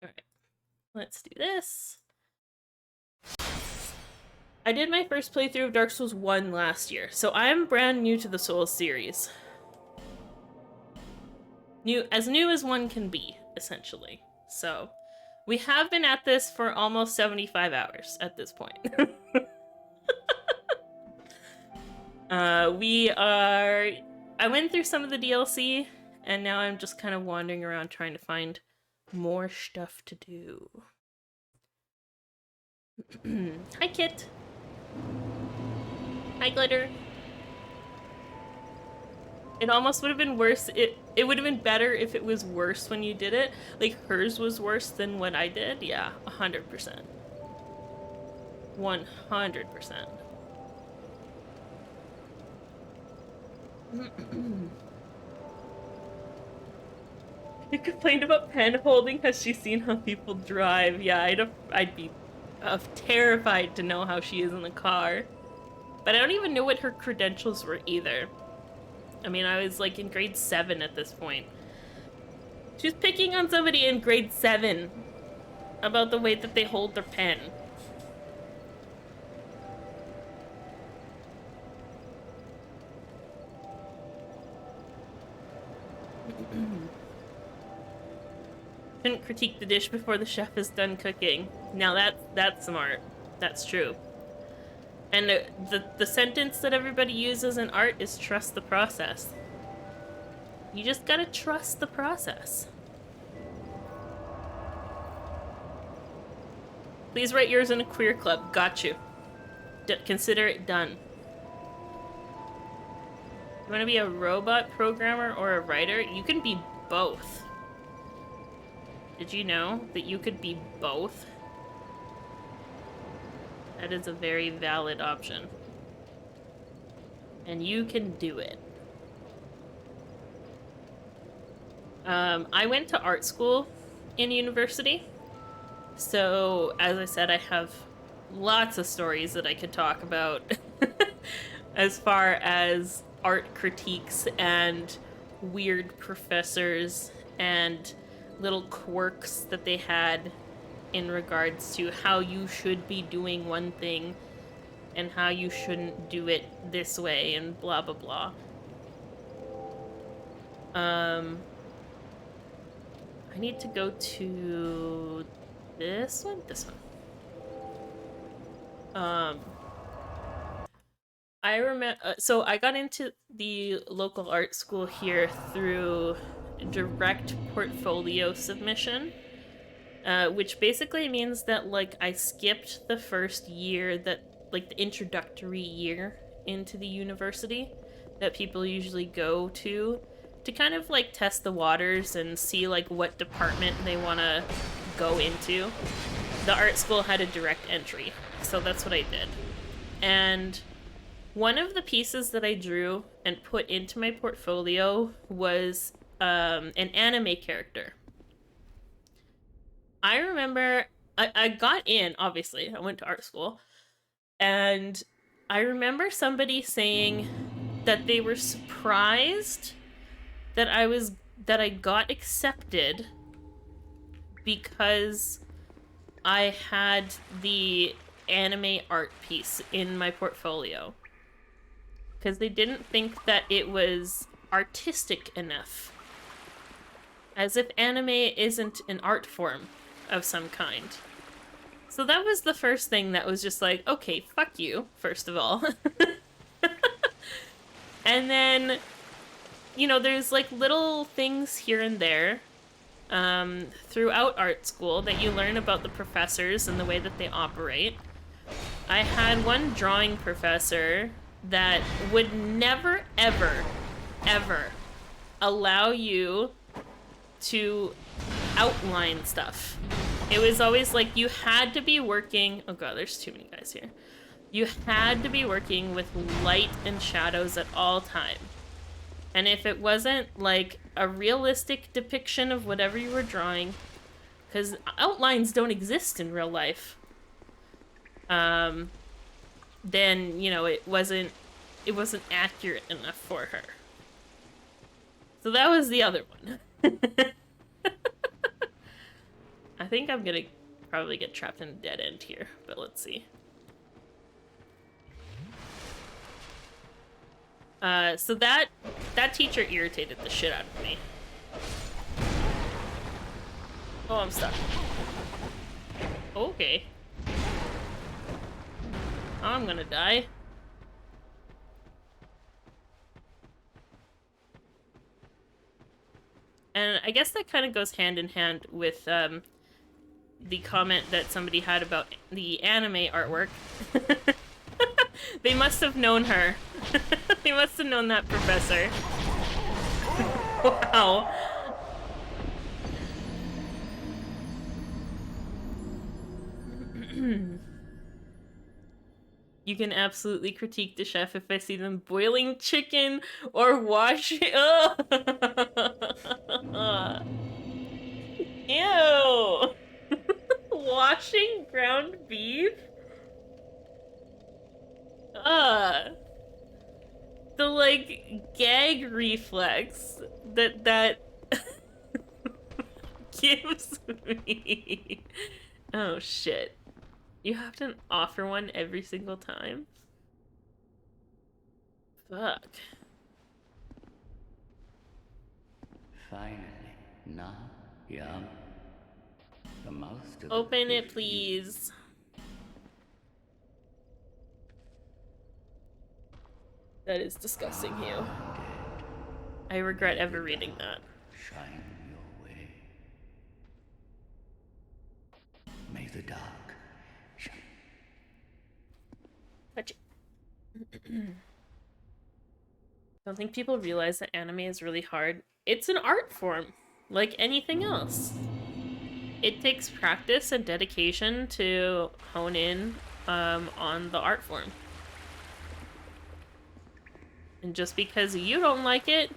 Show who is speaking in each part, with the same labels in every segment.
Speaker 1: Alright, let's do this. I did my first playthrough of Dark Souls 1 last year, so I'm brand new to the Souls series. New as one can be, essentially. So, we have been at this for almost 75 hours at this point. We are... I went through some of the DLC, and now I'm just kind of wandering around trying to find more stuff to do. Hi, Kit. Hi, Glitter. It almost would have been worse. It would have been better if it was worse when you did it. Like, hers was worse than what I did. Yeah, 100%. 100%. I complained about pen holding because she's seen how people drive. Yeah, I'd be terrified to know how she is in the car. But I don't even know what her credentials were either. I mean, I was like in grade 7 at this point. She was picking on somebody in grade 7 about the way that they hold their pen. Shouldn't critique the dish before the chef is done cooking. Now that's smart. That's true. And the sentence that everybody uses in art is trust the process. You just gotta trust the process. Please write yours in a queer club. Got you. Consider it done. You want to be a robot programmer or a writer? You can be both. Did you know that you could be both? That is a very valid option. And you can do it. I went to art school in university. So, as I said, I have lots of stories that I could talk about as far as art critiques and weird professors and little quirks that they had in regards to how you should be doing one thing and how you shouldn't do it this way and blah blah blah. I need to go to this one? This one. I remember, so I got into the local art school here through direct portfolio submission, which basically means that, like, I skipped the first year that, like, the introductory year into the university that people usually go to kind of, like, test the waters and see, like, what department they want to go into. The art school had a direct entry, so that's what I did. And one of the pieces that I drew and put into my portfolio was an anime character. I remember I got in, obviously, I went to art school, and I remember somebody saying that they were surprised that I got accepted because I had the anime art piece in my portfolio. Because they didn't think that it was artistic enough. As if anime isn't an art form of some kind. So that was the first thing that was just like, okay, fuck you, first of all. And then, you know, there's like little things here and there throughout art school that you learn about the professors and the way that they operate. I had one drawing professor that would never, ever, ever allow you to outline stuff. It was always like you had to be working... Oh god, there's too many guys here. You had to be working with light and shadows at all time. And if it wasn't like a realistic depiction of whatever you were drawing, because outlines don't exist in real life, then, you know, it wasn't accurate enough for her. So that was the other one. I think I'm gonna probably get trapped in a dead end here, but let's see. So that teacher irritated the shit out of me. Oh, I'm stuck. Okay. I'm gonna die. And I guess that kind of goes hand in hand with the comment that somebody had about the anime artwork. They must have known her. They must have known that professor. Wow. You can absolutely critique the chef if I see them boiling chicken or washing. Ew! Washing ground beef? The like gag reflex that gives me. Oh shit. You have to offer one every single time? Fuck.
Speaker 2: Finally. Now, yum. The most of
Speaker 1: Open it, please. That is disgusting, Hugh. I regret ever reading that.
Speaker 2: Shine your way. May the dark shine.
Speaker 1: Touch it. Don't think people realize that anime is really hard. It's an art form, like anything else. It takes practice and dedication to hone in on the art form. And just because you don't like it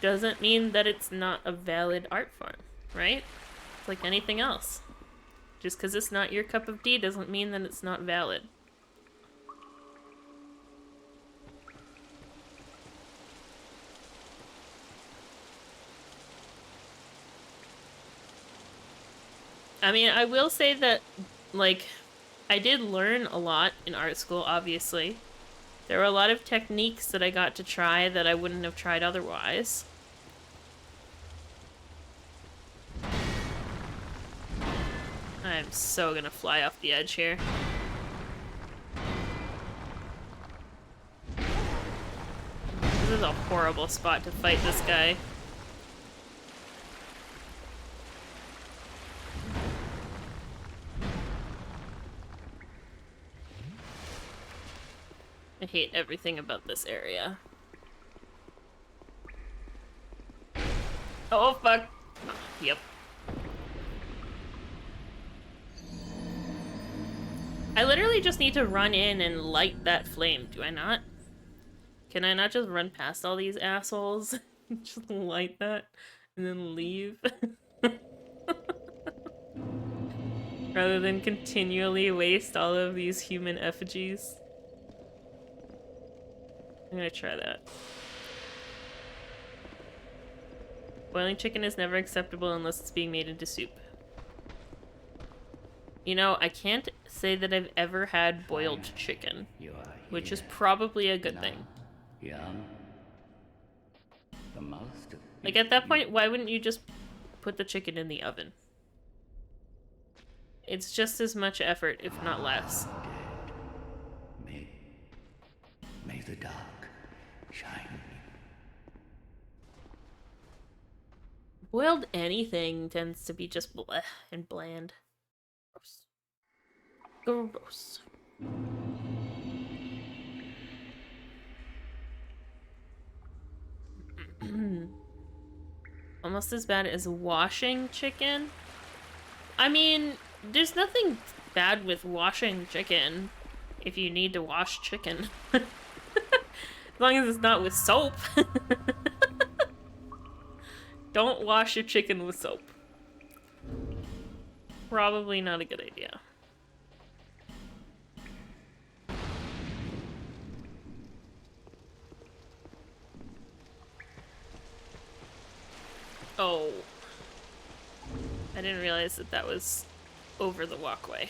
Speaker 1: doesn't mean that it's not a valid art form, right? It's like anything else. Just because it's not your cup of tea doesn't mean that it's not valid. I mean, I will say that, like, I did learn a lot in art school, obviously. There were a lot of techniques that I got to try that I wouldn't have tried otherwise. I'm so gonna fly off the edge here. This is a horrible spot to fight this guy. I hate everything about this area. Oh, fuck. Oh, yep. I literally just need to run in and light that flame, do I not? Can I not just run past all these assholes? Just light that and then leave? Rather than continually waste all of these human effigies. I'm gonna try that. Boiling chicken is never acceptable unless it's being made into soup. You know, I can't say that I've ever had boiled chicken, which is probably a good thing.
Speaker 2: Yum. The most of
Speaker 1: Like, at that point, why wouldn't you just put the chicken in the oven? It's just as much effort, if not less.
Speaker 2: May the dark shine.
Speaker 1: Boiled anything tends to be just bleh and bland. Gross. Gross. Almost as bad as washing chicken. I mean, there's nothing bad with washing chicken if you need to wash chicken. As long as it's not with soap. Don't wash your chicken with soap. Probably not a good idea. Oh. I didn't realize that that was over the walkway.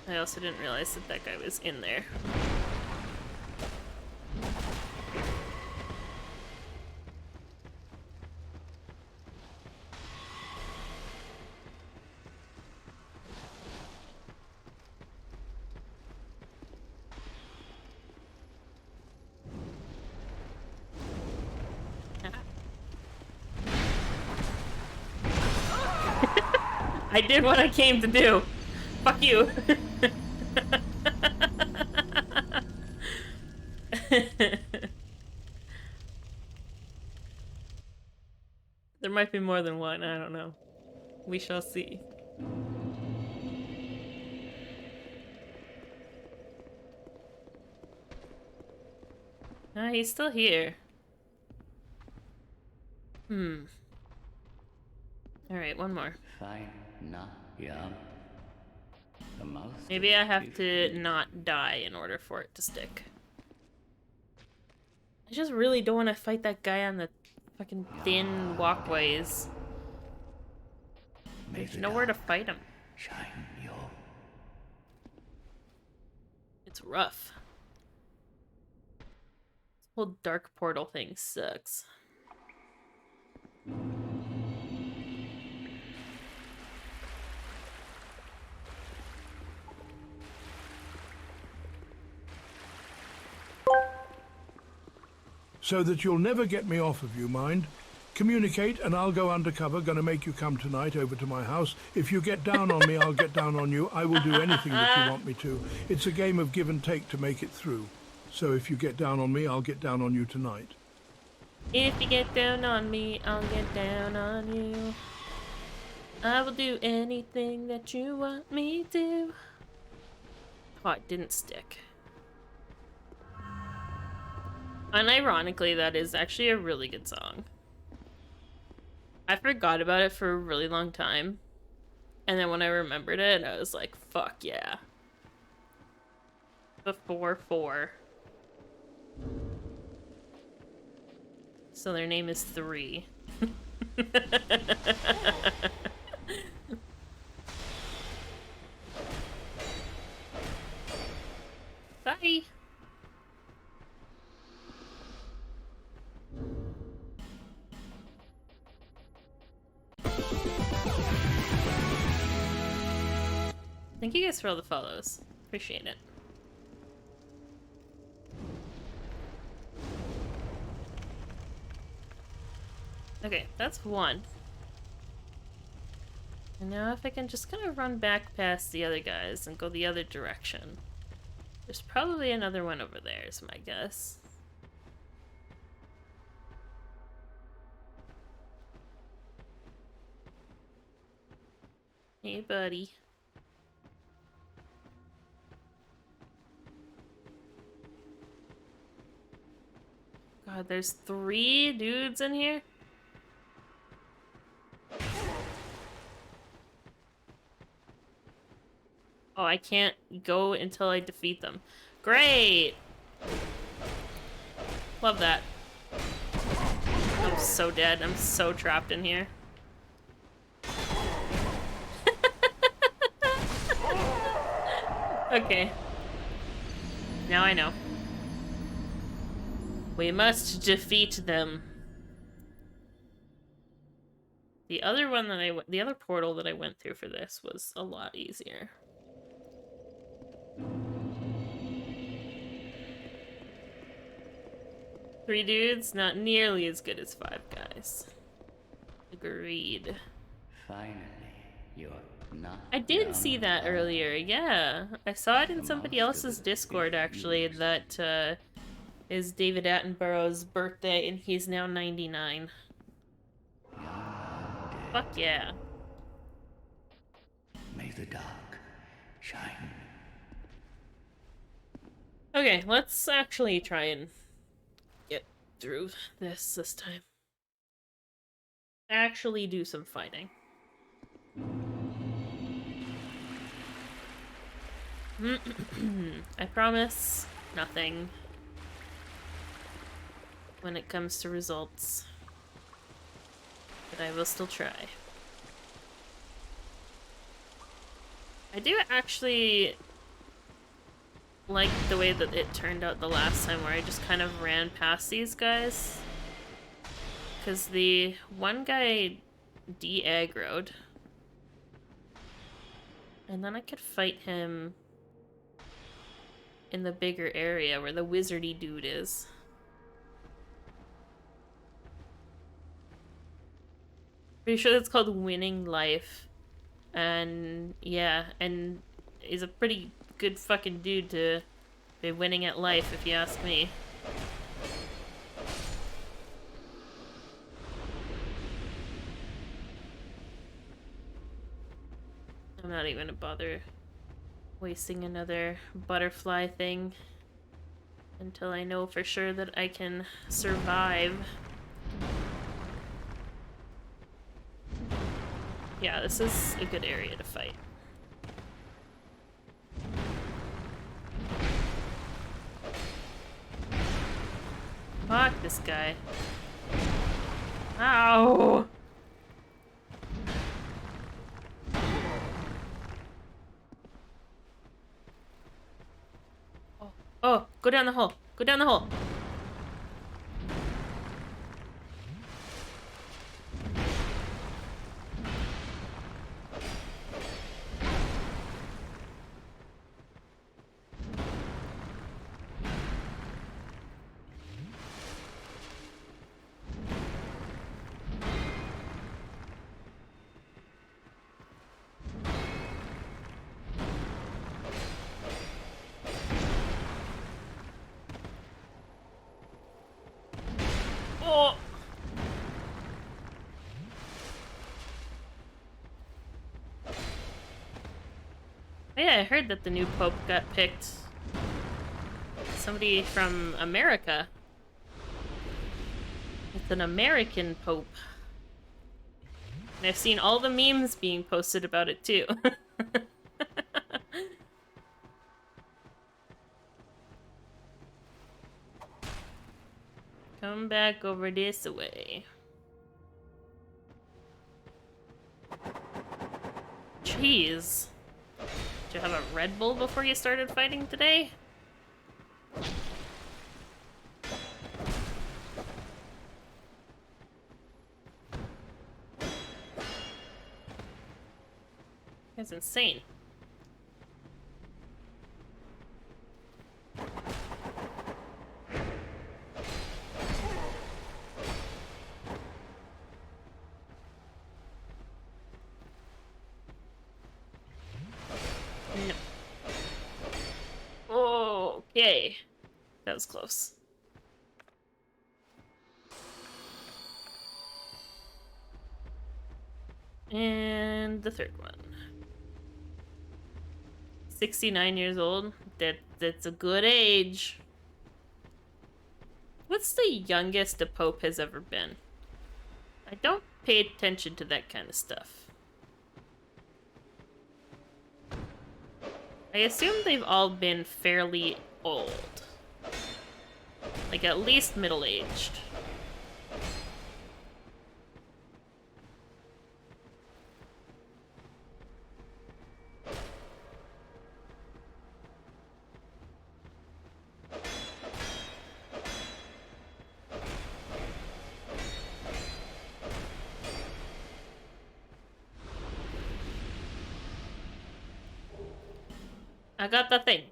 Speaker 1: I also didn't realize that that guy was in there. I did what I came to do. Fuck you. There might be more than one, I don't know. We shall see. Ah, he's still here. Alright, one more.
Speaker 2: Fine, not young. The most
Speaker 1: Maybe I have to not die in order for it to stick. I just really don't want to fight that guy on the fucking thin walkways. There's nowhere to fight him.
Speaker 2: shine your
Speaker 1: It's rough. This whole dark portal thing sucks.
Speaker 3: So that you'll never get me off of you, mind? Communicate and I'll go undercover. Gonna make you come tonight over to my house. If you get down on me, I'll get down on you. I will do anything that you want me to. It's a game of give and take to make it through. So if you get down on me, I'll get down on you tonight.
Speaker 1: If you get down on me, I'll get down on you. I will do anything that you want me to. Oh, it didn't stick. Unironically, that is actually a really good song. I forgot about it for a really long time. And then when I remembered it, I was like, fuck yeah. Before 4. So their name is 3. Bye! Thank you guys for all the follows. Appreciate it. Okay, that's 1. And now if I can just kind of run back past the other guys and go the other direction. There's probably another one over there, is my guess. Hey, buddy. God, there's 3 dudes in here? Oh, I can't go until I defeat them. Great! Love that. I'm so dead. I'm so trapped in here. Okay. Now I know. We must defeat them. The other one that the other portal that I went through for this was a lot easier. Three dudes, not nearly as good as 5 guys. Agreed.
Speaker 2: finally, you're not
Speaker 1: I did
Speaker 2: young
Speaker 1: see that
Speaker 2: again.
Speaker 1: earlier, yeah. I saw it in somebody else's Discord, actually, that is David Attenborough's birthday, and he's now 99. Fuck yeah.
Speaker 2: May the dark shine.
Speaker 1: Okay, let's actually try and get through this time. Actually do some fighting. I promise nothing when it comes to results, but I will still try. I do actually like the way that it turned out the last time, where I just kind of ran past these guys. Because the one guy de-aggroed. And then I could fight him in the bigger area where the wizardy dude is. Pretty sure that's called Winning Life. And yeah, and he's a pretty good fucking dude to be winning at life, if you ask me. I'm not even gonna bother wasting another butterfly thing until I know for sure that I can survive. Yeah, this is a good area to fight. Fuck this guy. Ow! Oh, go down the hole. Go down the hole. Oh! Yeah, I heard that the new pope got picked. Somebody from America. It's an American pope. And I've seen all the memes being posted about it too. Come back over this way. Jeez. Did you have a Red Bull before you started fighting today? That's insane. No. Okay. That was close. And the third one. 69 years old. That's a good age. What's the youngest a pope has ever been? I don't pay attention to that kind of stuff. I assume they've all been fairly old. Like at least middle-aged. I got the thing.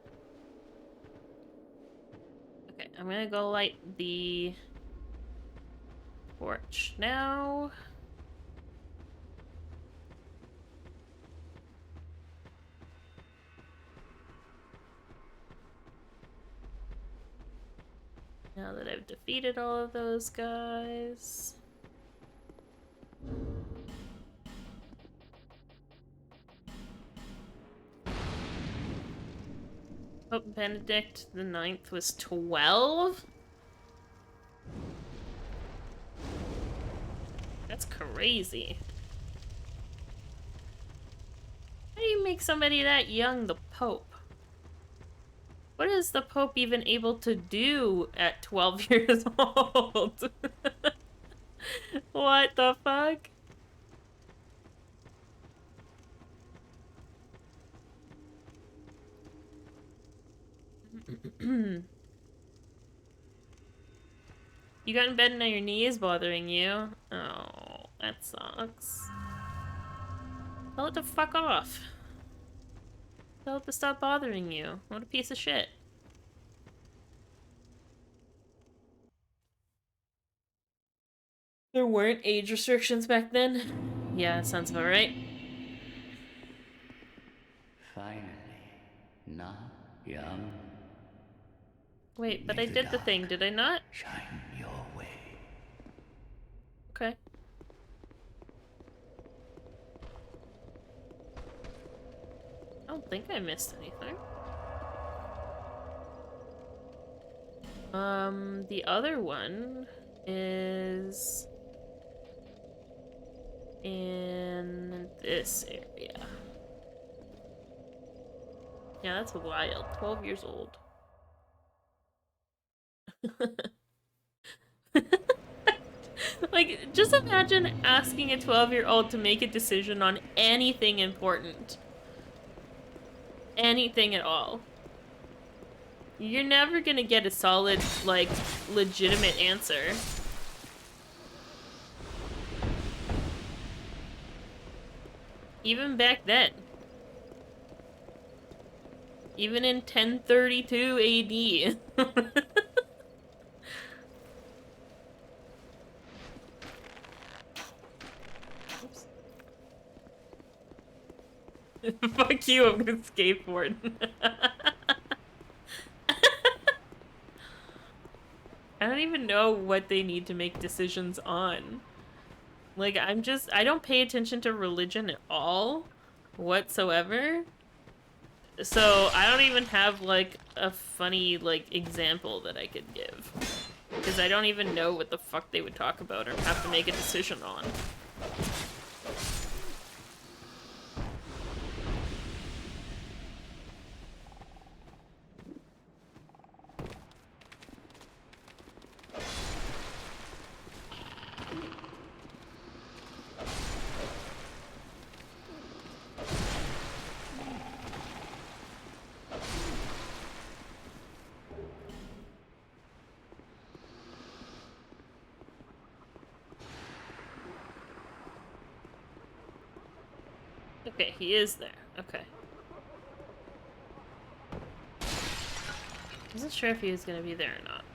Speaker 1: Okay, I'm gonna go light the torch now. Now that I've defeated all of those guys. Pope Benedict the Ninth was 12? That's crazy. How do you make somebody that young the Pope? What is the Pope even able to do at 12 years old? What the fuck? You got in bed and now your knee is bothering you? Oh, that sucks. Tell it to fuck off. Tell it to stop bothering you. What a piece of shit. There weren't age restrictions back then? Yeah, sounds about right.
Speaker 2: Finally, not young.
Speaker 1: Wait, but
Speaker 2: May
Speaker 1: I
Speaker 2: the
Speaker 1: did the
Speaker 2: dark
Speaker 1: thing, did I not?
Speaker 2: shine your way.
Speaker 1: Okay. I don't think I missed anything. The other one is in this area. Yeah, that's wild. 12 years old. Like, just imagine asking a 12-year-old to make a decision on anything important. Anything at all. You're never gonna get a solid, like, legitimate answer. Even back then. Even in 1032 AD. Oops. Fuck you, I'm gonna skateboard. I don't even know what they need to make decisions on. Like, I don't pay attention to religion at all, whatsoever. So, I don't even have, like, a funny, like, example that I could give. Because I don't even know what the fuck they would talk about or have to make a decision on. Okay, he is there. Okay. I wasn't sure if he was gonna be there or not.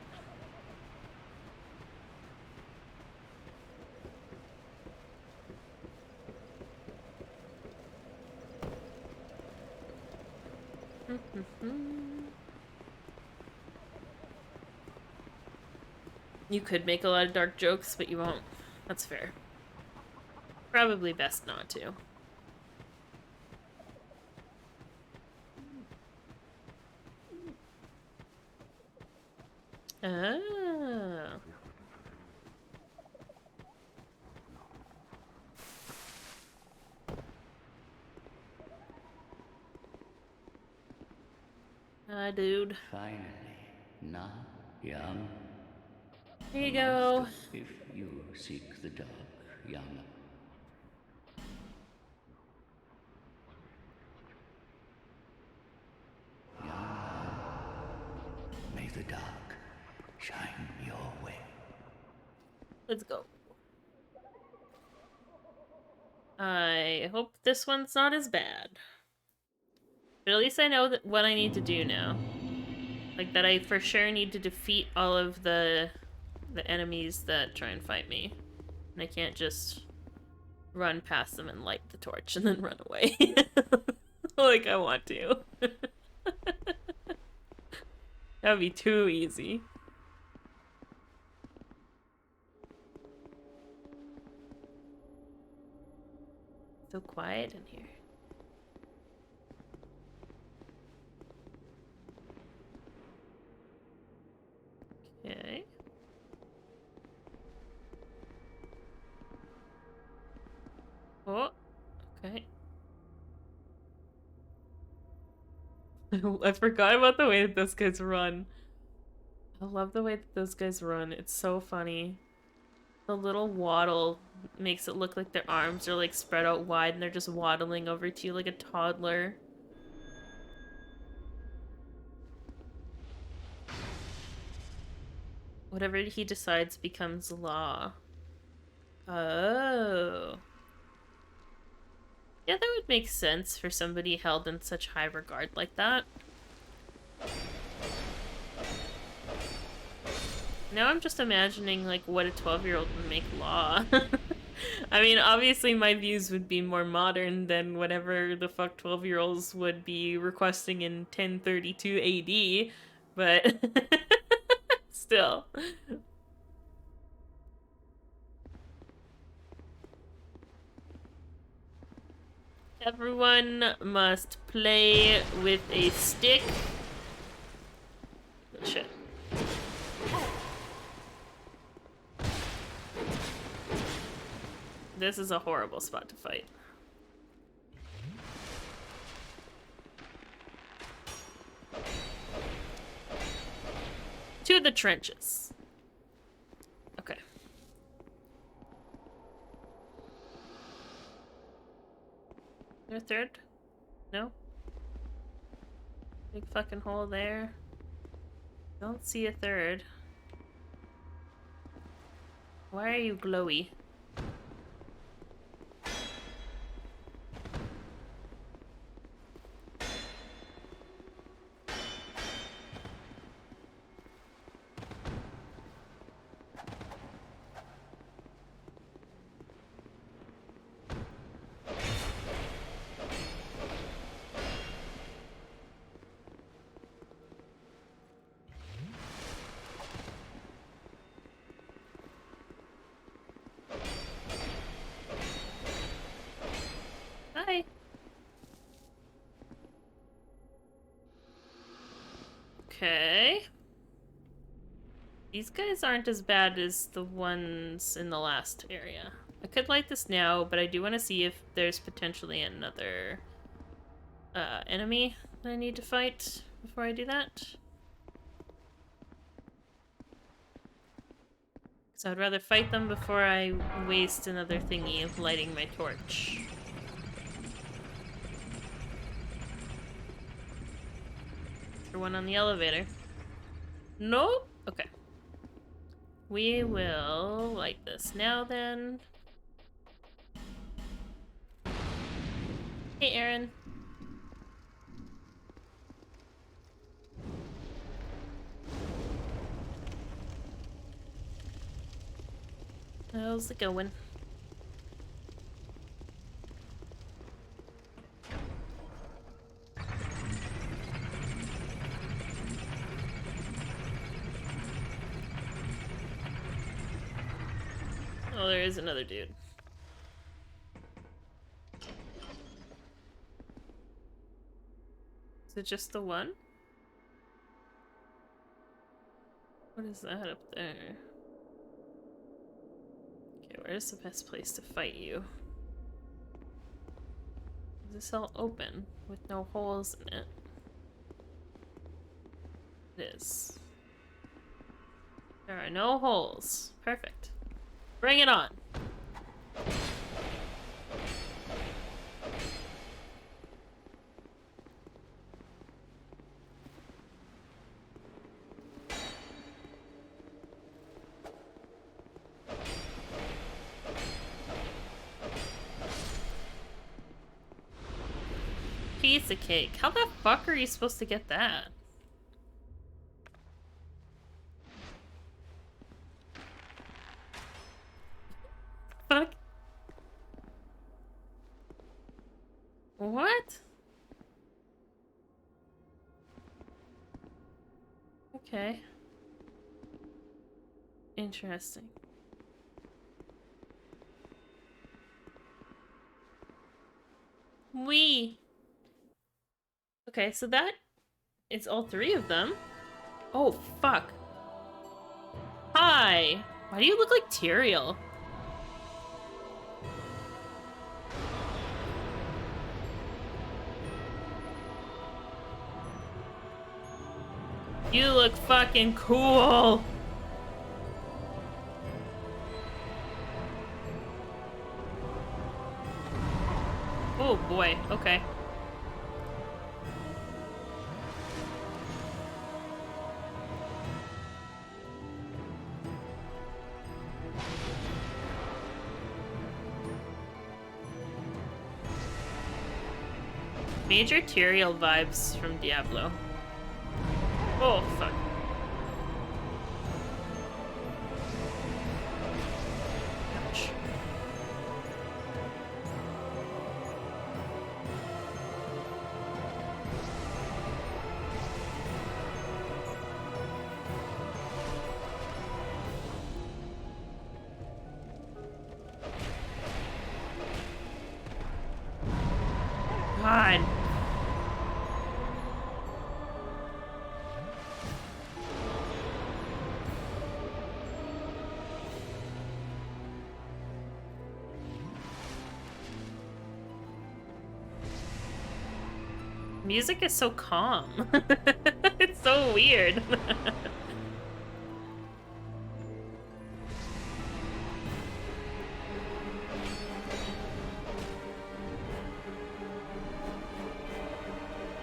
Speaker 1: You could make a lot of dark jokes, but you won't. That's fair. Probably best not to. Oh. Hi, dude.
Speaker 2: Finally, not young.
Speaker 1: Here you go.
Speaker 2: If you seek the dark, young. May the dark shine your way.
Speaker 1: Let's go. I hope this one's not as bad. But at least I know what I need to do now. Like, that I for sure need to defeat all of the enemies that try and fight me. And I can't just run past them and light the torch and then run away. Like I want to. That would be too easy. So quiet in here. Okay. Oh, okay. I forgot about the way that those guys run. I love the way that those guys run. It's so funny. The little waddle makes it look like their arms are like spread out wide and they're just waddling over to you like a toddler. Whatever he decides becomes law. Oh. Yeah, that would make sense for somebody held in such high regard like that. Now I'm just imagining, like, what a 12-year-old would make law. I mean, obviously my views would be more modern than whatever the fuck 12-year-olds would be requesting in 1032 AD, but still. Everyone must play with a stick. Shit. This is a horrible spot to fight. To the trenches. Okay. Is there a third? No? Big fucking hole there. Don't see a third. Why are you glowy? Hi. Okay. These guys aren't as bad as the ones in the last area. I could light this now, but I do want to see if there's potentially another enemy that I need to fight before I do that. So I'd rather fight them before I waste another thingy of lighting my torch. Is there one on the elevator? Nope. Okay. We will light this now then. Hey, Aaron. How's it going? Oh, there is another dude. Is it just the one? What is that up there? Okay, where's the best place to fight you? Is this all open with no holes in it? It is. There are no holes. Perfect. Bring it on. Piece of cake. How the fuck are you supposed to get that? Fuck. What? Okay. Interesting. Wee. Okay, so that is all three of them. Oh, fuck. Hi. Why do you look like Tyrael? You look fucking cool. Oh boy, okay. Major Tyrael vibes from Diablo. Oh, fuck. Ouch. God. Music is so calm. It's so weird.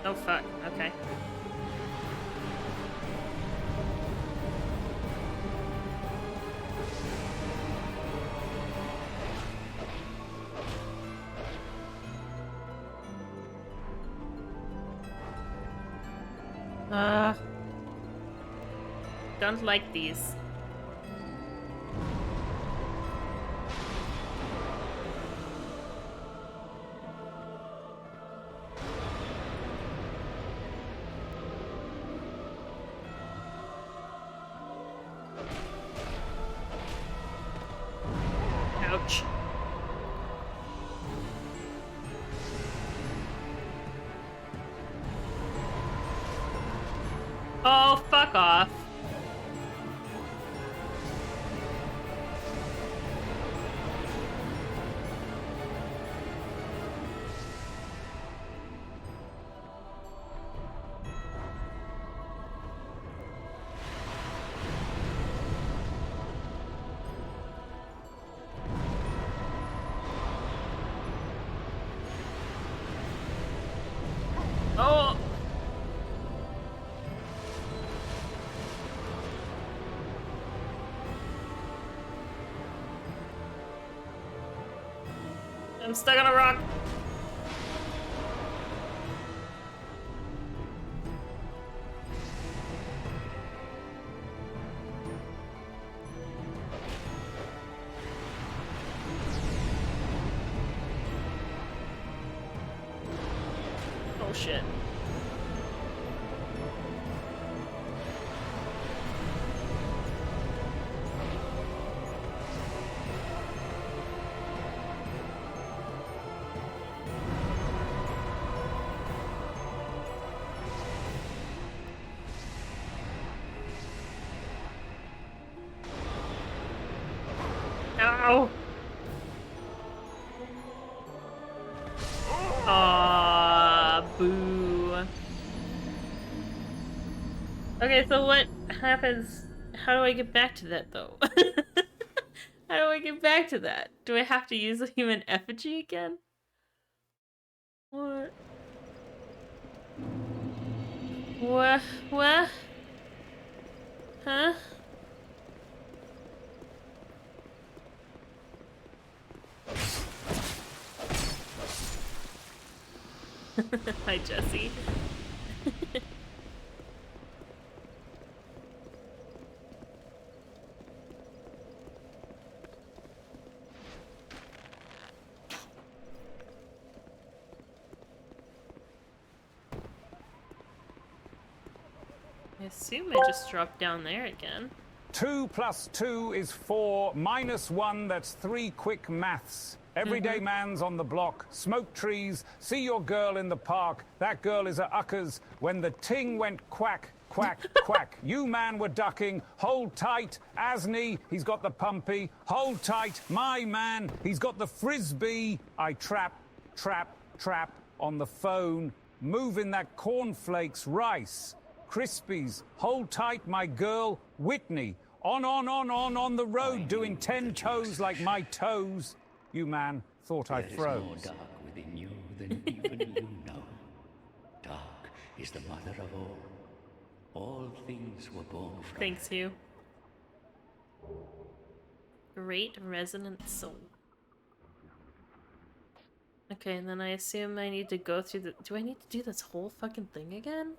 Speaker 1: Oh fuck, okay. Don't like these. Ouch. Oh, fuck off. Oh. I'm stuck on a rock. Oh shit. Ow! Aw, boo. Okay, so what happens? How do I get back to that, though? How do I get back to that? Do I have to use a human effigy again? What? What? What? Huh? Hi, Jesse. I assume I just dropped down there again.
Speaker 4: 2 + 2 is 4, -1, that's 3 quick maths. Everyday man's on the block, smoke trees, see your girl in the park, that girl is a uckers. When the ting went quack, quack, quack, you man were ducking, hold tight, Asney, he's got the pumpy, hold tight, my man, he's got the frisbee. I trap, trap, trap on the phone, moving that cornflakes rice. Crispies. Hold tight, my girl, Whitney. On the road, doing 10 toes like my toes. You, man, thought I
Speaker 2: There is
Speaker 4: froze.
Speaker 2: more dark within you than even you know. Dark is the mother of all. All things were born from
Speaker 1: Thanks, Hugh. Great resonant soul. Okay, and then I assume I need to go through the... Do I need to do this whole fucking thing again?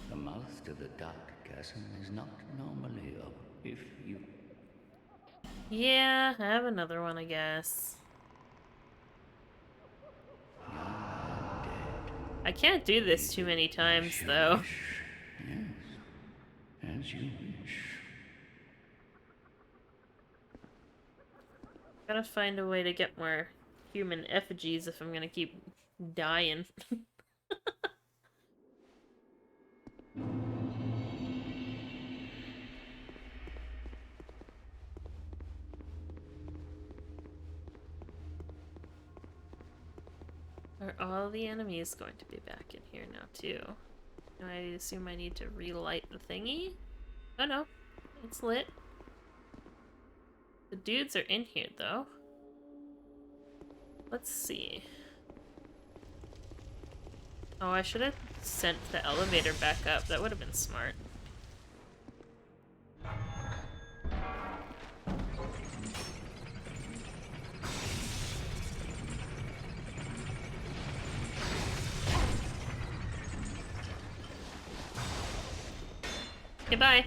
Speaker 2: the mouth to the dark chasm is not normally up if you...
Speaker 1: Yeah, I have another one, I guess. I can't do this too many times, though.
Speaker 2: Yes, as you wish.
Speaker 1: Gotta find a way to get more human effigies if I'm gonna keep dying. Are all the enemies going to be back in here now, too? I assume I need to relight the thingy? Oh no, it's lit. The dudes are in here, though. Let's see. Oh, I should have sent the elevator back up. That would have been smart. Goodbye.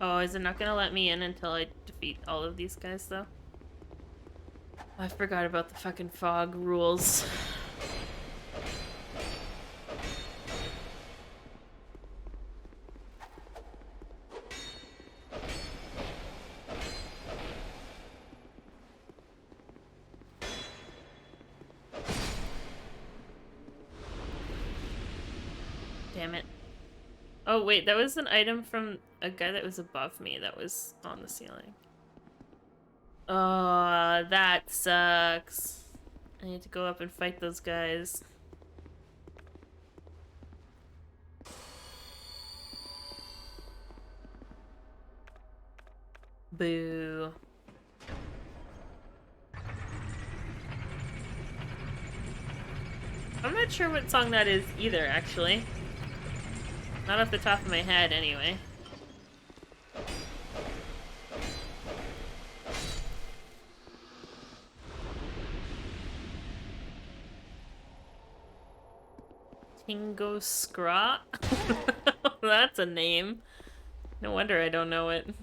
Speaker 1: Oh, is it not gonna let me in until I defeat all of these guys, though? I forgot about the fucking fog rules. Damn it. Oh, wait, that was an item from a guy that was above me that was on the ceiling. Oh, that sucks. I need to go up and fight those guys. Boo. I'm not sure what song that is either, actually. Not off the top of my head, anyway. Tingo Scraw? That's a name. No wonder I don't know it.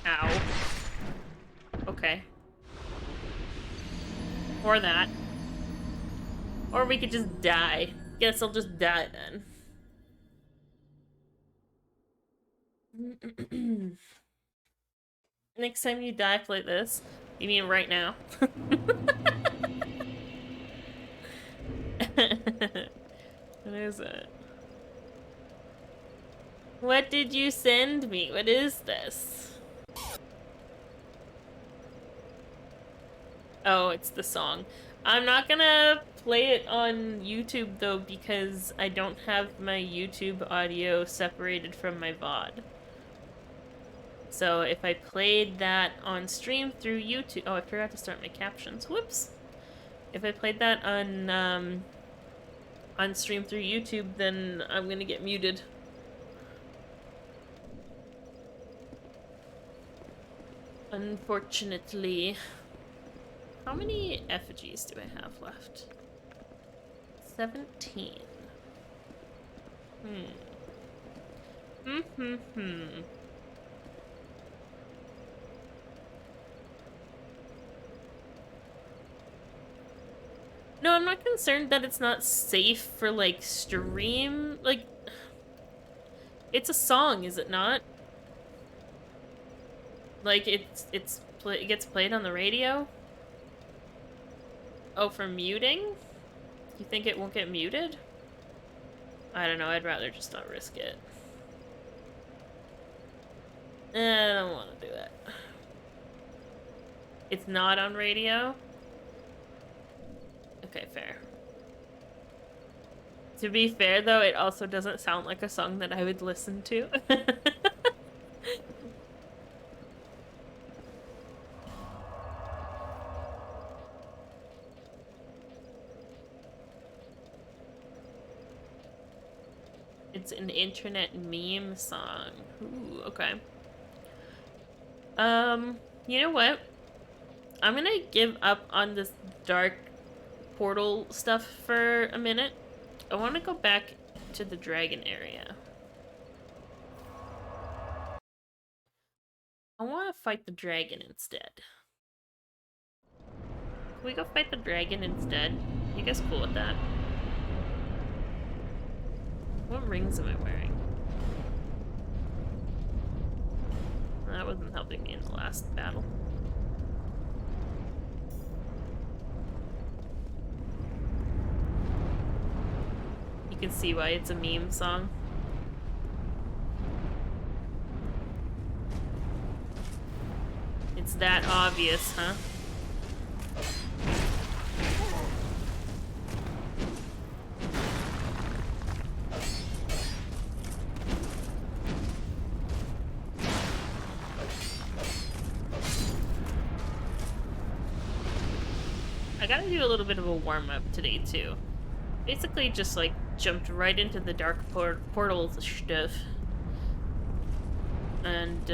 Speaker 1: Ow. Okay. Or that. Or we could just die. Guess I'll just die then. Next time you die, play this. You mean right now? What is it? What did you send me? What is this? Oh, it's the song. I'm not gonna play it on YouTube though because I don't have my YouTube audio separated from my VOD. So if I played that on stream through YouTube... Oh, I forgot to start my captions. Whoops! If I played that on stream through YouTube, then I'm gonna get muted. Unfortunately. How many effigies do I have left? 17. No, I'm not concerned that it's not safe for, like, stream. Like, it's a song, is it not? Like, it gets played on the radio? Oh, for muting? You think it won't get muted? I don't know, I'd rather just not risk it. I don't want to do that. It's not on radio? Okay, fair. To be fair, though, it also doesn't sound like a song that I would listen to. It's an internet meme song. Ooh, okay. You know what? I'm gonna give up on this dark portal stuff for a minute. I want to go back to the dragon area. I want to fight the dragon instead. Can we go fight the dragon instead? You guys cool with that? What rings am I wearing? That wasn't helping me in the last battle. You can see why it's a meme song. It's that obvious, huh? I gotta do a little bit of a warm-up today, too. Basically just, like, jumped right into the dark portals stuff. And,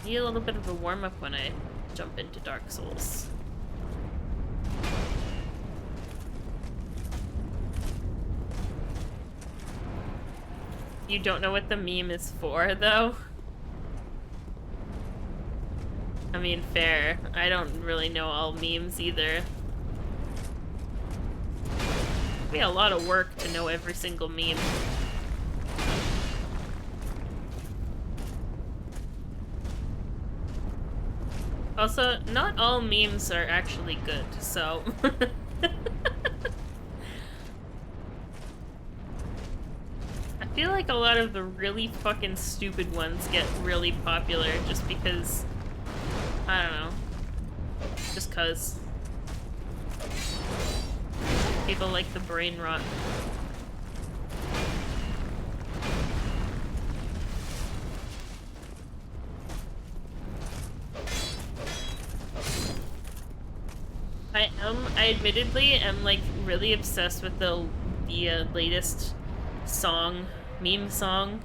Speaker 1: need a little bit of a warm-up when I jump into Dark Souls. You don't know what the meme is for, though? I mean, fair. I don't really know all memes either. It'd be a lot of work to know every single meme. Also, not all memes are actually good, so... I feel like a lot of the really fucking stupid ones get really popular just because... I don't know. Just cause. People like the brain rot. I admittedly am like really obsessed with the latest song, meme song,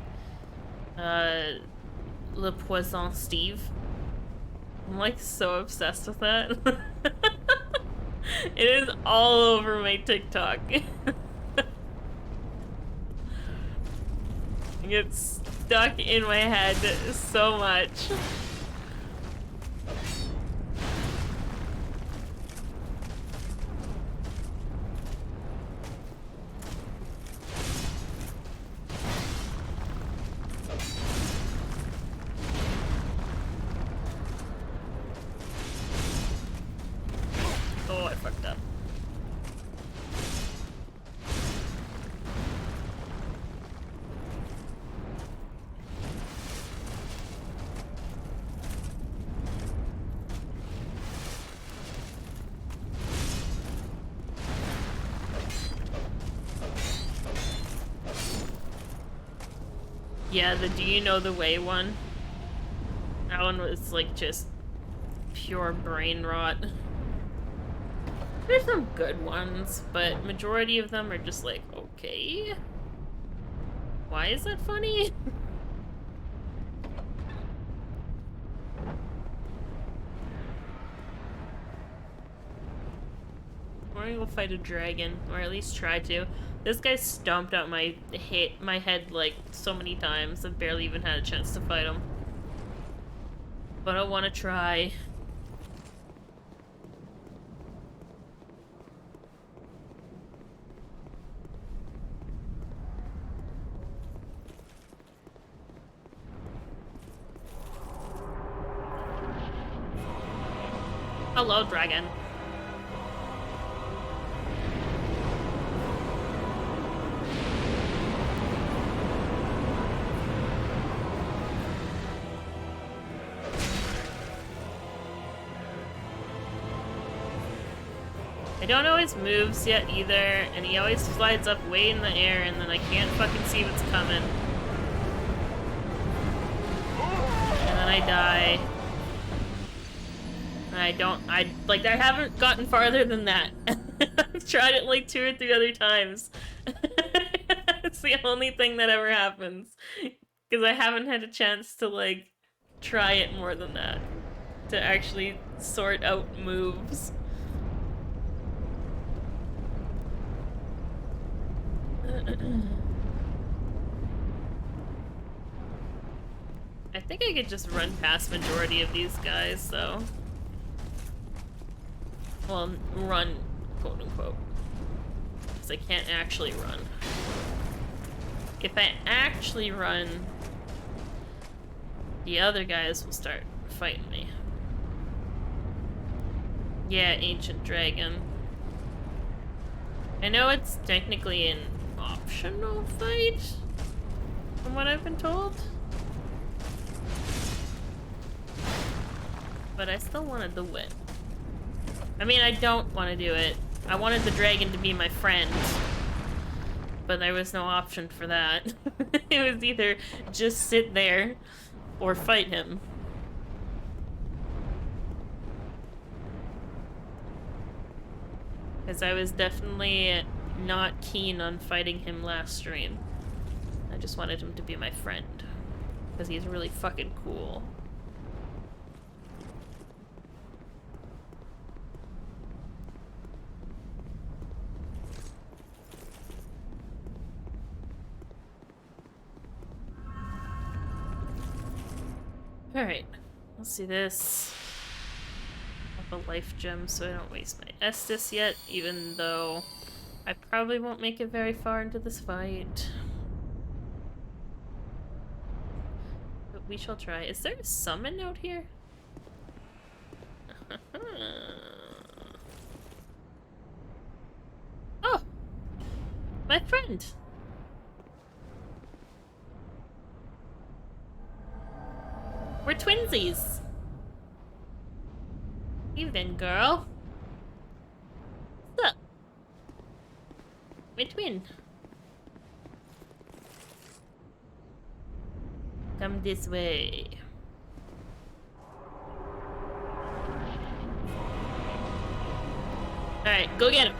Speaker 1: Le Poisson Steve. I'm like so obsessed with that. It is all over my TikTok. It gets stuck in my head so much. Oh, I fucked up. Yeah, the Do You Know the Way one? That one was like just pure brain rot. There's some good ones, but majority of them are just like, okay. Why is that funny? We're gonna go fight a dragon, or at least try to. This guy stomped out my head like so many times. I've barely even had a chance to fight him. But I want to try. Hello, dragon. I don't know his moves yet either, and he always flies up way in the air, and then I can't fucking see what's coming. And then I die. I haven't gotten farther than that. I've tried it like 2 or 3 other times. It's the only thing that ever happens. Because I haven't had a chance to, like, try it more than that. To actually sort out moves. I think I could just run past majority of these guys, though. Well, run, quote unquote. Because I can't actually run. If I actually run, the other guys will start fighting me. Yeah, Ancient Dragon. I know it's technically an optional fight, from what I've been told. But I still wanted the win. I mean, I don't want to do it. I wanted the dragon to be my friend. But there was no option for that. It was either just sit there or fight him. Because I was definitely not keen on fighting him last stream. I just wanted him to be my friend. Because he's really fucking cool. Alright, let's see this. I have a life gem so I don't waste my Estus yet, even though I probably won't make it very far into this fight. But we shall try. Is there a summon out here? Oh! My friend! We're twinsies! Evening, girl. What's up? My twin. Come this way. Alright, go get him.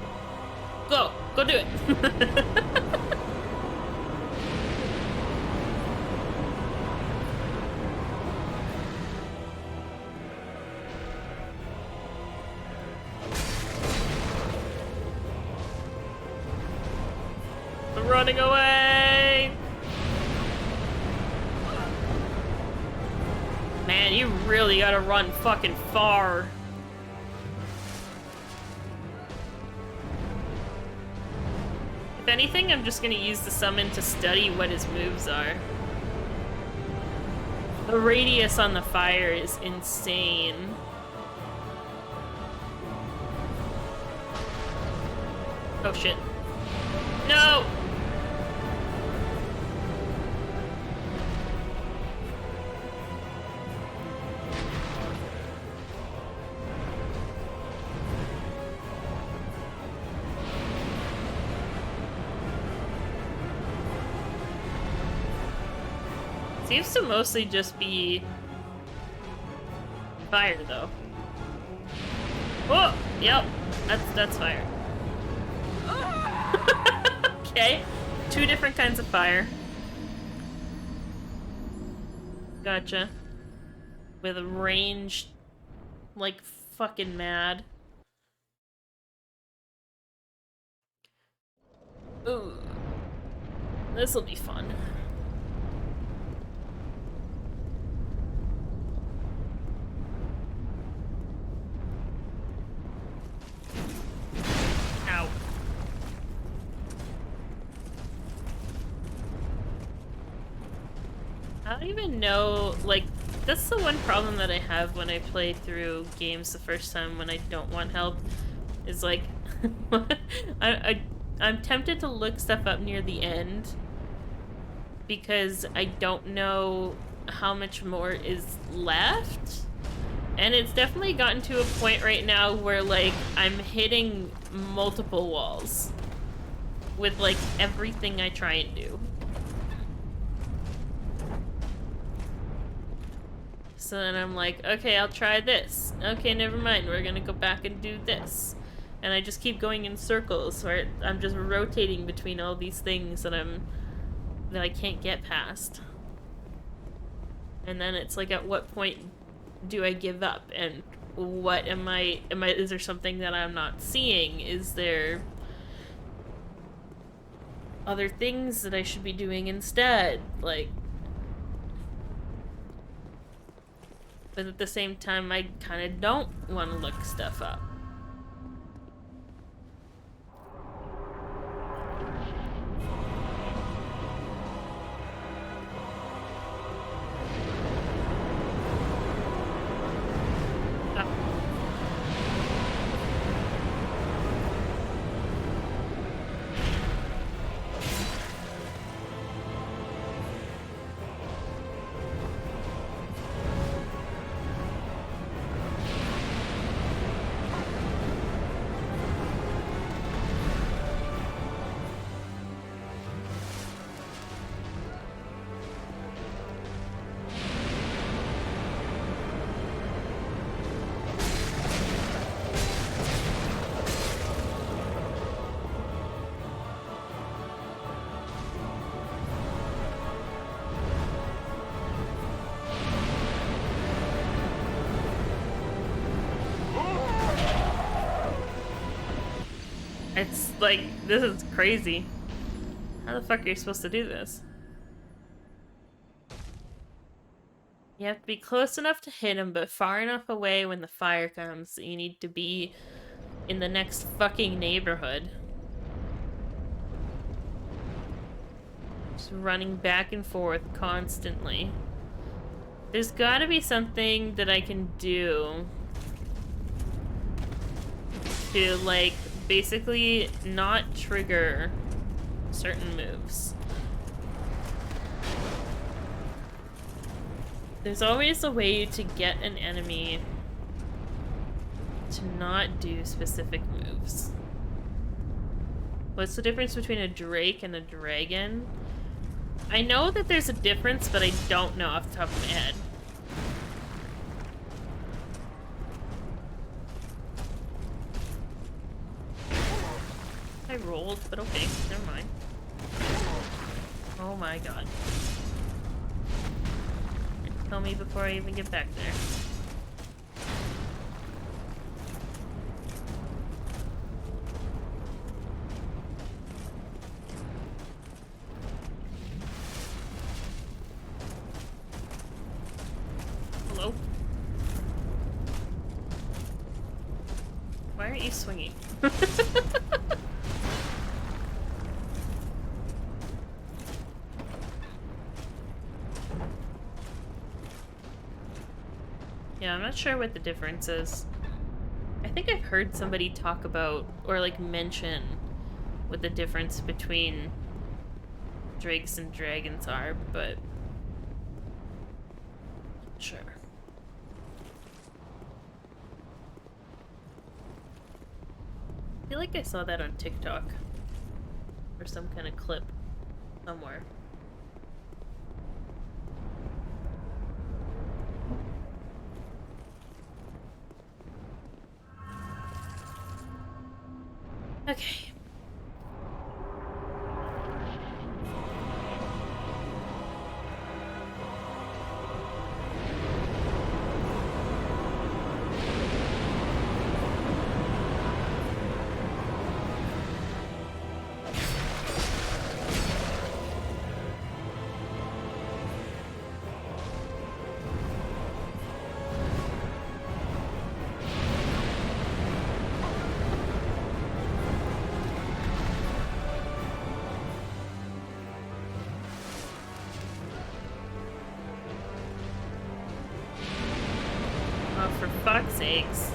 Speaker 1: Go! Go do it! Running away! Man, you really gotta run fucking far. If anything, I'm just gonna use the summon to study what his moves are. The radius on the fire is insane. Oh shit. No! Seems to mostly just be fire, though. Oh, yep, that's fire. Okay, 2 different kinds of fire. Gotcha. With a range like fucking mad. Ooh, this'll be fun. Ow. I don't even know, like, That's the one problem that I have when I play through games the first time when I don't want help. Is like, I'm tempted to look stuff up near the end because I don't know how much more is left. And it's definitely gotten to a point right now where, like, I'm hitting multiple walls with, like, everything I try and do. So then I'm like, okay, I'll try this. Okay, never mind, we're gonna go back and do this. And I just keep going in circles where I'm just rotating between all these things that I can't get past. And then it's like, at what point do I give up? And what is there something that I'm not seeing? Is there other things that I should be doing instead? Like, but at the same time, I kind of don't want to look stuff up. It's like, this is crazy. How the fuck are you supposed to do this? You have to be close enough to hit him, but far enough away when the fire comes. You need to be in the next fucking neighborhood. Just running back and forth constantly. There's gotta be something that I can do to, like, basically not trigger certain moves. There's always a way to get an enemy to not do specific moves. What's the difference between a drake and a dragon? I know that there's a difference, but I don't know off the top of my head. I rolled, but okay, never mind. Oh my god. Kill me before I even get back there. Hello? Why aren't you swinging? Yeah, I'm not sure what the difference is. I think I've heard somebody talk about, or like mention, what the difference between drakes and dragons are, but sure. I feel like I saw that on TikTok or some kind of clip somewhere. Okay. for fuck's sakes.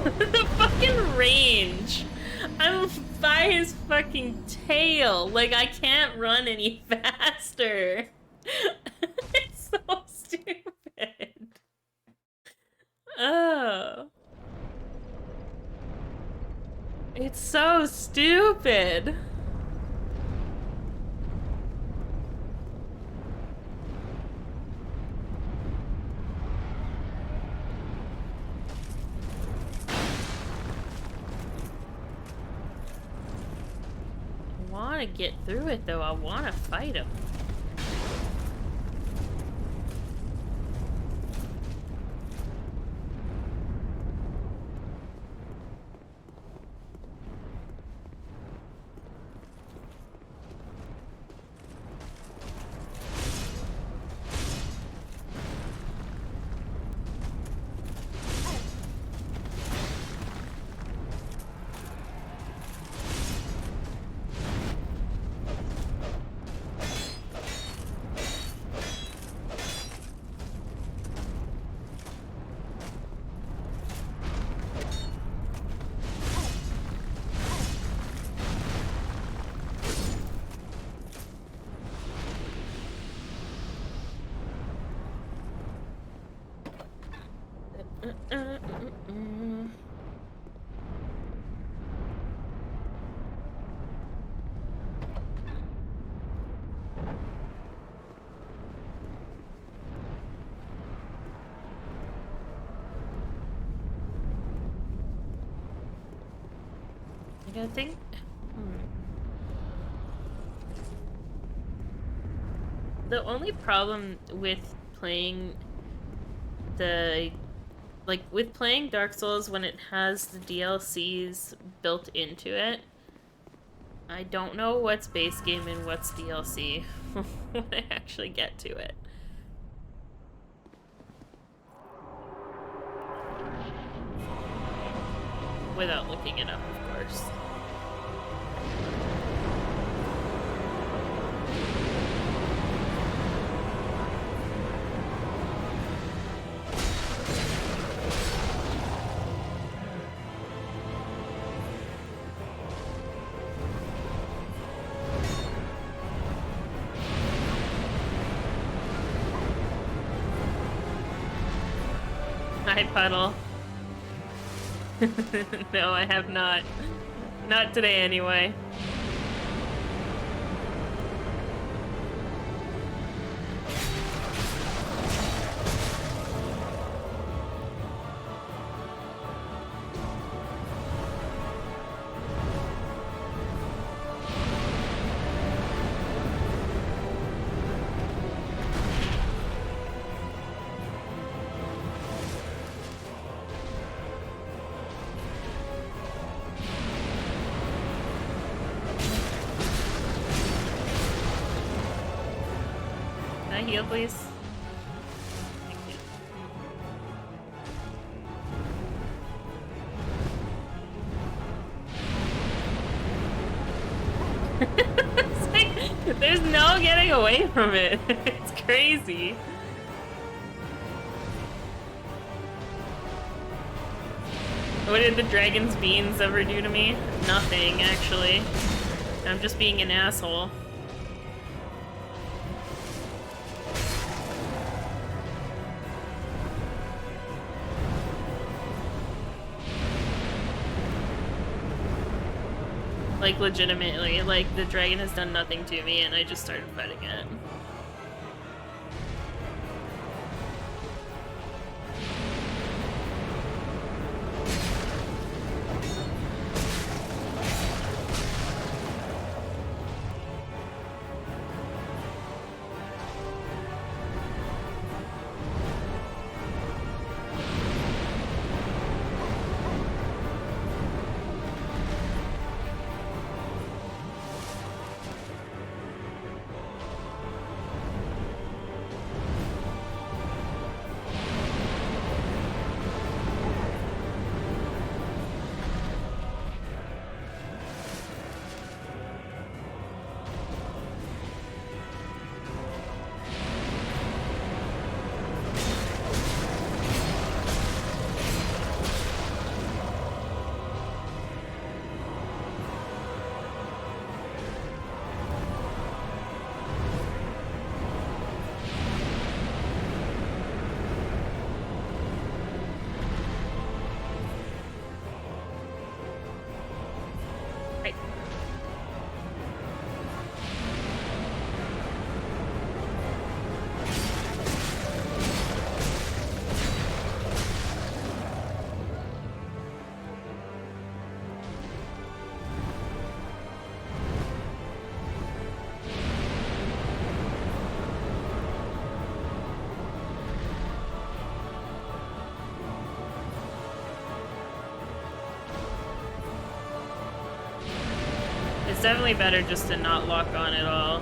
Speaker 1: The fucking range. I'm by his fucking tail. Like, I can't run any faster. It's so stupid. Oh. It's so stupid. I want to get through it though. I want to fight him. I think. The only problem with playing with playing Dark Souls when it has the DLCs built into it, I don't know what's base game and what's DLC when I actually get to it. Without looking it up, of course. Hi, Puddle. No, I have not. Not today, anyway. Heal, please. Thank you. It's like, there's no getting away from it. It's crazy. What did the dragon's beans ever do to me? Nothing, actually. I'm just being an asshole. Like, legitimately, like, the dragon has done nothing to me and I just started fighting it. definitely better just to not lock on at all.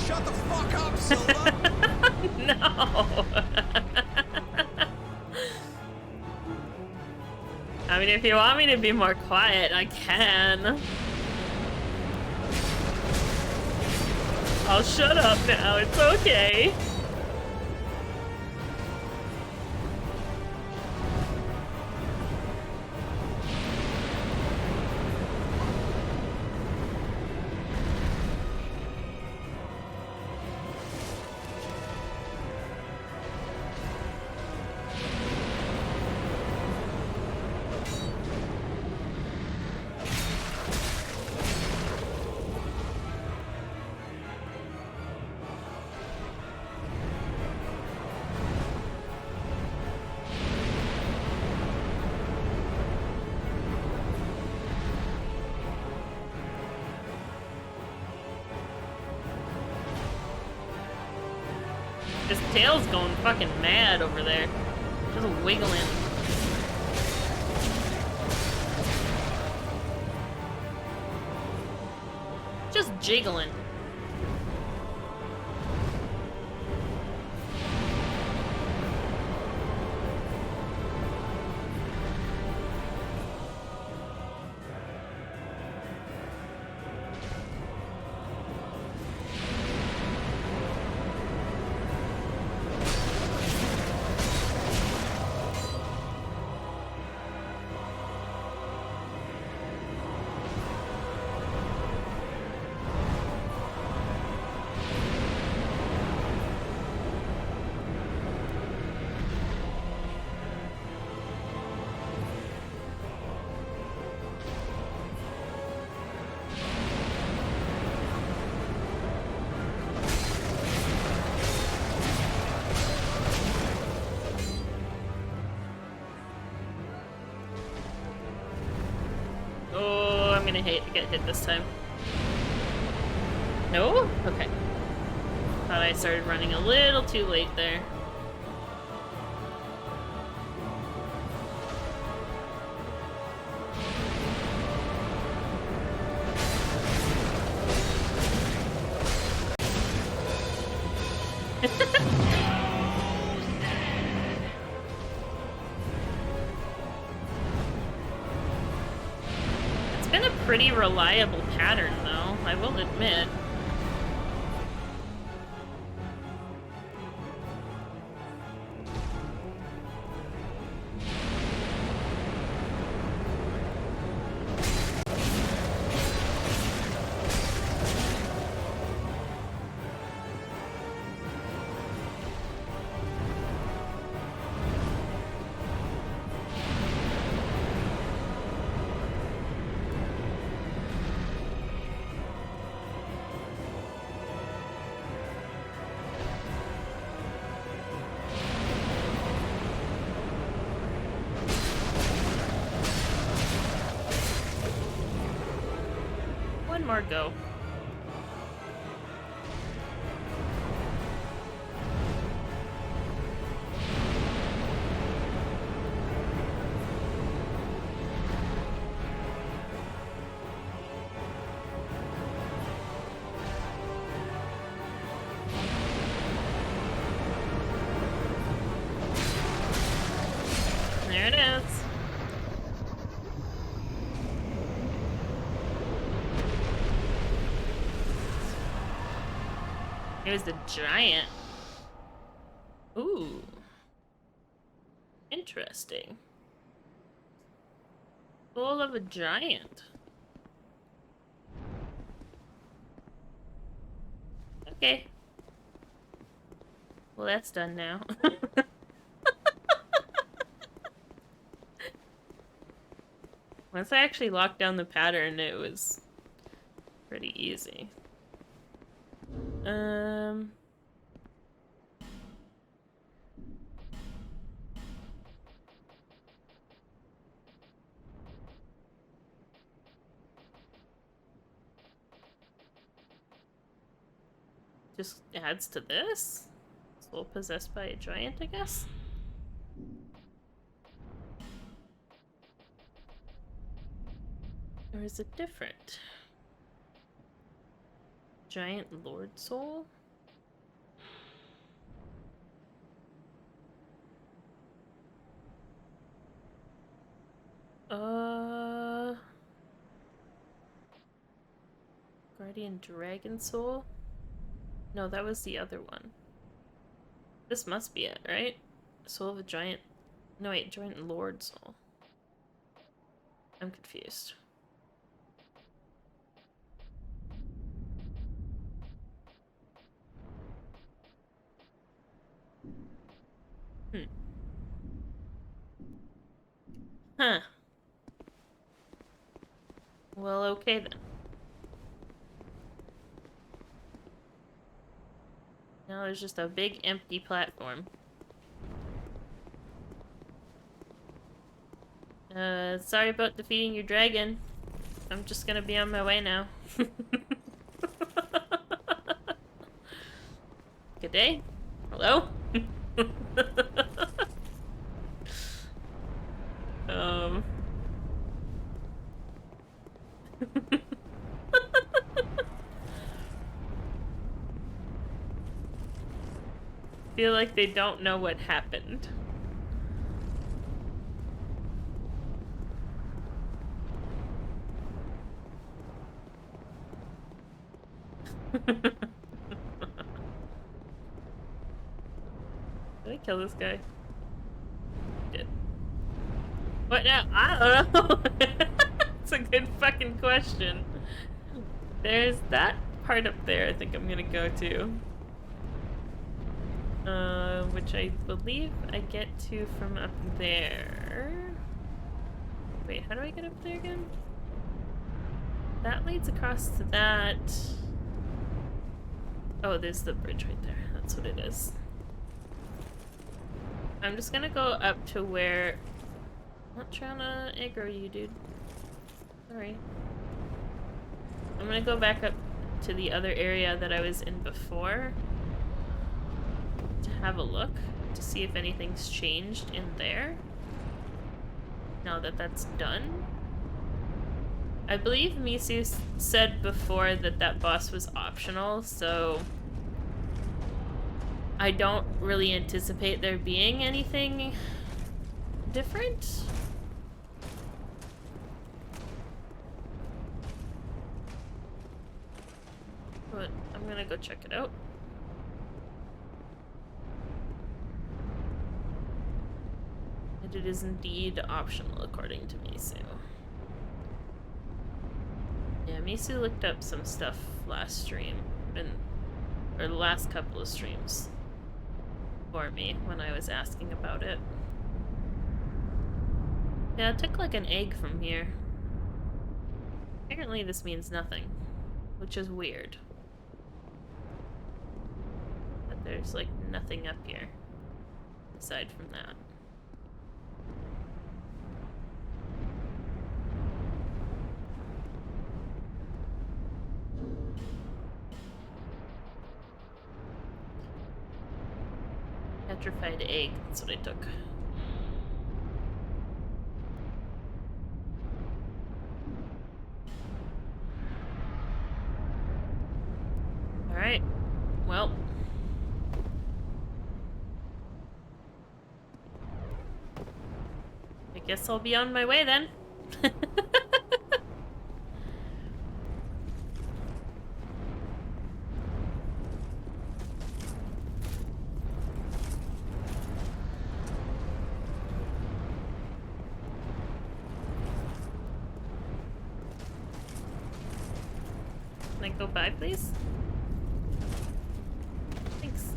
Speaker 5: Shut the fuck up, Silva!
Speaker 1: No! I mean, if you want me to be more quiet, I can. I'll shut up now, it's okay. His tail's going fucking mad over there. Just wiggling. Just jiggling. Oh, I'm gonna hate to get hit this time. No? Okay. Thought I started running a little too late there. It's been a pretty reliable pattern, though, I will admit. One more go. There it is. It was the giant. Ooh. Interesting. Soul of a giant. Okay. Well, that's done now. Once I actually locked down the pattern, it was pretty easy. Just adds to this? Soul possessed by a giant, I guess? Or is it different? Giant Lord Soul? Guardian Dragon Soul? No, that was the other one. This must be it, right? Soul of a Giant... No, wait, Giant Lord Soul. I'm confused. Huh. Well, okay then. Now there's just a big empty platform. Sorry about defeating your dragon. I'm just gonna be on my way now. Good day. Hello? Feel like they don't know what happened. Did I kill this guy? I did. What now? I don't know. It's a good fucking question. There's that part up there I think I'm gonna go to. Which I believe I get to from up there. Wait, how do I get up there again? That leads across to that. Oh, there's the bridge right there. That's what it is. I'm just gonna go up to where... I'm not trying to aggro you, dude. Sorry. I'm gonna go back up to the other area that I was in before to have a look to see if anything's changed in there now that that's done. I believe Misu said before that that boss was optional, so I don't really anticipate there being anything different. But I'm gonna go check it out. And it is indeed optional according to Misu. Yeah, Misu looked up some stuff last stream, or the last couple of streams for me when I was asking about it. Yeah, it took like an egg from here. Apparently this means nothing, which is weird. But there's like nothing up here aside from that. Petrified egg, that's what I took. Alright, well. I guess I'll be on my way then. Can I go by, please? Thanks.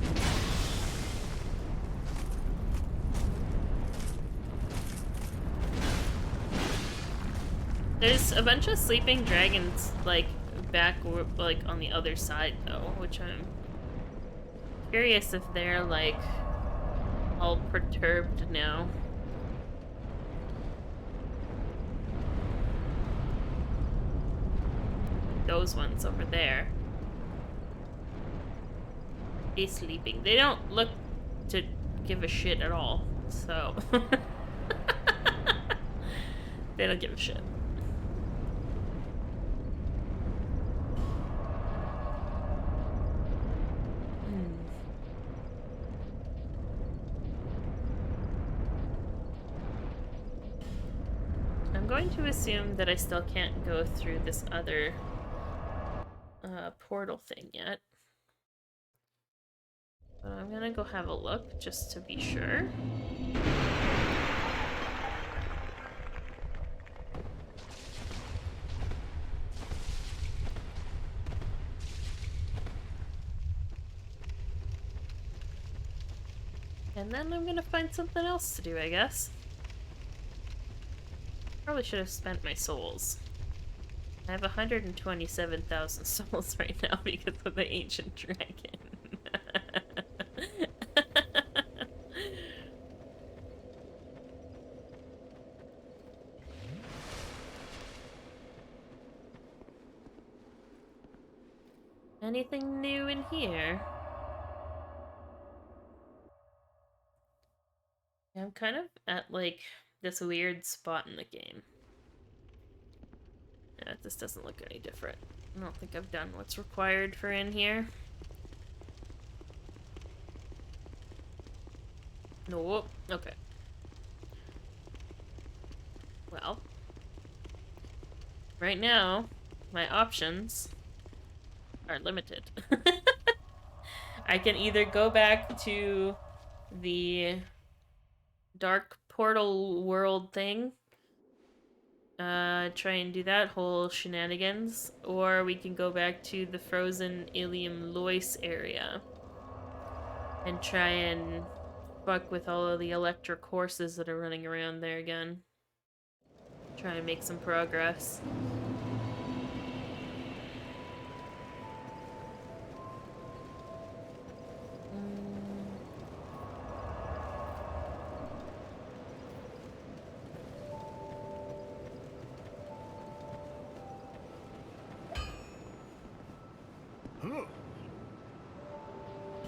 Speaker 1: There's a bunch of sleeping dragons, like, back, like, on the other side, though, which I'm curious if they're, like, all perturbed now. Those ones over there. He's sleeping. They don't look to give a shit at all, so... They don't give a shit. I'm going to assume that I still can't go through this other portal thing yet. But I'm gonna go have a look just to be sure. And then I'm gonna find something else to do, I guess. Probably should have spent my souls. I have 127,000 souls right now because of the ancient dragon. Anything new in here? I'm kind of at, like, this weird spot in the game. Yeah, this doesn't look any different. I don't think I've done what's required for in here. Nope. Okay. Well. Right now, my options are limited. I can either go back to the dark portal world thing, try and do that whole shenanigans, or we can go back to the frozen Ilium Lois area and try and fuck with all of the electric horses that are running around there again. Try and make some progress.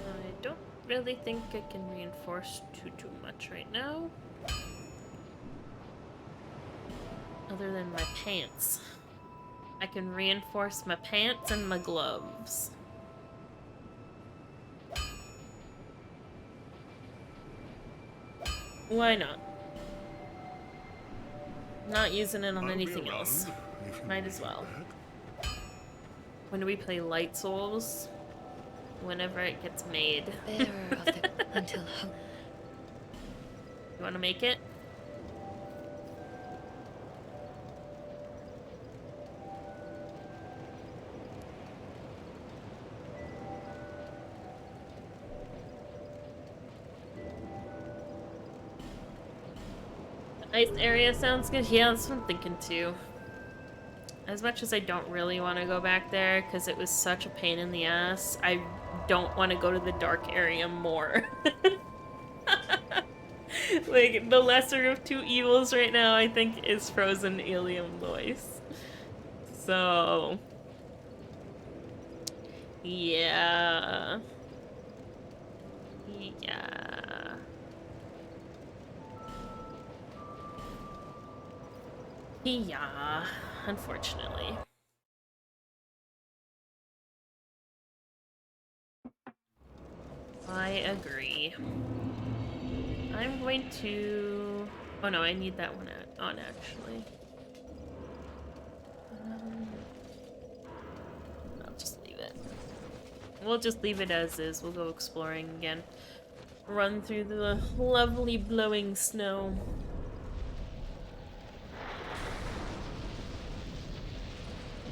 Speaker 1: I don't really think I can reinforce too much right now. Other than my pants. I can reinforce my pants and my gloves. Why not? Not using it on anything else. Might as well. When do we play Light Souls? Whenever it gets made.
Speaker 6: Bearer of the until hope.
Speaker 1: You want to make it? The ice area sounds good. Yeah, that's what I'm thinking too. As much as I don't really want to go back there because it was such a pain in the ass, I don't want to go to the dark area more. Like, the lesser of two evils right now, I think, is Frozen Ilium Lois. So... yeah... yeah... yeah, unfortunately. I agree. I'm going to... oh no, I need that one on actually. I'll just leave it. We'll just leave it as is. We'll go exploring again. Run through the lovely blowing snow.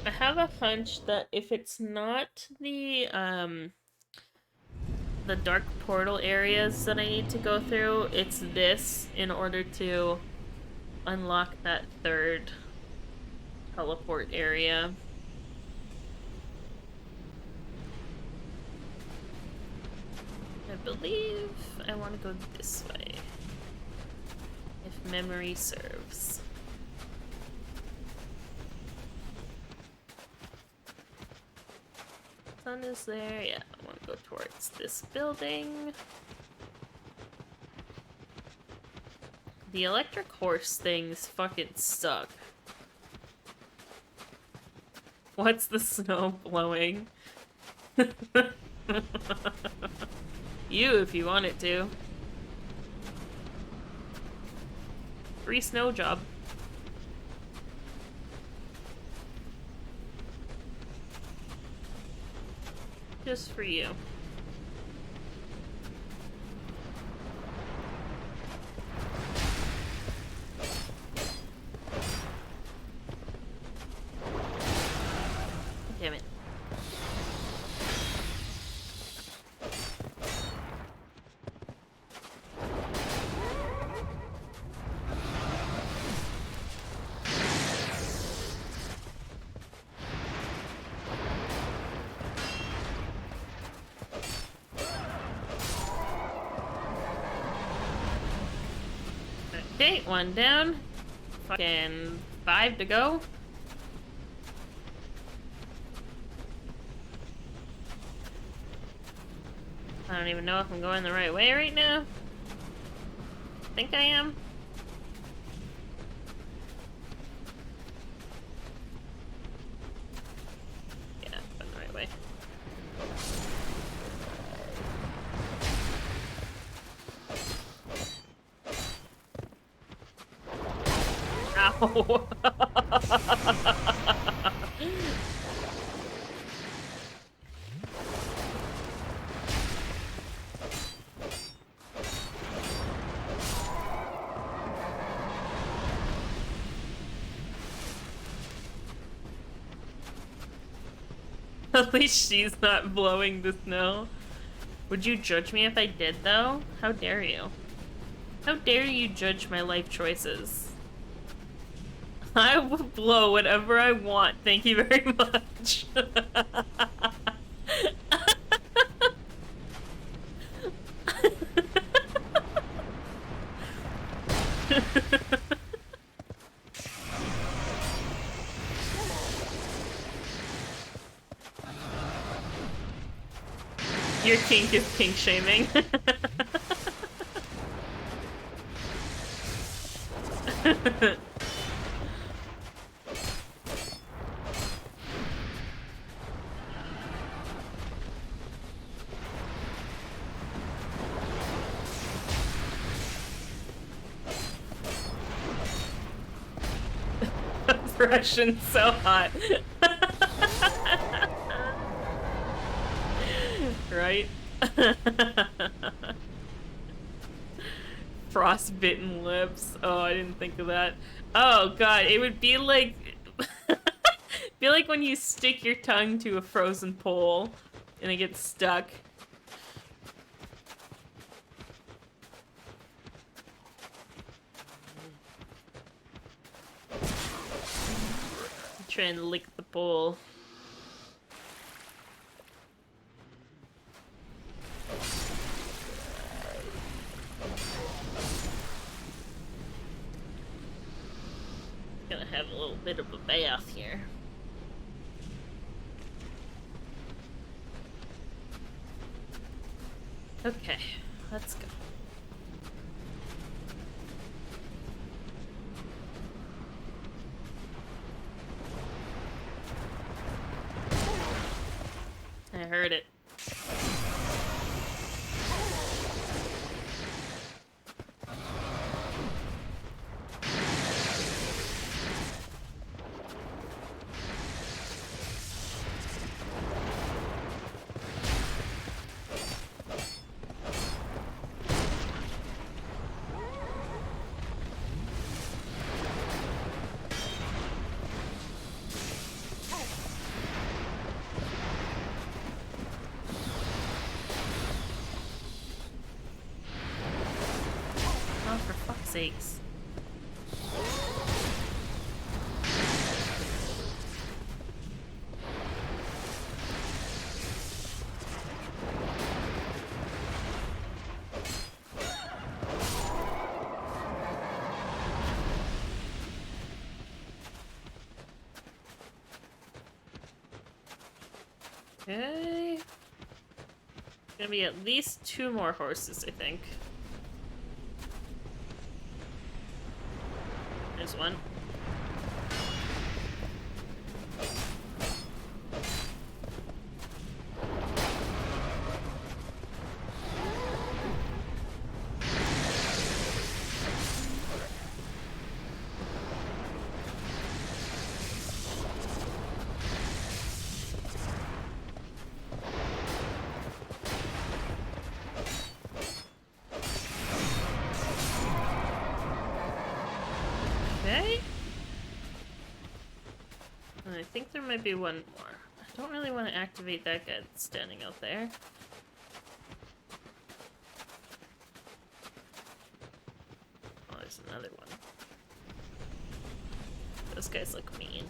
Speaker 1: I have a hunch that if it's not the dark portal areas that I need to go through, it's this in order to unlock that third teleport area. I believe I want to go this way, if memory serves. Sun is there. Yeah, I want to go towards this building. The electric horse things fucking suck. What's the snow blowing? You, if you want it to. Free snow job. Just for you. Damn it. Okay, one down. Fucking 5 to go. I don't even know if I'm going the right way right now. I think I am. Yeah, going the right way. Ow! At least she's not blowing the snow. Would you judge me if I did, though? How dare you? How dare you judge my life choices? I will blow whatever I want, thank you very much. Your kink is kink shaming. Russian so hot. Right? Frostbitten lips. Oh, I didn't think of that. Oh god, it would be like be like when you stick your tongue to a frozen pole and it gets stuck. Try and lick the pole. Gonna have a little bit of a bath here. Okay, let's go. I heard it. Sakes. Okay. Gonna be at least 2 more horses, I think. There's one. Okay. And I think there might be one more. I don't really want to activate that guy that's standing out there. Oh, there's another one. Those guys look mean.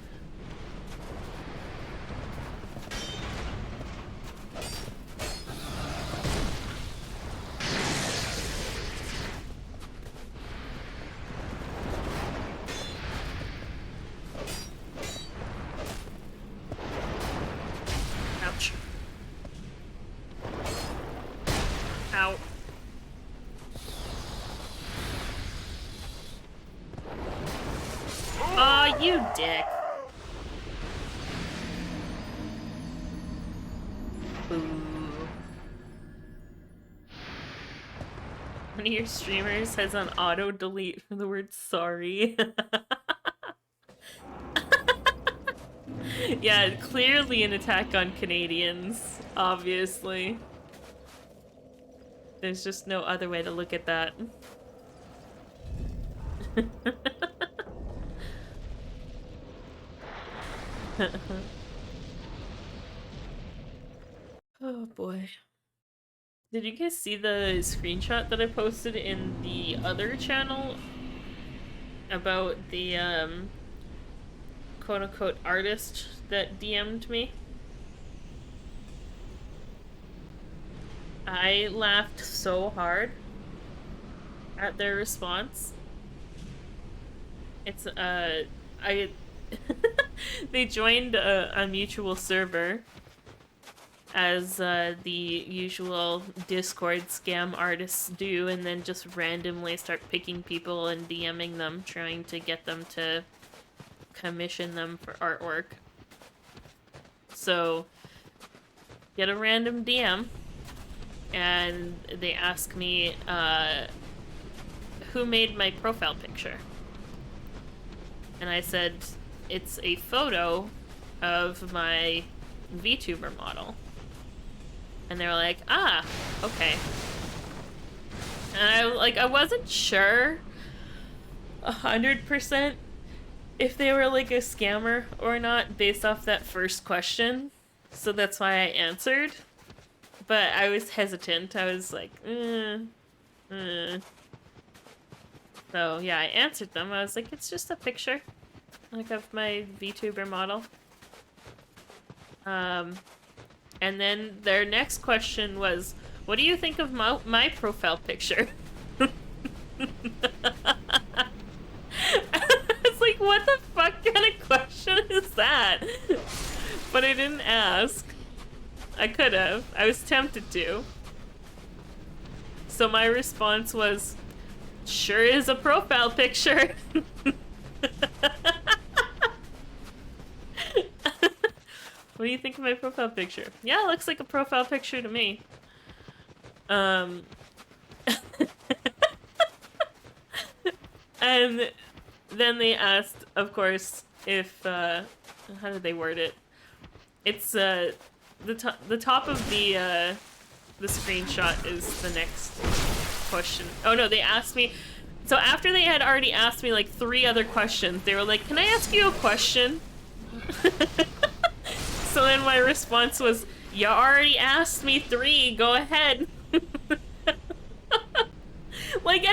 Speaker 1: Ouch. Ow. Aw, you dick. Boo. One of your streamers has on auto delete for the word sorry. Yeah, clearly an attack on Canadians, obviously. There's just no other way to look at that. Oh boy. Did you guys see the screenshot that I posted in the other channel about the quote-unquote artist that DM'd me? I laughed so hard at their response. It's they joined a mutual server as the usual Discord scam artists do, and then just randomly start picking people and DMing them, trying to get them to commission them for artwork. So, get a random DM, and they ask me, who made my profile picture? And I said, it's a photo of my VTuber model. And they were like, ah, okay. And I wasn't sure 100% if they were like a scammer or not based off that first question. So that's why I answered. But I was hesitant. I was like, So yeah, I answered them. I was like, it's just a picture, like, of my VTuber model. And then their next question was, what do you think of my profile picture? It's like, what the fuck kind of question is that? But I didn't ask. I could have. I was tempted to. So my response was, sure is a profile picture. What do you think of my profile picture? Yeah, it looks like a profile picture to me. And then they asked, of course, if how did they word it? It's the top of the screenshot is the next question. Oh no, they asked me. So after they had already asked me like 3 other questions, they were like, "Can I ask you a question?" So then my response was, "You already asked me 3. Go ahead." Like,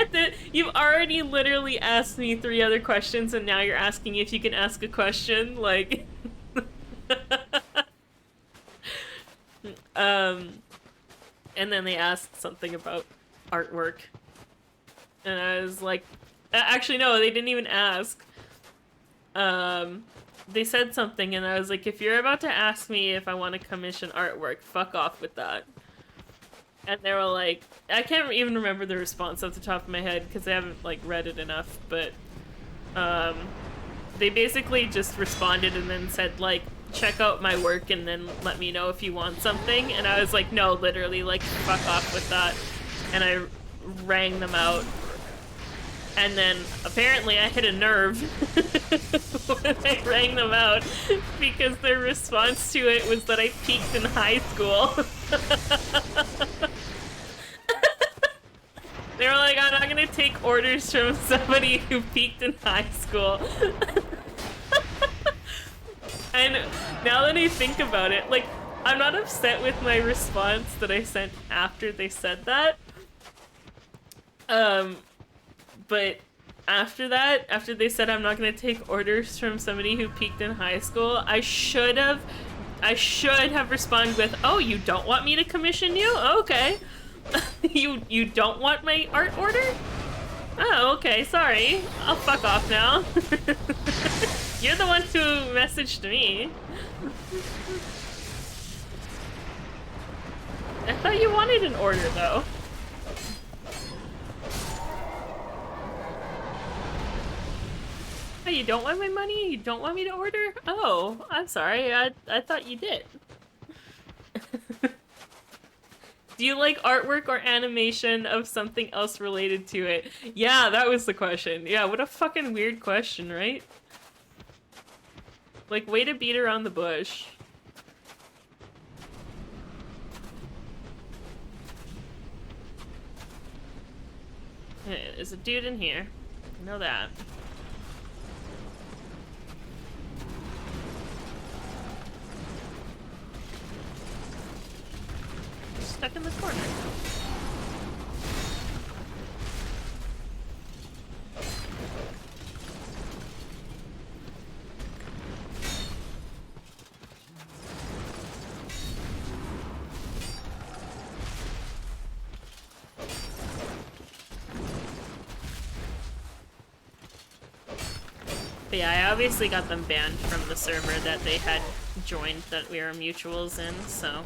Speaker 1: you've already literally asked me 3 other questions, and now you're asking if you can ask a question. Like, and then they asked something about artwork, and I was like, actually no, they didn't even ask. They said something, and I was like, if you're about to ask me if I want to commission artwork, fuck off with that. And they were like, I can't even remember the response off the top of my head because I haven't like read it enough, but they basically just responded and then said like, check out my work and then let me know if you want something. And I was like, no, literally, like, fuck off with that. And I rang them out. And then apparently I hit a nerve when I rang them out because their response to it was that I peaked in high school. They were like, I'm not gonna take orders from somebody who peaked in high school. And now that I think about it, like, I'm not upset with my response that I sent after they said that. But after that, after they said I'm not gonna take orders from somebody who peaked in high school, I should have responded with, oh, you don't want me to commission you? Okay. You don't want my art order? Oh, okay, sorry. I'll fuck off now. You're the one who messaged me. I thought you wanted an order, though. Oh, you don't want my money? You don't want me to order? Oh, I'm sorry. I thought you did. Do you like artwork or animation of something else related to it? Yeah, that was the question. Yeah, what a fucking weird question, right? Like, way to beat around the bush. Hey, there's a dude in here. I know that. Stuck in the corner. But yeah, I obviously got them banned from the server that they had joined that we were mutuals in, so...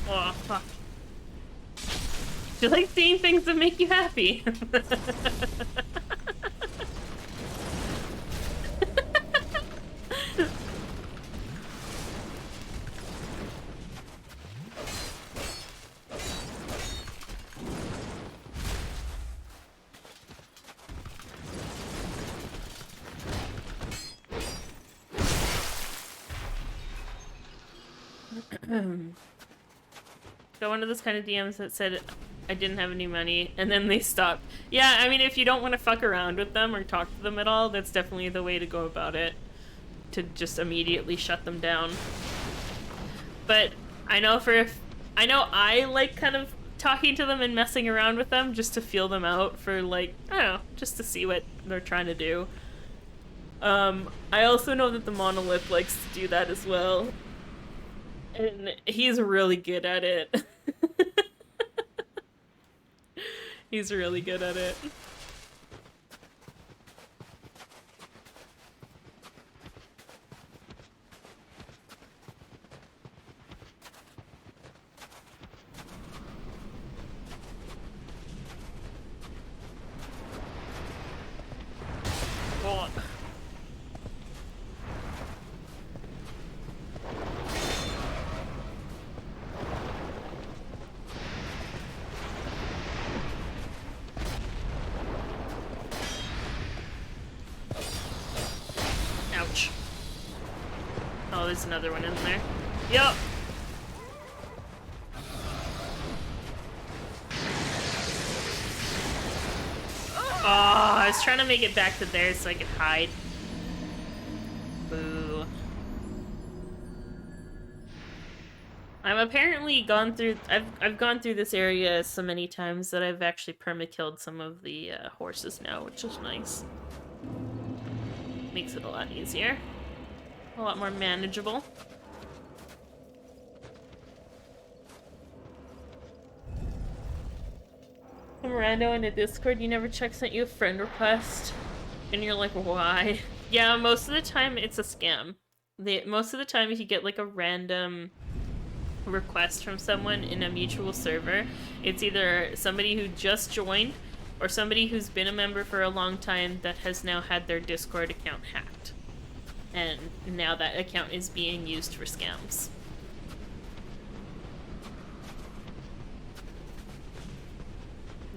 Speaker 1: Oh, fuck. Do you like seeing things that make you happy? Got one of those kind of DMs that said I didn't have any money, and then they stopped. Yeah, I mean, if you don't want to fuck around with them or talk to them at all, that's definitely the way to go about it. To just immediately shut them down. But I know I like kind of talking to them and messing around with them just to feel them out for, like, I don't know, just to see what they're trying to do. I also know that the Monolith likes to do that as well. And he's really good at it. He's really good at it. Oh. Ouch. Oh, there's another one in there. Yup. Oh, I was trying to make it back to there so I could hide. Boo. I'm apparently gone through. I've gone through this area so many times that I've actually perma-killed some of the horses now, which is nice. Makes it a lot easier. A lot more manageable. Some rando in a Discord you never check sent you a friend request, and you're like, why? Yeah, most of the time it's a scam. Most of the time if you get like a random request from someone in a mutual server, it's either somebody who just joined or somebody who's been a member for a long time that has now had their Discord account hacked. And now that account is being used for scams.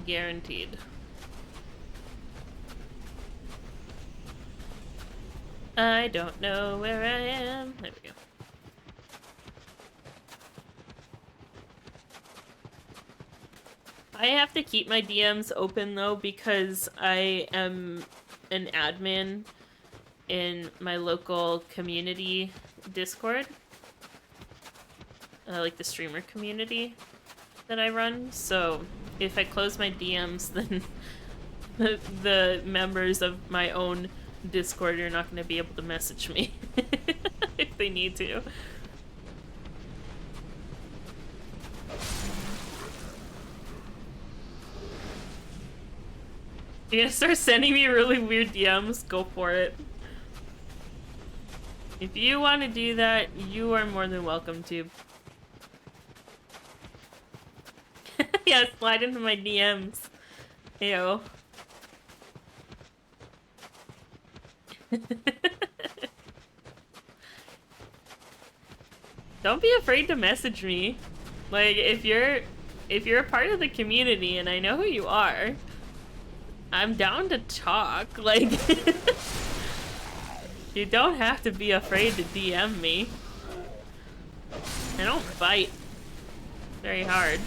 Speaker 1: Guaranteed. I don't know where I am. There we go. I have to keep my DMs open though because I am an admin in my local community Discord. Like the streamer community that I run. So if I close my DMs, then the members of my own Discord are not going to be able to message me if they need to. You're gonna start sending me really weird DMs? Go for it. If you want to do that, you are more than welcome to. Yeah, slide into my DMs. Ew. Don't be afraid to message me. Like, if you're a part of the community and I know who you are, I'm down to talk. Like, you don't have to be afraid to DM me. I don't bite very hard.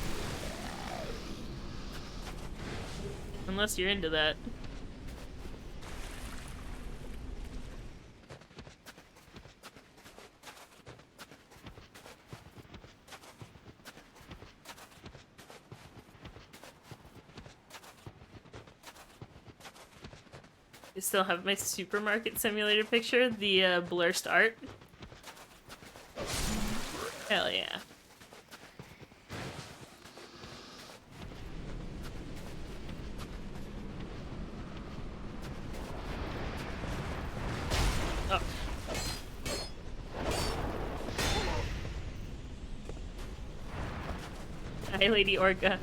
Speaker 1: Unless you're into that. I still have my supermarket simulator picture, the blur start. Hell yeah. Oh. Hi, Lady Orca.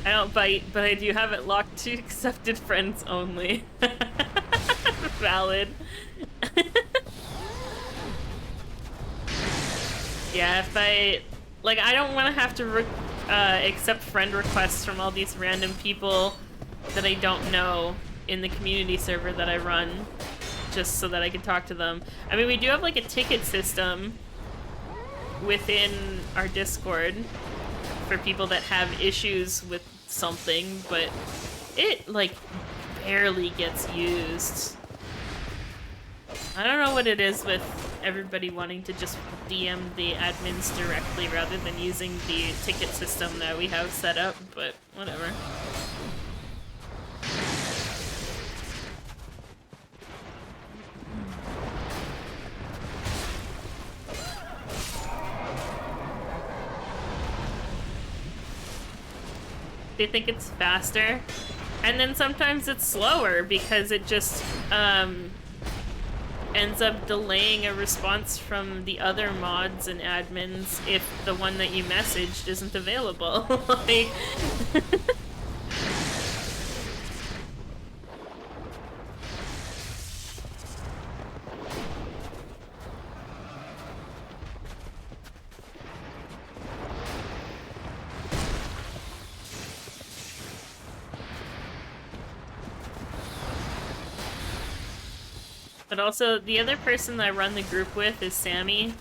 Speaker 1: I don't bite, but I do have it locked to accepted friends only. Valid. Yeah, if I don't want to have to accept friend requests from all these random people that I don't know in the community server that I run, just so that I can talk to them. I mean, we do have like a ticket system within our Discord for people that have issues with something, but it like barely gets used. I don't know what it is with everybody wanting to just DM the admins directly rather than using the ticket system that we have set up, but whatever. They think it's faster, and then sometimes it's slower because it just ends up delaying a response from the other mods and admins if the one that you messaged isn't available. Like But also, the other person that I run the group with is Sammy.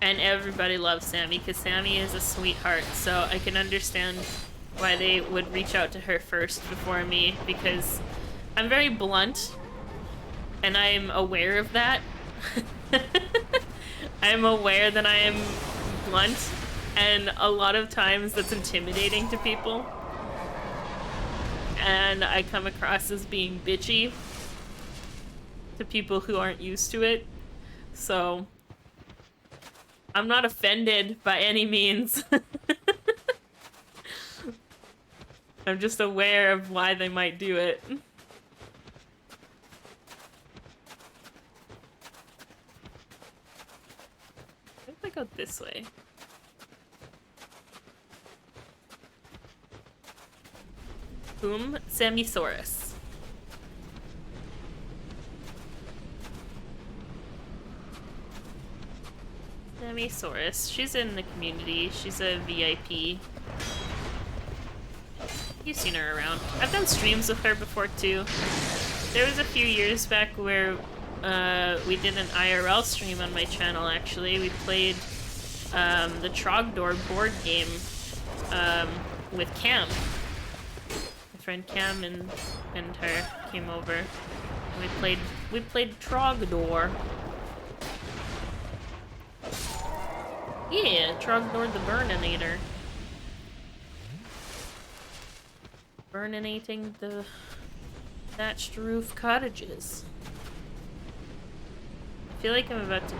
Speaker 1: And everybody loves Sammy because Sammy is a sweetheart, so I can understand why they would reach out to her first before me, because I'm very blunt and I'm aware of that. I'm aware that I am blunt, and a lot of times that's intimidating to people. And I come across as being bitchy to people who aren't used to it. So I'm not offended by any means. I'm just aware of why they might do it. What if I go this way? Boom, Sammysaurus. Sammysaurus. She's in the community. She's a VIP. You've seen her around. I've done streams with her before too. There was a few years back where we did an IRL stream on my channel actually. We played the Trogdor board game with Cam. My friend Cam and her came over. We played Trogdor. Yeah, Trogdor the Burninator. Burninating the thatched roof cottages. I feel like I'm about to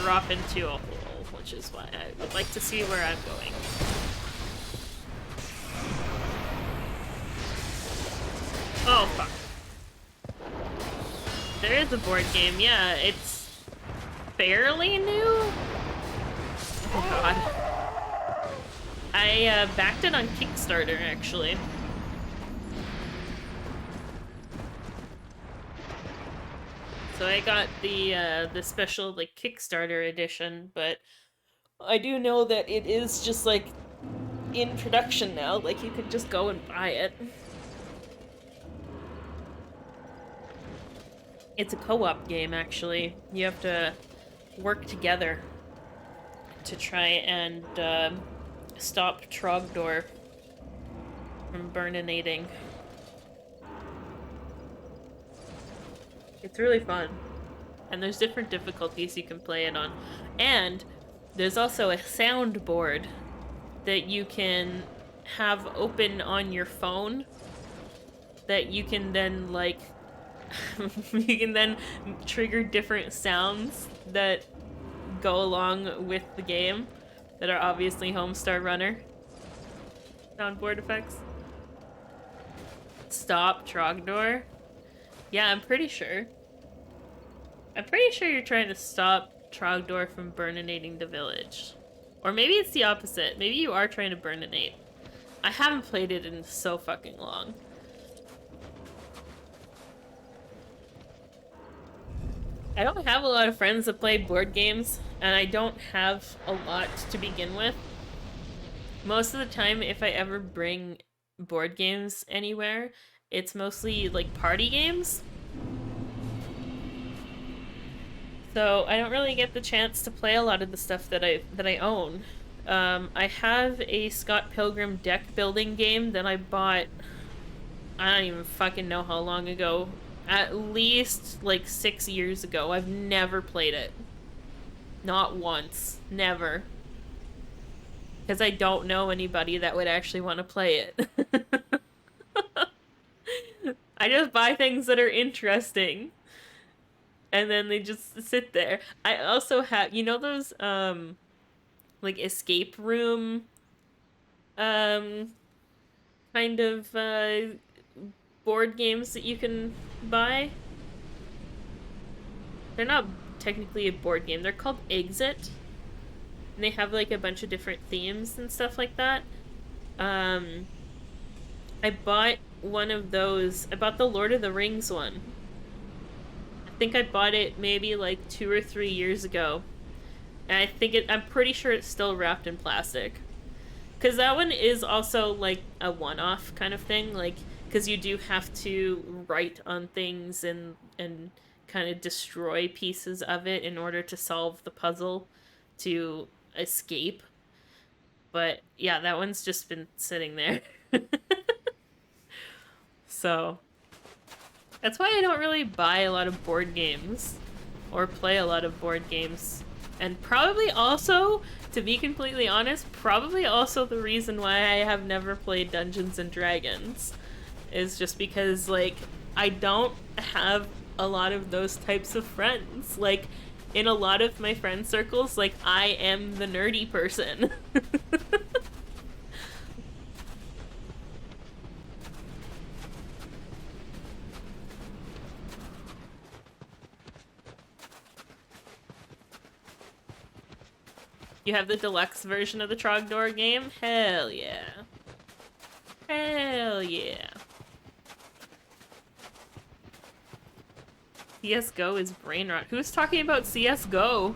Speaker 1: drop into a hole, which is why I would like to see where I'm going. Oh, fuck. There is a board game, yeah, it's fairly new? Oh god. I backed it on Kickstarter, actually. So I got the special, like, Kickstarter edition, but I do know that it is just, like, in production now. Like, you could just go and buy it. It's a co-op game, actually. You have to work together to try and stop Trogdor from burninating. It's really fun. And there's different difficulties you can play it on. And there's also a soundboard that you can have open on your phone that you can then, like, you can then trigger different sounds that go along with the game that are obviously Homestar Runner soundboard effects. Stop Trogdor? Yeah, I'm pretty sure. I'm pretty sure you're trying to stop Trogdor from burninating the village. Or maybe it's the opposite. Maybe you are trying to burninate. I haven't played it in so fucking long. I don't have a lot of friends that play board games, and I don't have a lot to begin with. Most of the time, if I ever bring board games anywhere, it's mostly, like, party games. So I don't really get the chance to play a lot of the stuff that I own. I have a Scott Pilgrim deck building game that I bought, I don't even fucking know how long ago. At least, like, 6 years ago. I've never played it. Not once. Never. Because I don't know anybody that would actually want to play it. I just buy things that are interesting. And then they just sit there. I also have, you know those, like, escape room, kind of, board games that you can buy? They're not technically a board game. They're called Exit. And they have, like, a bunch of different themes and stuff like that. I bought one of those. I bought the Lord of the Rings one. I think I bought it maybe, like, 2 or 3 years ago. And I think I'm pretty sure it's still wrapped in plastic. Because that one is also, like, a one-off kind of thing. Like, because you do have to write on things and kind of destroy pieces of it in order to solve the puzzle to escape. But yeah, that one's just been sitting there. So that's why I don't really buy a lot of board games or play a lot of board games. And probably also, to be completely honest, probably also the reason why I have never played Dungeons and Dragons is just because, like, I don't have a lot of those types of friends. Like, in a lot of my friend circles, like, I am the nerdy person. You have the deluxe version of the Trogdor game? Hell yeah. Hell yeah. CSGO is brain rot. Who's talking about CSGO?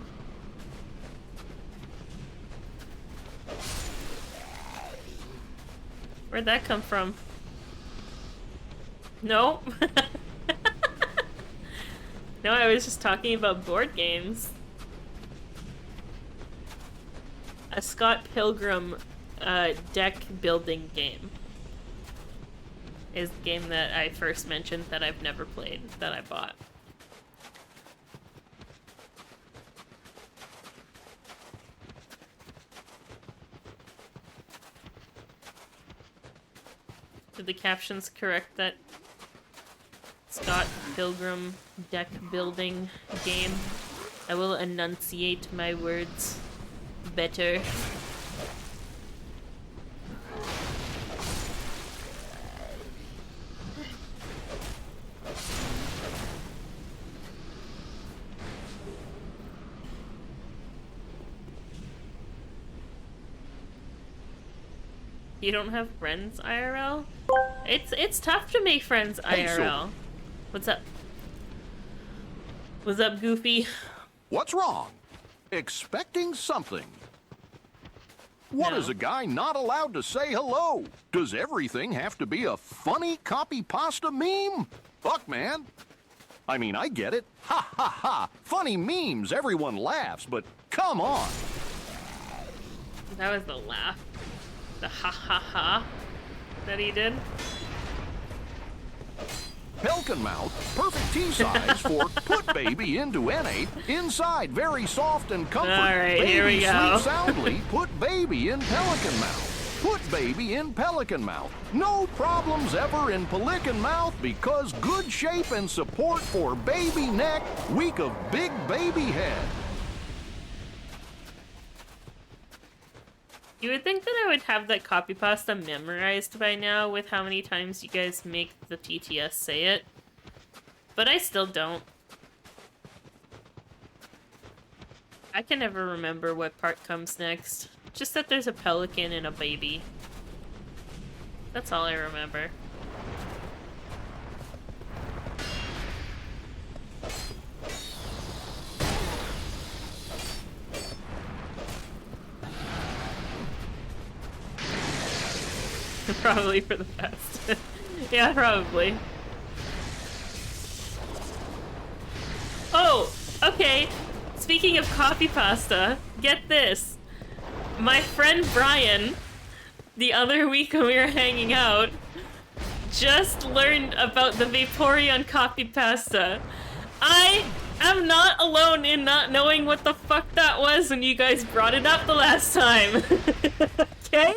Speaker 1: Where'd that come from? No? No, I was just talking about board games. A Scott Pilgrim deck building game is the game that I first mentioned that I've never played, that I bought. Did the captions correct that Scott Pilgrim deck building game? I will enunciate my words better. You don't have friends IRL? It's tough to make friends IRL. What's up? What's up, Goofy?
Speaker 7: What's wrong? Expecting something. What
Speaker 1: No.
Speaker 7: is a guy not allowed to say hello? Does everything have to be a funny copy pasta meme? Fuck, man. I mean, I get it. Ha ha ha. Funny memes, everyone laughs, but come on.
Speaker 1: That was the laugh. The ha ha ha that he did.
Speaker 7: Pelican mouth, perfect tea size for put baby into N8. Inside, very soft and comfort.
Speaker 1: All right,
Speaker 7: baby
Speaker 1: here we go.
Speaker 7: sleep soundly. Put baby in pelican mouth. Put baby in pelican mouth. No problems ever in pelican mouth because good shape and support for baby neck. Week of big baby head.
Speaker 1: You would think that I would have that copy pasta memorized by now with how many times you guys make the TTS say it. But I still don't. I can never remember what part comes next. Just that there's a pelican and a baby. That's all I remember. Probably for the best. Yeah, probably. Oh, okay. Speaking of coffee pasta, get this. My friend Brian, the other week when we were hanging out, just learned about the Vaporeon coffee pasta. I am not alone in not knowing what the fuck that was when you guys brought it up the last time. Okay?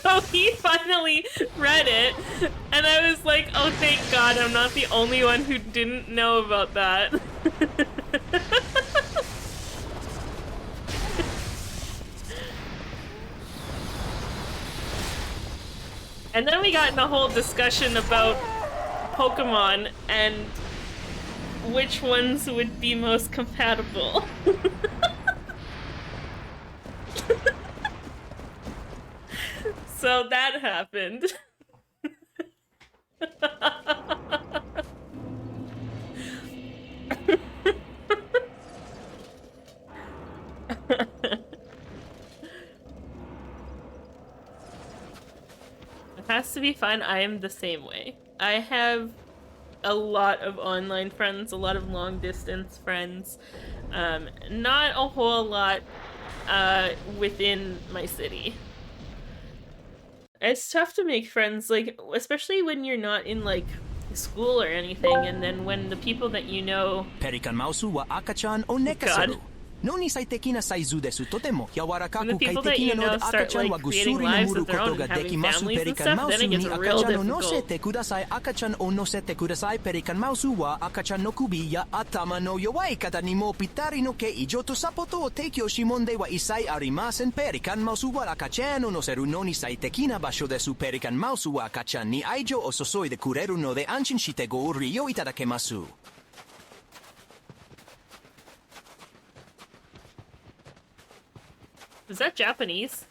Speaker 1: So he finally read it, and I was like, oh, thank God, I'm not the only one who didn't know about that. And then we got in a whole discussion about Pokemon and which ones would be most compatible. So that happened. It has to be fun. I am the same way. I have a lot of online friends, a lot of long distance friends. Not a whole lot within my city. It's tough to make friends, like, especially when you're not in, like, school or anything, and then when the people that you know...
Speaker 8: Pelikan mausu wa akachan o nekasaru. Noni sai tekina saizu desu totemo yawarakaku kai tekina no akachan wa gusuri no muru koto ga dekimasu pelikan mausu ni akachan o nosete kudasai akachan o nosete kudasai pelikan mausu wa akachan no kubi ya atama no yowai kata ni mo pitari no kei joto sapoto o teikyo shimonde wa isai arimasen pelikan mausu wa akachan o noseru noni sai tekina basho desu pelikan mausu wa akachan ni aijo o sosoi de kureru no de anchin shitego ryo itadakemasu.
Speaker 1: Is that Japanese?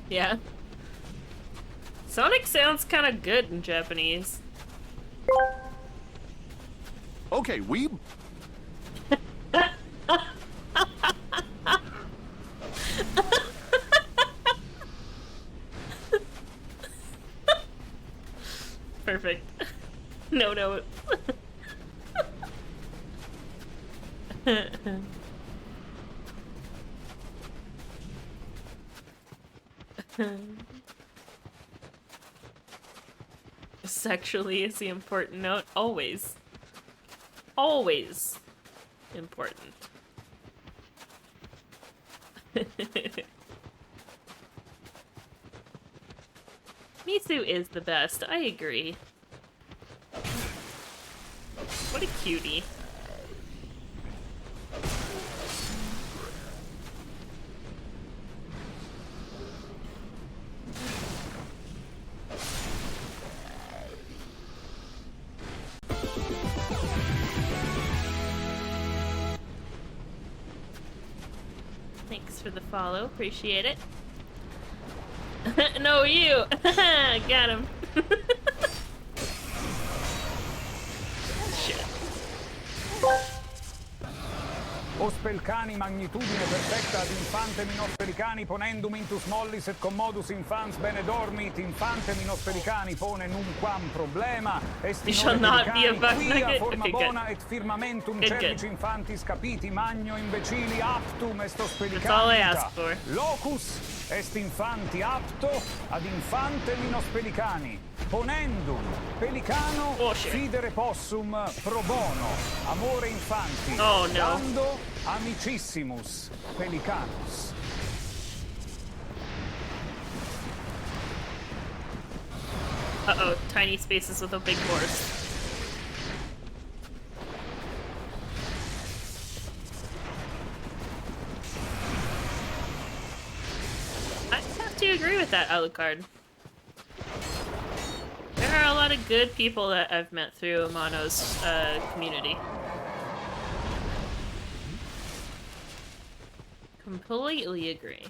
Speaker 1: Yeah. Sonic sounds kind of good in Japanese.
Speaker 7: Okay, we...
Speaker 1: Perfect. No, no. Sexually is the important note. Always. Always important. Misu is the best, I agree. What a cutie. Thanks for the follow, appreciate it. No, you! Got him. Shit.
Speaker 4: Os Pelcani magnitudine perfecta ad infante minos Pelicani ponendum intus mollis et commodus infans bene dormit infante minos Pelicani pone nunquam problema est
Speaker 1: You shall not be a bug
Speaker 4: quia
Speaker 1: nugget.
Speaker 4: forma
Speaker 1: Okay, good.
Speaker 4: bona et firmamentum
Speaker 1: Good,
Speaker 4: cervici
Speaker 1: good.
Speaker 4: infantis capiti magno imbecili aptum est os Pelicani.
Speaker 1: That's all I asked for.
Speaker 4: Locus est infanti apto ad infante minos Pelicani ponendum Pelicano
Speaker 1: Oh, shit.
Speaker 4: fidere possum pro bono amore infanti
Speaker 1: Oh, no.
Speaker 4: dando amicissimus Pelicanus.
Speaker 1: Uh-oh, tiny spaces with a big horse. I have to agree with that, Alucard. There are a lot of good people that I've met through Amano's community. Completely agree.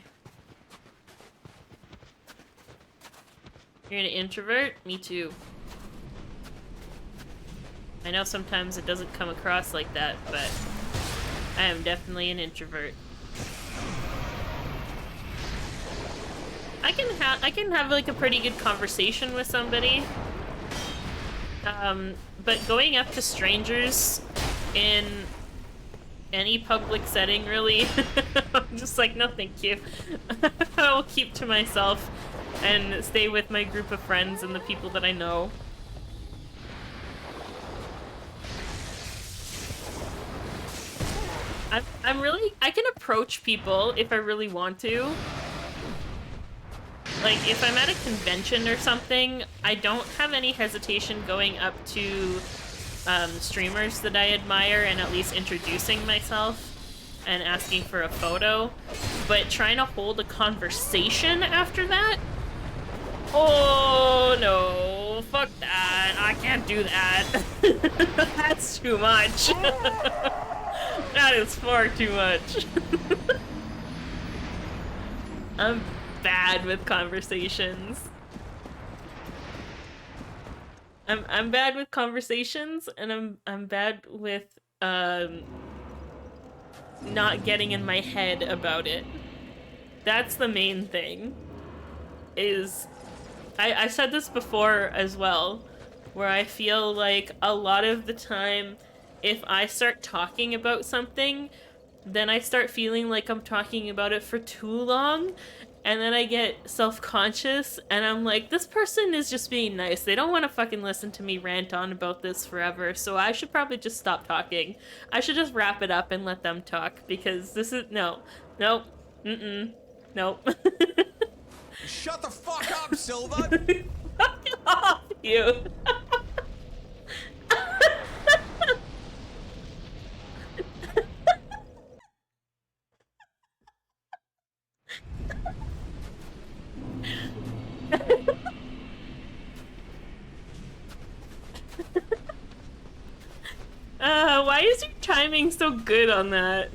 Speaker 1: You're an introvert? Me too. I know sometimes it doesn't come across like that, but I am definitely an introvert. I can have like a pretty good conversation with somebody. But going up to strangers in any public setting, really, I'm just like, no thank you. I'll keep to myself and stay with my group of friends and the people that I know. I can approach people if I really want to. Like, if I'm at a convention or something, I don't have any hesitation going up to streamers that I admire and at least introducing myself and asking for a photo. But trying to hold a conversation after that? Oh, no. Fuck that. I can't do that. That's too much. That is far too much. I'm bad with conversations. I'm bad with conversations, and I'm bad with not getting in my head about it. That's the main thing. Is I said this before as well, where I feel like a lot of the time, if I start talking about something, then I start feeling like I'm talking about it for too long, and then I get self-conscious, and I'm like, this person is just being nice. They don't want to fucking listen to me rant on about this forever, so I should probably just stop talking. I should just wrap it up and let them talk, because this is... No. Nope. Mm-mm. Nope.
Speaker 5: Shut the fuck up, Silver!
Speaker 1: Fuck off, you! Why is your timing so good on that?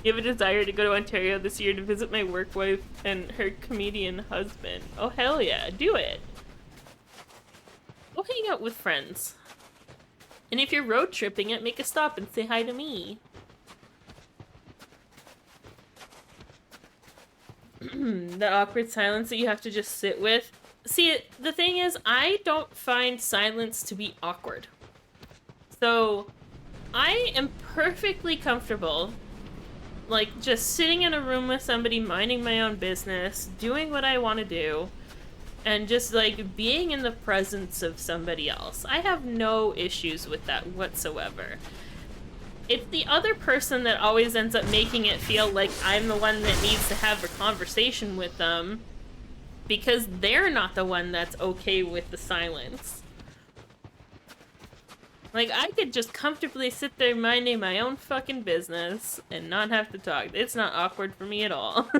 Speaker 1: You have a desire to go to Ontario this year to visit my work wife and her comedian husband. Oh, hell yeah, do it. Go hang out with friends. And if you're road tripping it, make a stop and say hi to me. The awkward silence that you have to just sit with. See, the thing is, I don't find silence to be awkward. So, I am perfectly comfortable, like, just sitting in a room with somebody, minding my own business, doing what I want to do, and just, like, being in the presence of somebody else. I have no issues with that whatsoever. It's the other person that always ends up making it feel like I'm the one that needs to have a conversation with them, because they're not the one that's okay with the silence. Like, I could just comfortably sit there minding my own fucking business and not have to talk. It's not awkward for me at all.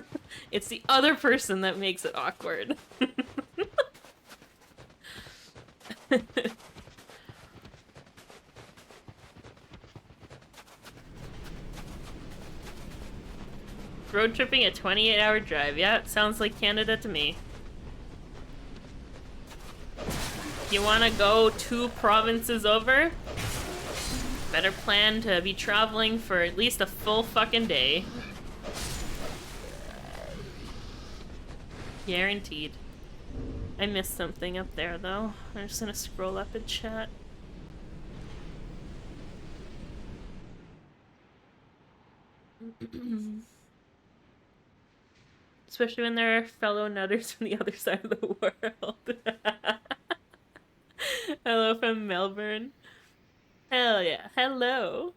Speaker 1: It's the other person that makes it awkward. Road tripping a 28-hour drive. Yeah, it sounds like Canada to me. You want to go 2 provinces over? Better plan to be traveling for at least a full fucking day. Guaranteed. I missed something up there though. I'm just gonna scroll up and chat. Especially when there are fellow nutters from the other side of the world. Hello from Melbourne. Hell yeah. Hello.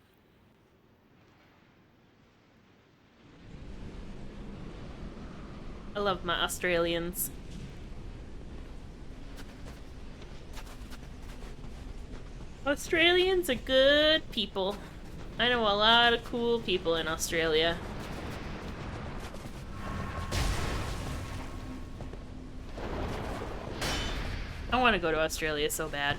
Speaker 1: I love my Australians. Australians are good people. I know a lot of cool people in Australia. I want to go to Australia so bad.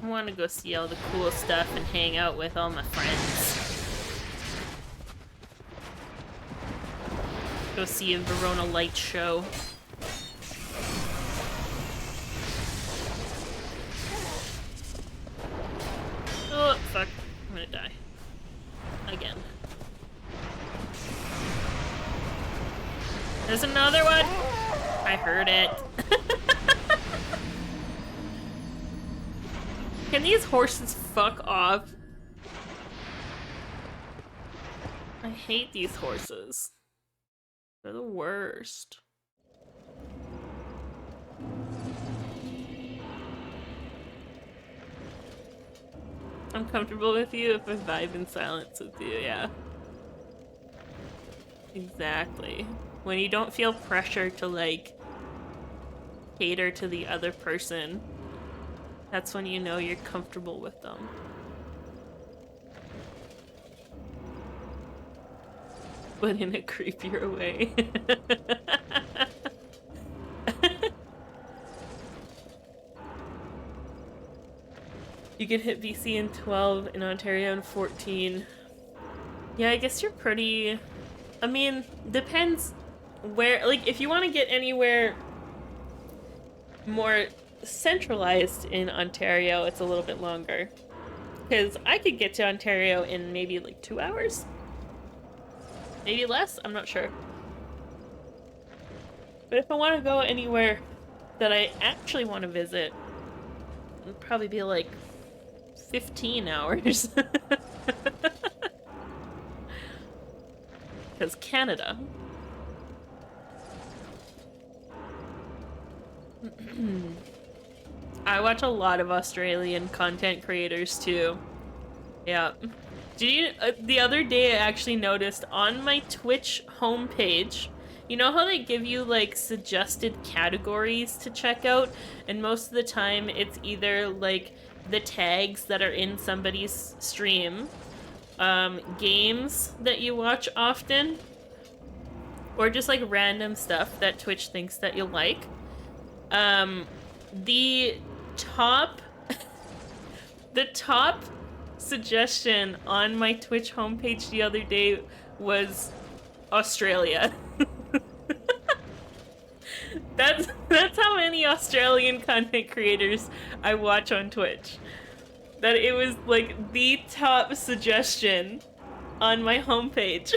Speaker 1: I want to go see all the cool stuff and hang out with all my friends. Go see a Verona Light show. Oh, fuck. I'm gonna die. Again. There's another one! I heard it. Can these horses fuck off? I hate these horses. They're the worst. I'm comfortable with you if I vibe in silence with you, yeah. Exactly. When you don't feel pressure to, like, cater to the other person, that's when you know you're comfortable with them. But in a creepier way. can hit BC in 12, in Ontario in 14. Yeah, I guess you're pretty... I mean, depends where... Like, if you want to get anywhere more centralized in Ontario, it's a little bit longer. Because I could get to Ontario in maybe, like, 2 hours? Maybe less? I'm not sure. But if I want to go anywhere that I actually want to visit, it'd probably be, like, 15 hours. Because Canada. I watch a lot of Australian content creators too. Yeah. Did you, the other day I actually noticed on my Twitch homepage, you know how they give you like suggested categories to check out? And most of the time it's either like the tags that are in somebody's stream, games that you watch often, or just like random stuff that Twitch thinks that you'll like. The top suggestion on my Twitch homepage the other day was Australia. That's how many Australian content creators I watch on Twitch. That it was like the top suggestion on my homepage.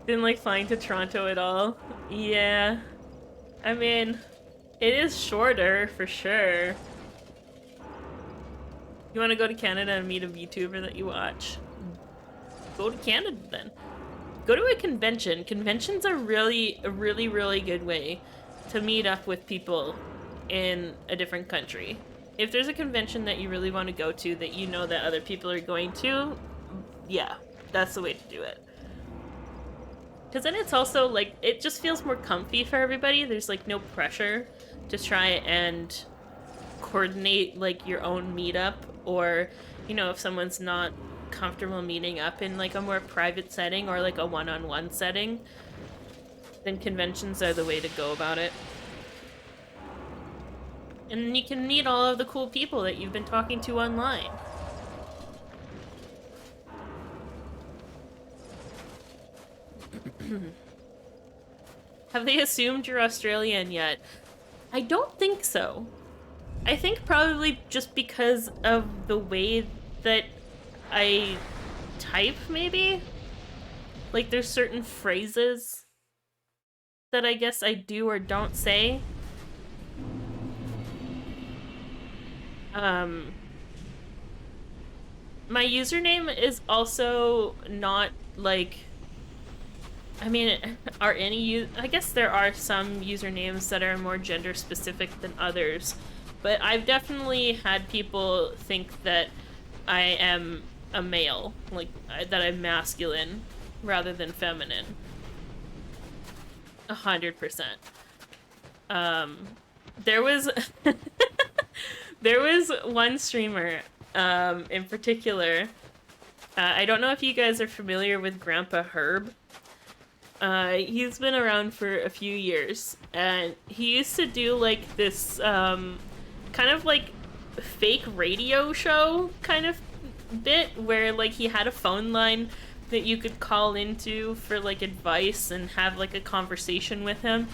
Speaker 1: Didn't like flying to Toronto at all. Yeah. I mean, it is shorter for sure. You want to go to Canada and meet a VTuber that you watch? Go to Canada then. Go to a convention. Conventions are really good way to meet up with people in a different country. If there's a convention that you really want to go to that you know that other people are going to, yeah, that's the way to do it. Because then it's also like, it just feels more comfy for everybody. There's like no pressure to try and coordinate like your own meetup, or, you know, if someone's not comfortable meeting up in like a more private setting or like a one-on-one setting, then conventions are the way to go about it. And you can meet all of the cool people that you've been talking to online. Have they assumed you're Australian yet? I don't think so. I think probably just because of the way that I type, maybe? Like, there's certain phrases that I guess I do or don't say. My username is also not, like... I mean, I guess there are some usernames that are more gender specific than others, but I've definitely had people think that I am a male, like, that I'm masculine rather than feminine. 100%. There was there was one streamer in particular. I don't know if you guys are familiar with Grandpa Herb. He's been around for a few years, and he used to do like this kind of like fake radio show kind of bit where like he had a phone line that you could call into for like advice and have like a conversation with him.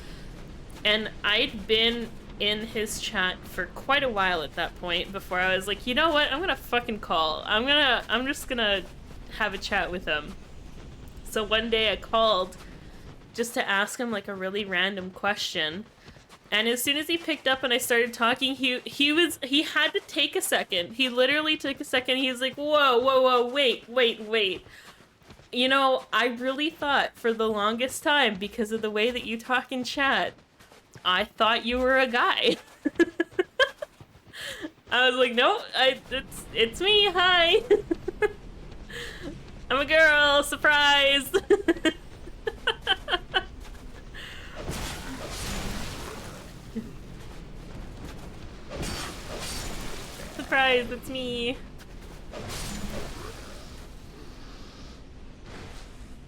Speaker 1: And I'd been in his chat for quite a while at that point before I was like, you know what, I'm gonna fucking call. I'm just gonna have a chat with him. So one day I called just to ask him like a really random question. And as soon as he picked up and I started talking, he had to take a second. He literally took a second. He was like, whoa, wait. You know, I really thought for the longest time, because of the way that you talk in chat, I thought you were a guy. I was like, no, it's me, hi. I'm a girl, surprise. Surprise, it's me.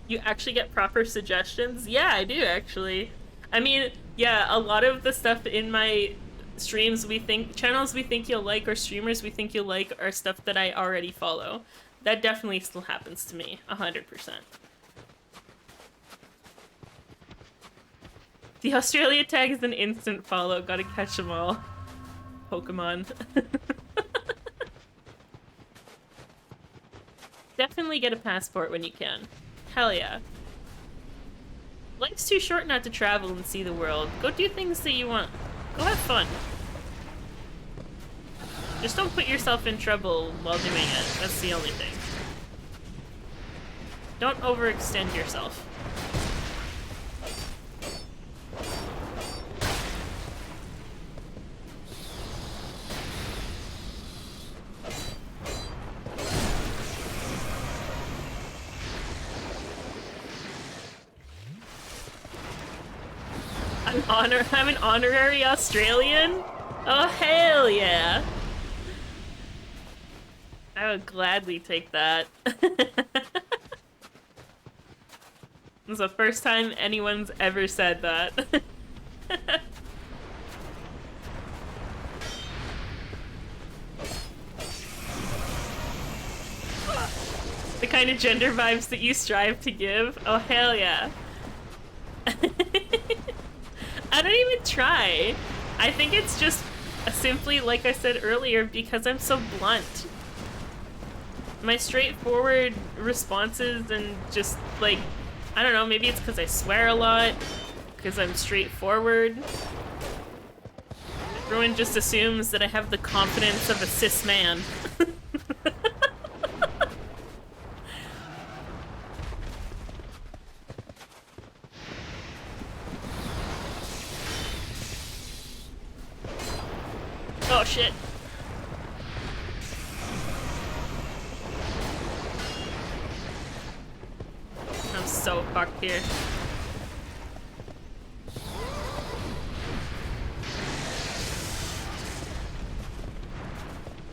Speaker 1: You actually get proper suggestions? Yeah, I do, actually. I mean, yeah, a lot of the stuff in my streams channels we think you'll like, or streamers we think you'll like, are stuff that I already follow. That definitely still happens to me, 100%. The Australia tag is an instant follow, gotta catch them all. Pokemon. Definitely get a passport when you can. Hell yeah. Life's too short not to travel and see the world. Go do things that you want. Go have fun. Just don't put yourself in trouble while doing it. That's the only thing. Don't overextend yourself. I'm an honorary Australian? Oh, hell yeah. I would gladly take that. This is the first time anyone's ever said that. The kind of gender vibes that you strive to give? Oh, hell yeah. I don't even try. I think it's just simply, like I said earlier, because I'm so blunt. My straightforward responses and just, like, I don't know, maybe it's because I swear a lot, because I'm straightforward. Everyone just assumes that I have the confidence of a cis man. Oh shit. I'm so fucked here.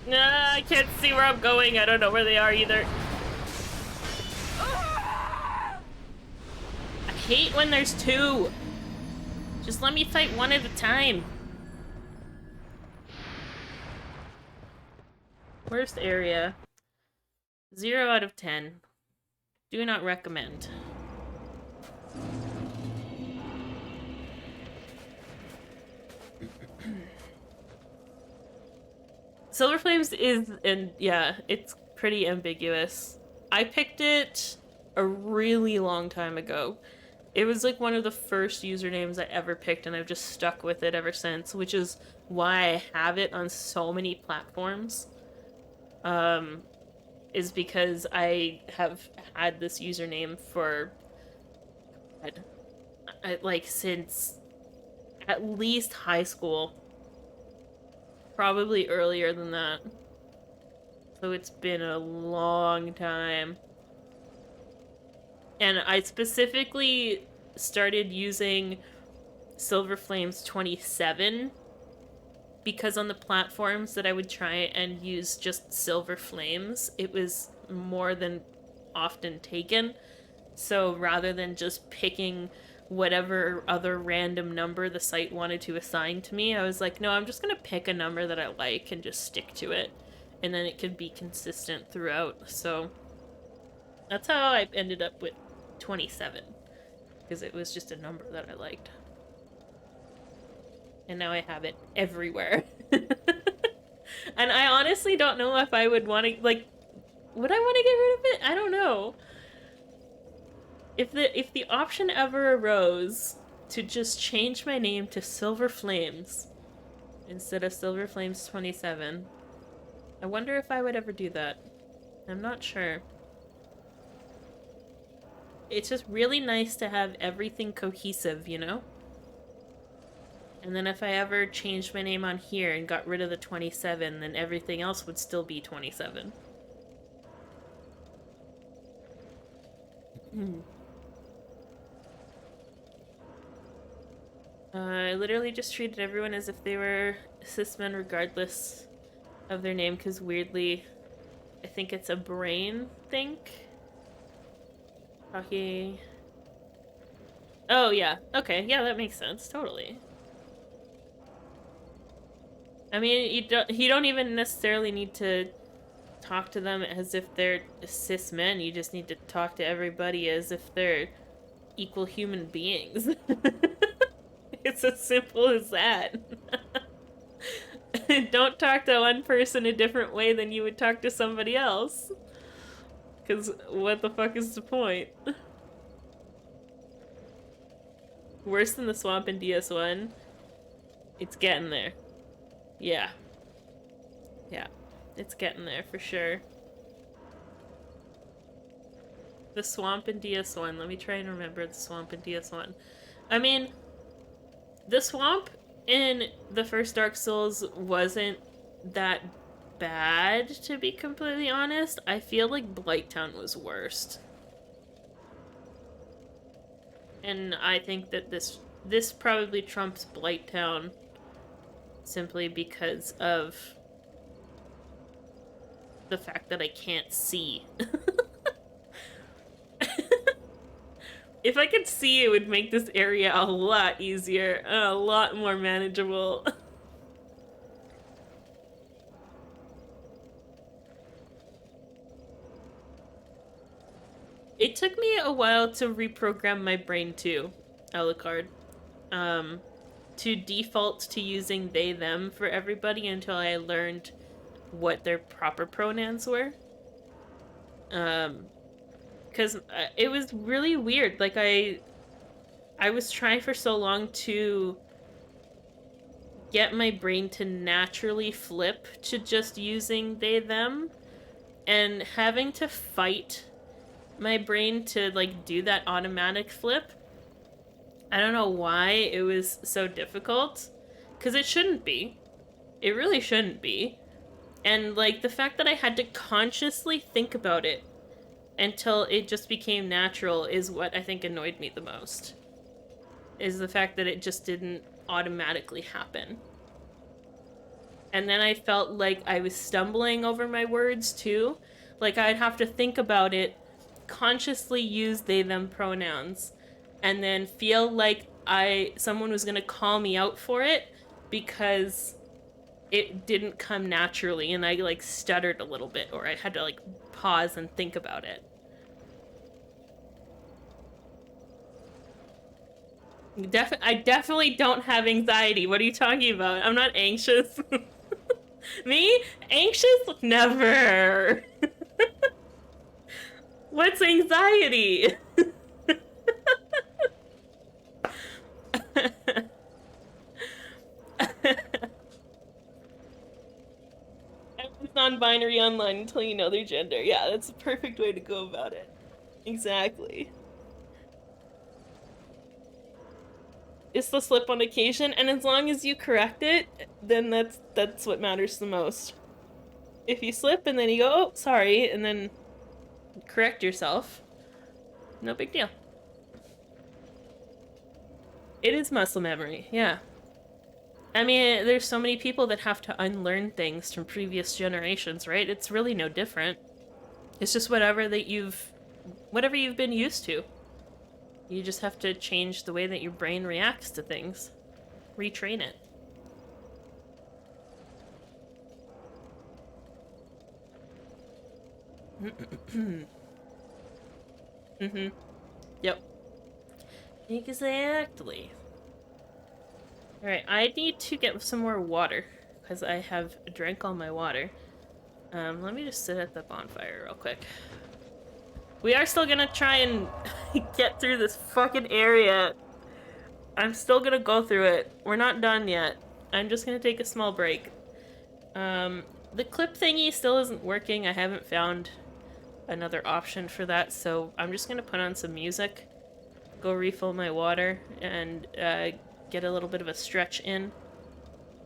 Speaker 1: Nah, I can't see where I'm going. I don't know where they are either. I hate when there's two. Just let me fight one at a time. Worst area. 0 out of 10. Do not recommend. Silver Flames is, and yeah, it's pretty ambiguous. I picked it a really long time ago. It was like one of the first usernames I ever picked, and I've just stuck with it ever since, which is why I have it on so many platforms. Is because I have had this username for, like, since at least high school. Probably earlier than that. So it's been a long time. And I specifically started using Silver Flames 27 because on the platforms that I would try and use just Silver Flames, it was more than often taken. So rather than just picking whatever other random number the site wanted to assign to me, I was like, no, I'm just gonna pick a number that I like and just stick to it. And then it could be consistent throughout. So that's how I ended up with 27. Because it was just a number that I liked. And now I have it everywhere. And I honestly don't know if I would want to, like, would I want to get rid of it? I don't know. If the option ever arose to just change my name to Silver Flames instead of Silver Flames 27, I wonder if I would ever do that. I'm not sure. It's just really nice to have everything cohesive, you know? And then if I ever changed my name on here and got rid of the 27, then everything else would still be 27. I literally just treated everyone as if they were cis men regardless of their name, because weirdly, I think it's a brain think. Talking... Oh, yeah. Okay, yeah, that makes sense. Totally. I mean, you don't even necessarily need to talk to them as if they're cis men. You just need to talk to everybody as if they're equal human beings. It's as simple as that. Don't talk to one person a different way than you would talk to somebody else. Because what the fuck is the point? Worse than the swamp in DS1? It's getting there. Yeah. Yeah. It's getting there for sure. The swamp in DS1. Let me try and remember the swamp in DS1. I mean, the swamp in the first Dark Souls wasn't that bad, to be completely honest. I feel like Blighttown was worst. And I think that this probably trumps Blighttown simply because of the fact that I can't see. If I could see, it would make this area a lot easier, a lot more manageable. It took me a while to reprogram my brain too, Alucard. To default to using they, them for everybody until I learned what their proper pronouns were. Because it was really weird. Like, I was trying for so long to get my brain to naturally flip to just using they, them, and having to fight my brain to, like, do that automatic flip. I don't know why it was so difficult, because it shouldn't be. It really shouldn't be. And, like, the fact that I had to consciously think about it until it just became natural is what I think annoyed me the most. Is the fact that it just didn't automatically happen. And then I felt like I was stumbling over my words too. Like, I'd have to think about it, consciously use they, them pronouns, and then feel like someone was gonna call me out for it because it didn't come naturally and I, like, stuttered a little bit, or I had to, like, pause and think about it. I definitely don't have anxiety. What are you talking about? I'm not anxious. Me? Anxious? Never. What's anxiety? Everyone's non-binary online until you know their gender. Yeah, that's the perfect way to go about it. Exactly. It's the slip on occasion, and as long as you correct it, then that's what matters the most. If you slip and then you go, oh, sorry, and then correct yourself, no big deal. It is muscle memory, yeah. I mean, there's so many people that have to unlearn things from previous generations, right? It's really no different. It's just whatever you've been used to. You just have to change the way that your brain reacts to things. Retrain it. Yep. Exactly. Alright, I need to get some more water, because I have drank all my water. Let me just sit at the bonfire real quick. We are still gonna try and get through this fucking area. I'm still gonna go through it. We're not done yet. I'm just gonna take a small break. The clip thingy still isn't working. I haven't found another option for that, so I'm just gonna put on some music, go refill my water, and get a little bit of a stretch in,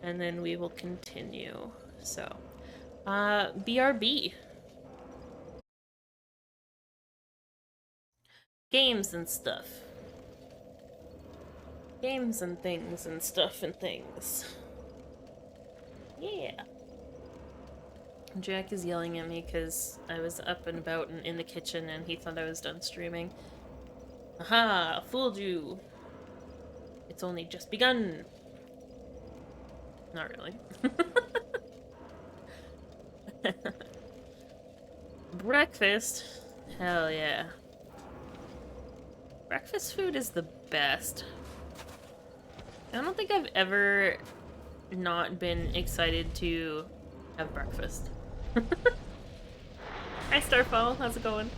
Speaker 1: and then we will continue. So, BRB. Games and stuff. Games and things and stuff and things. Yeah. Jack is yelling at me because I was up and about and in the kitchen and he thought I was done streaming. Aha! Fooled you! It's only just begun! Not really. Breakfast? Hell yeah. Breakfast food is the best. I don't think I've ever not been excited to have breakfast. Hi Starfall, how's it going?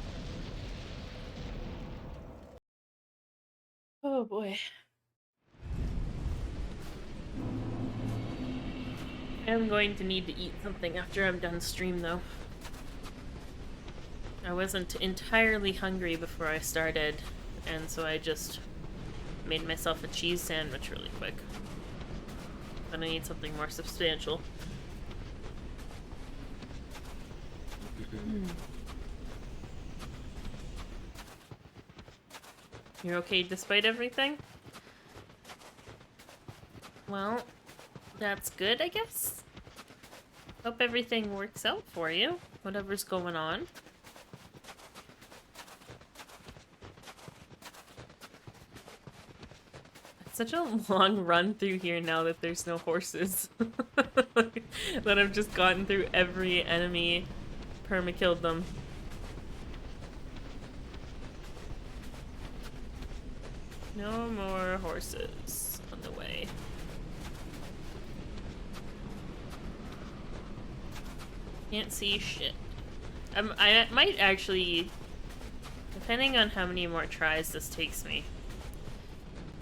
Speaker 1: Oh boy. I'm going to need to eat something after I'm done stream though. I wasn't entirely hungry before I started, and so I just made myself a cheese sandwich really quick. But I need something more substantial. You're okay despite everything? Well, that's good, I guess. Hope everything works out for you, whatever's going on. It's such a long run through here now that there's no horses. That I've just gotten through every enemy, perma-killed them. No more horses on the way. Can't see shit. I might actually, depending on how many more tries this takes me,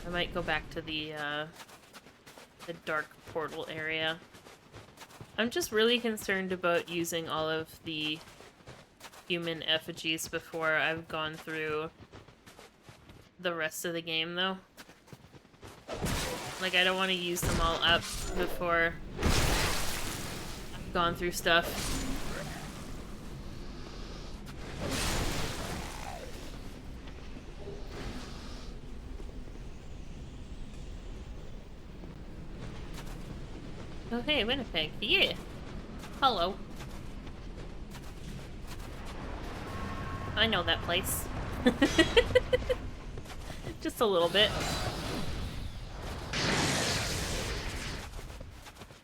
Speaker 1: I might go back to the dark portal area. I'm just really concerned about using all of the human effigies before I've gone through the rest of the game, though. Like, I don't want to use them all up before I've gone through stuff. Oh hey, Winnipeg. Yeah. Hello. I know that place. Just a little bit.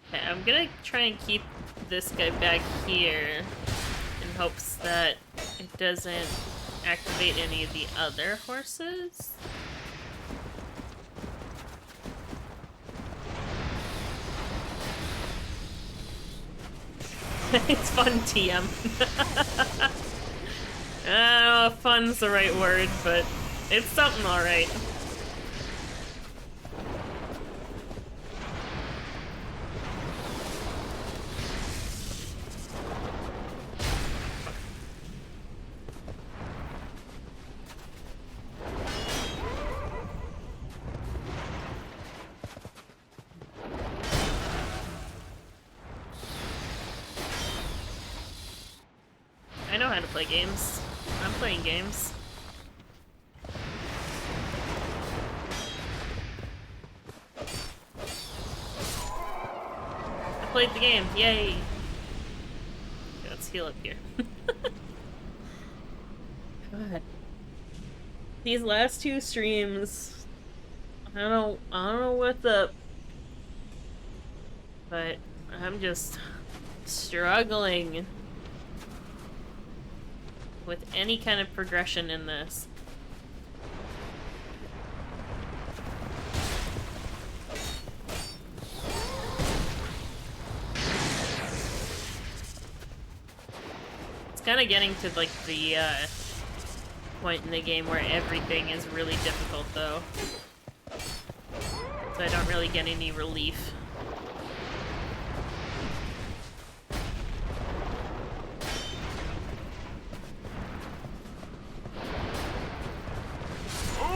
Speaker 1: Okay, I'm gonna try and keep this guy back here in hopes that it doesn't activate any of the other horses. It's fun, TM. I don't know if fun's the right word, but it's something alright. I know how to play games. I'm playing games. I played the game, yay! Okay, let's heal up here. God. These last two streams, I don't know what's up. But I'm just struggling with any kind of progression in this. It's kind of getting to like the point in the game where everything is really difficult though. So I don't really get any relief.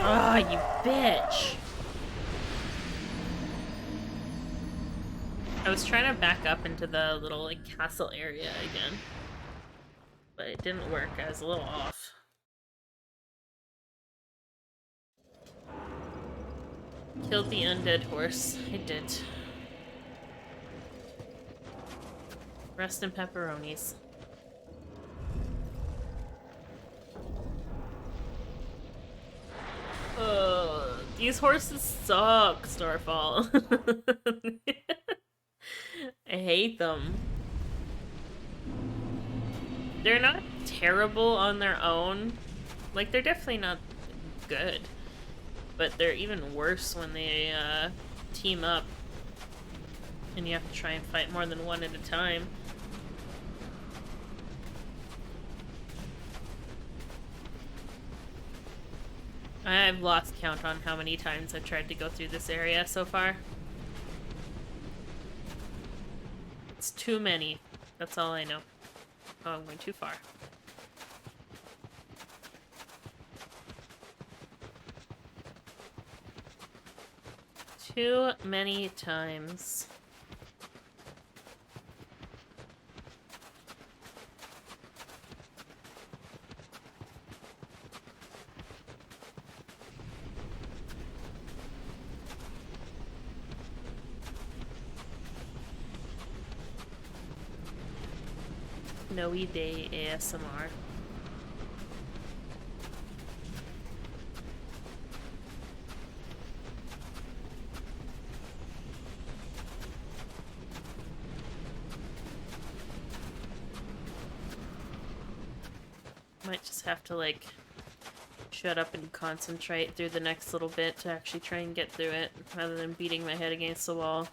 Speaker 1: Ah, oh, you bitch! I was trying to back up into the little like castle area again, but it didn't work. I was a little off. Killed the undead horse. I did. Rest in pepperonis. These horses suck, Starfall. I hate them. They're not terrible on their own. Like, they're definitely not good. But they're even worse when they team up. And you have to try and fight more than one at a time. I've lost count on how many times I've tried to go through this area so far. It's too many. That's all I know. Oh, I'm going too far. Too many times. Snowy Day ASMR. Might just have to, like, shut up and concentrate through the next little bit to actually try and get through it, rather than beating my head against the wall.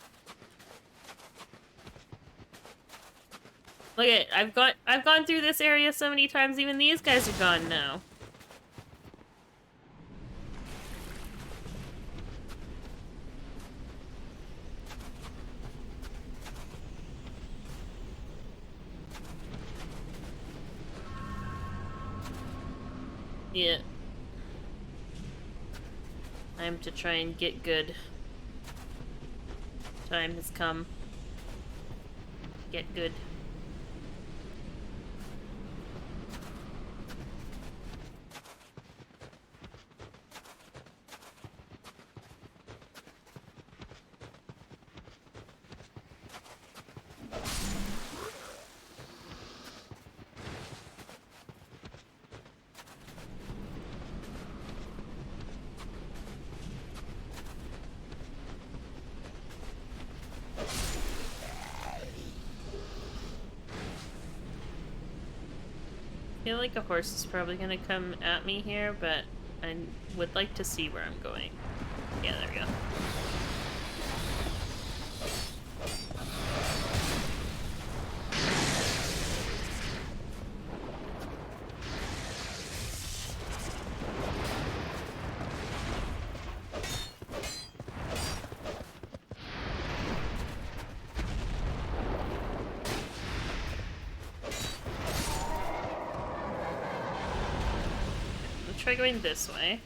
Speaker 1: Look at, I've gone through this area so many times, even these guys are gone now. Yeah. Time to try and get good. Time has come. Get good. I feel like a horse is probably gonna come at me here, but I would like to see where I'm going. Yeah, there we go. Try going this way.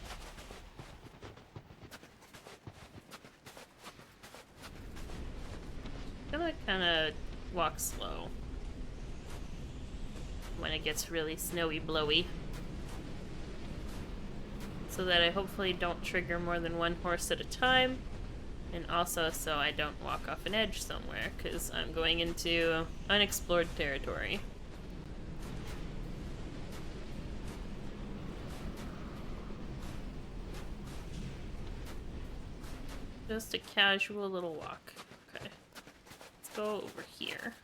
Speaker 1: I'm gonna kind of walk slow when it gets really snowy blowy, so that I hopefully don't trigger more than one horse at a time, and also so I don't walk off an edge somewhere, because I'm going into unexplored territory. Just a casual little walk. Okay. Let's go over here.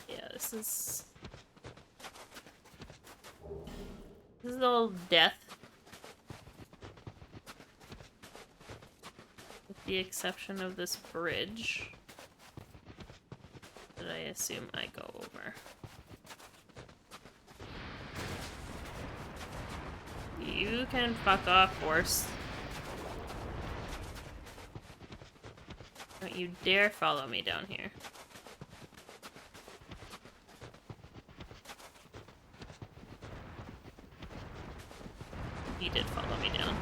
Speaker 1: Yeah, this is a little death. With the exception of this bridge. That I assume I go over. You can fuck off, horse. Don't you dare follow me down here. He did follow me down.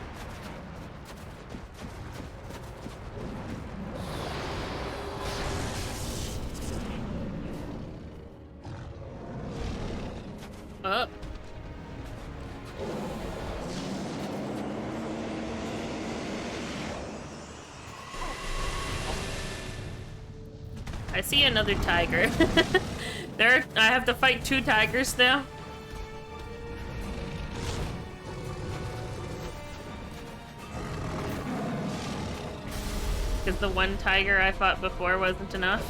Speaker 1: Up. I see another tiger. I have to fight 2 tigers now. Because the 1 tiger I fought before wasn't enough.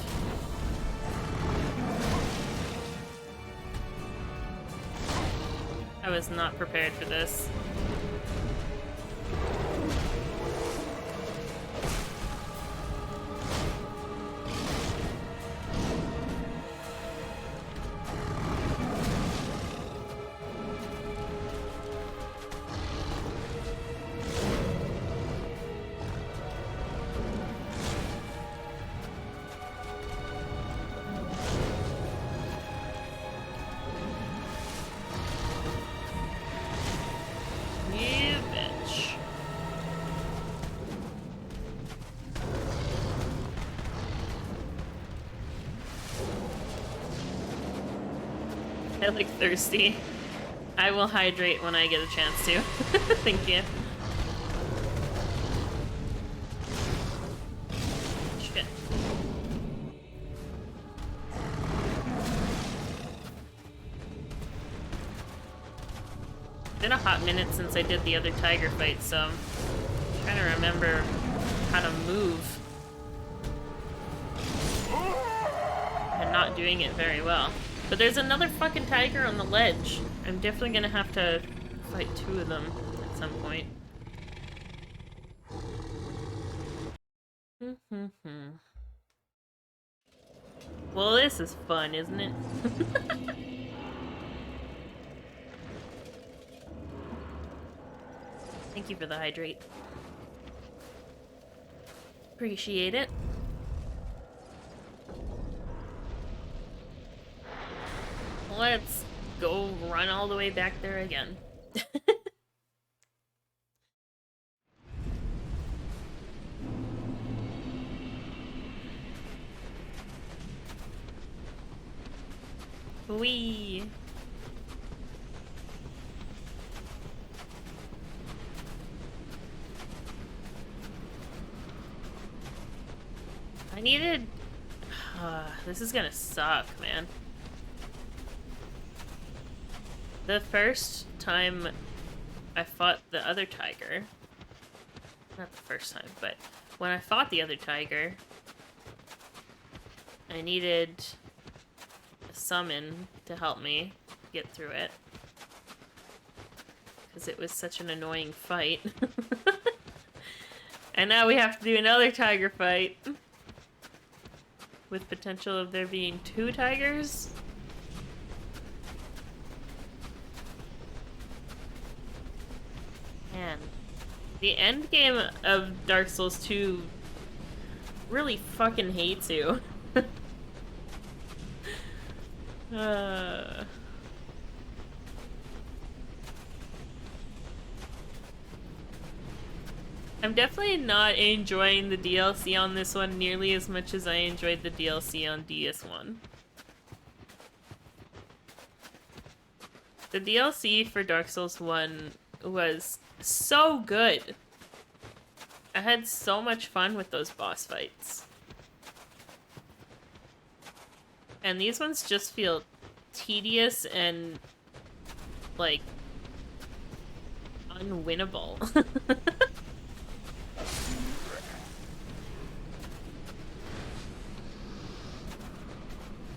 Speaker 1: I was not prepared for this. I look thirsty. I will hydrate when I get a chance to. Thank you. Shit. It's been a hot minute since I did the other tiger fight, so I'm trying to remember how to move. And not doing it very well. But there's another fucking tiger on the ledge. I'm definitely gonna have to fight 2 of them at some point. Well, this is fun, isn't it? Thank you for the hydrate. Appreciate it. Let's go run all the way back there again. Whee! I needed... this is gonna suck, man. The first time I fought the other tiger, not the first time, but when I fought the other tiger, I needed a summon to help me get through it. Because it was such an annoying fight. And now we have to do another tiger fight. With potential of there being 2 tigers. Man, the end game of Dark Souls 2 really fucking hates you. I'm definitely not enjoying the DLC on this one nearly as much as I enjoyed the DLC on DS1. The DLC for Dark Souls 1 was so good. I had so much fun with those boss fights. And these ones just feel tedious and, like, unwinnable.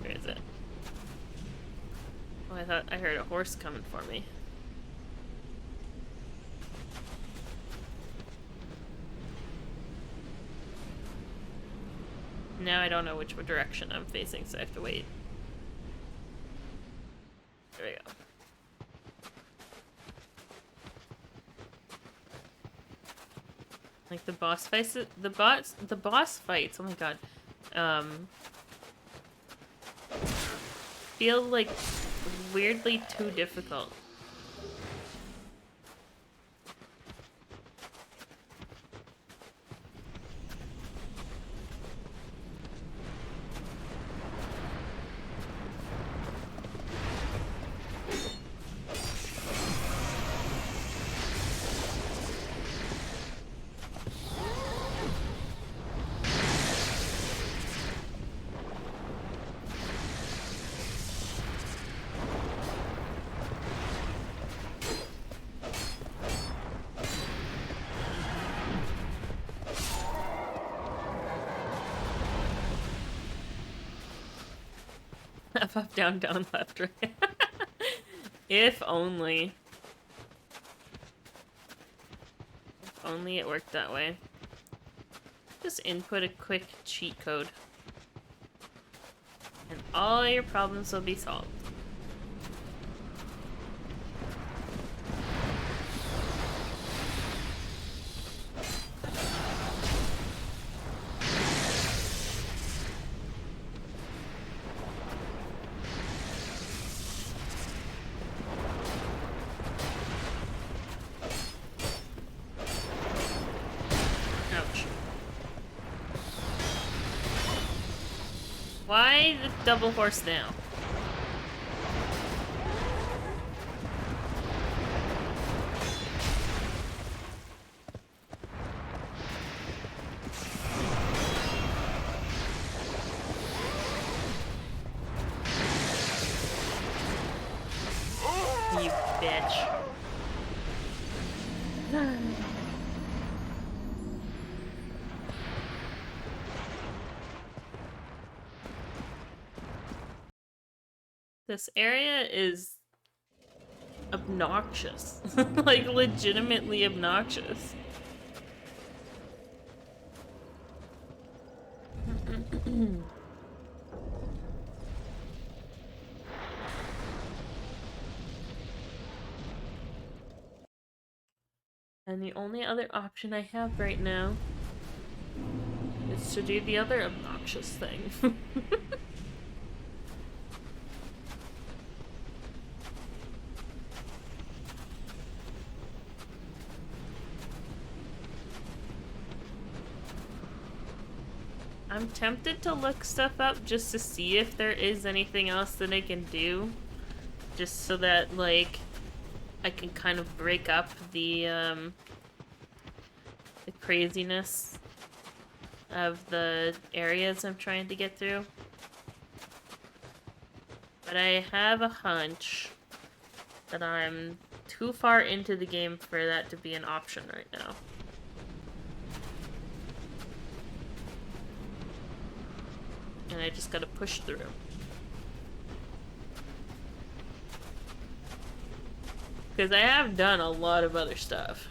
Speaker 1: Where is it? Oh, I thought I heard a horse coming for me. Now I don't know which direction I'm facing, so I have to wait. There we go. Like the boss fights, the boss fights, oh my god, feel like weirdly too difficult. Up, down, down, left, right. If only. If only it worked that way. Just input a quick cheat code. And all your problems will be solved. Why the double horse now? You bitch. This area is obnoxious. Like, legitimately obnoxious. And the only other option I have right now is to do the other obnoxious thing. I'm tempted to look stuff up just to see if there is anything else that I can do. Just so that, like, I can kind of break up the craziness of the areas I'm trying to get through. But I have a hunch that I'm too far into the game for that to be an option right now. And I just gotta push through. Because I have done a lot of other stuff.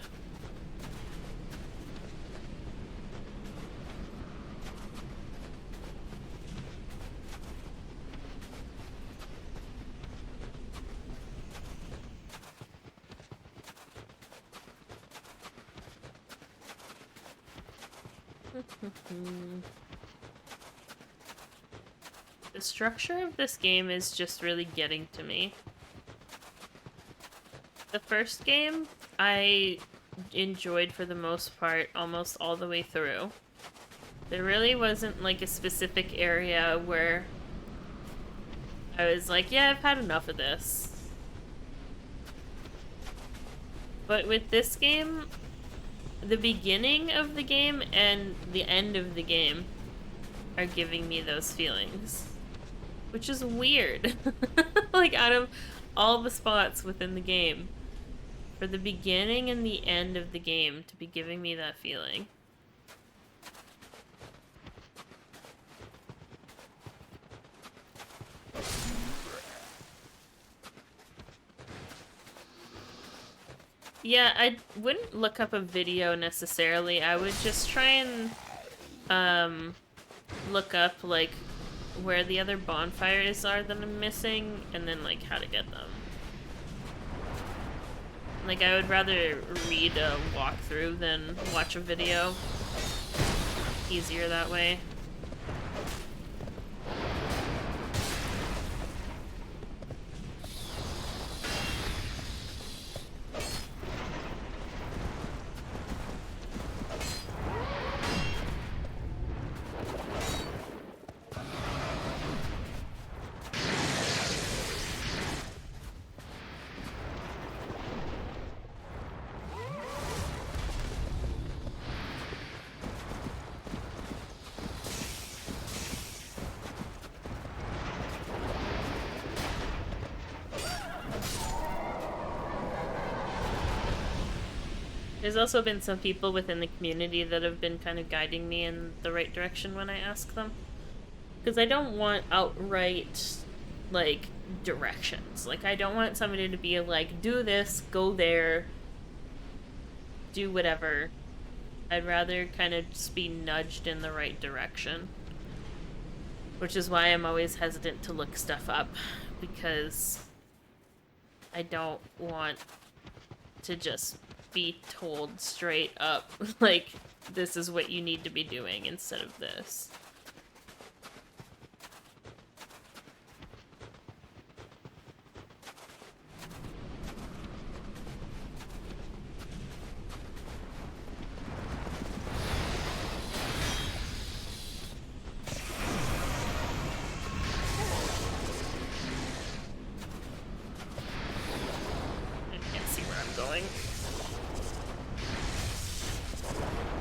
Speaker 1: The structure of this game is just really getting to me. The first game, I enjoyed for the most part almost all the way through. There really wasn't like a specific area where I was like, yeah, I've had enough of this. But with this game, the beginning of the game and the end of the game are giving me those feelings. Which is weird. Like, out of all the spots within the game, for the beginning and the end of the game to be giving me that feeling. Yeah, I wouldn't look up a video necessarily. I would just try and look up, like, where the other bonfires are that I'm missing, and then, like, how to get them. Like, I would rather read a walkthrough than watch a video. Easier that way. There's also been some people within the community that have been kind of guiding me in the right direction when I ask them. Because I don't want outright like, directions. Like, I don't want somebody to be like, do this, go there, do whatever. I'd rather kind of just be nudged in the right direction. Which is why I'm always hesitant to look stuff up, because I don't want to just be told straight up, like, this is what you need to be doing instead of this.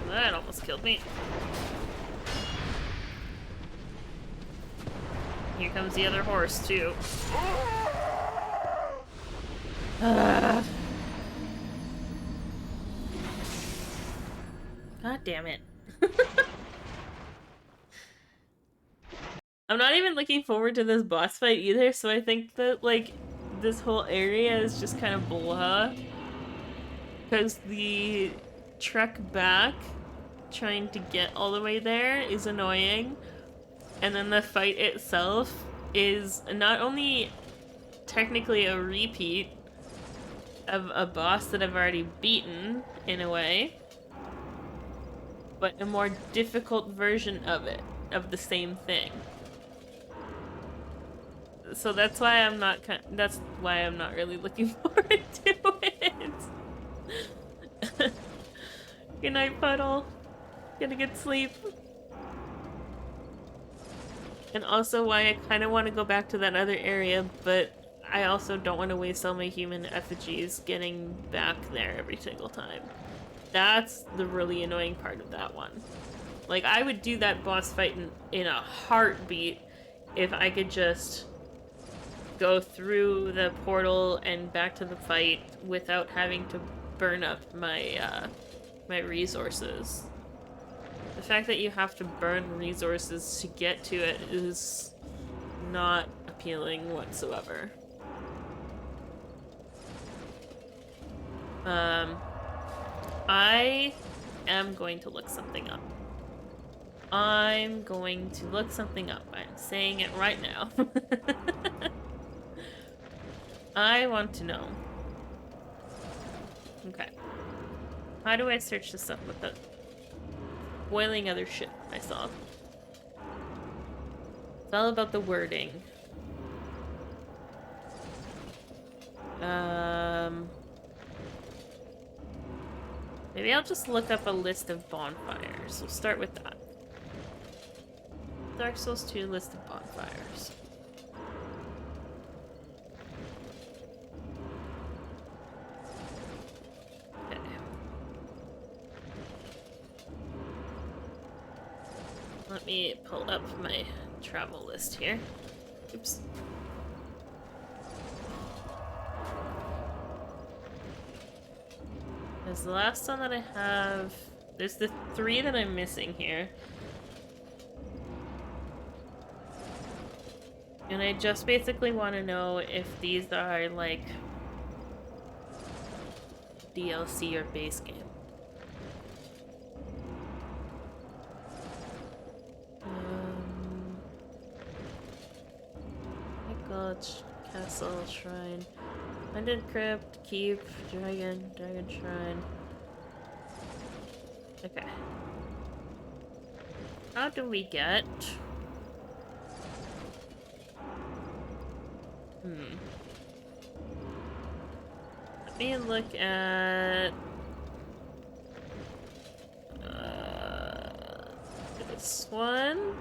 Speaker 1: That almost killed me. Here comes the other horse, too. God damn it. I'm not even looking forward to this boss fight either, so I think that, like, this whole area is just kind of blah. Because the trek back, trying to get all the way there, is annoying. And then the fight itself is not only technically a repeat of a boss that I've already beaten, in a way, but a more difficult version of it, of the same thing. So that's why I'm not really looking forward to it. Good night, Puddle. Get a good sleep. And also why I kind of want to go back to that other area, but I also don't want to waste all my human effigies getting back there every single time. That's the really annoying part of that one. Like, I would do that boss fight in a heartbeat if I could just go through the portal and back to the fight without having to burn up my my resources. The fact that you have to burn resources to get to it is not appealing whatsoever. I am going to look something up. I'm going to look something up. I'm saying it right now. I want to know. Okay. How do I search this up without spoiling other shit myself? It's all about the wording. Maybe I'll just look up a list of bonfires. We'll start with that. Dark Souls 2 list of bonfires. Okay. Let me pull up my travel list here. Oops. There's the last one that I have. There's the 3 that I'm missing here. And I just basically want to know if these are, like, DLC or base game. Gulch, Castle, Shrine, Undead Crypt, Keep, Dragon Shrine. Okay. How do we get... Let me look at... this one.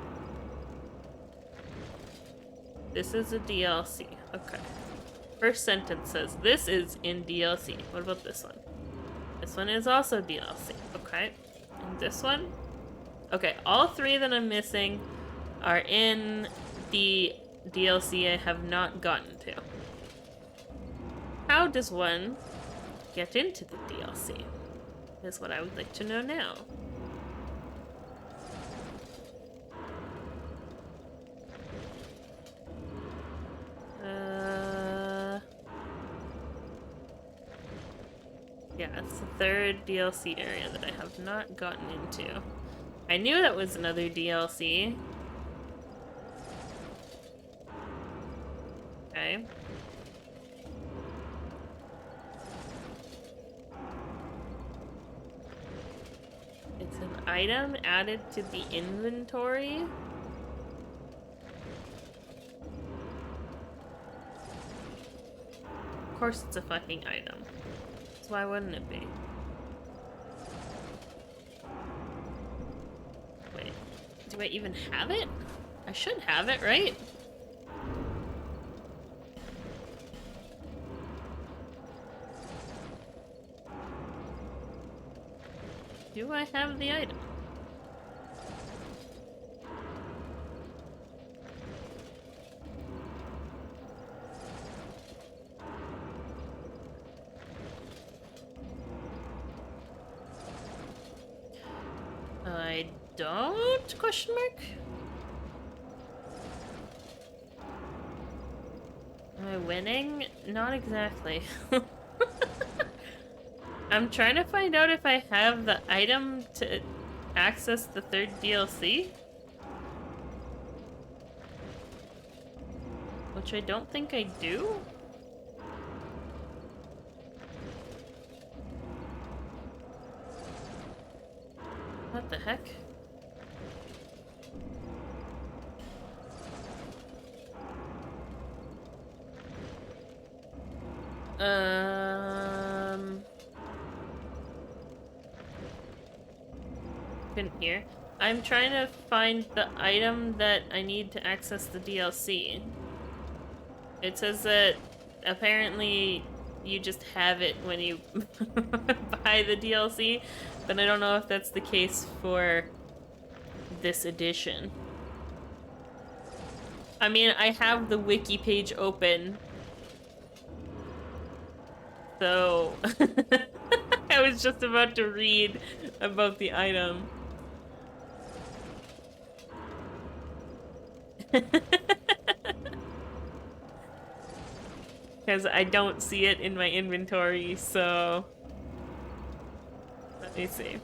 Speaker 1: This is a DLC. Okay. First sentence says, this is in DLC. What about this one? This one is also DLC. Okay. And this one? Okay, all 3 that I'm missing are in the DLC I have not gotten to. How does one get into the DLC? Is what I would like to know now. third DLC area that I have not gotten into. I knew that was another DLC. Okay. It's an item added to the inventory. Of course it's a fucking item. So why wouldn't it be? Wait, do I even have it? I should have it, right? Do I have the item? I don't? Question mark? Am I winning? Not exactly. I'm trying to find out if I have the item to access the third DLC. Which I don't think I do. What the heck? Couldn't hear. I'm trying to find the item that I need to access the DLC. It says that apparently you just have it when you buy the DLC, but I don't know if that's the case for this edition. I mean, I have the wiki page open, so I was just about to read about the item. Because I don't see it in my inventory, so let me see.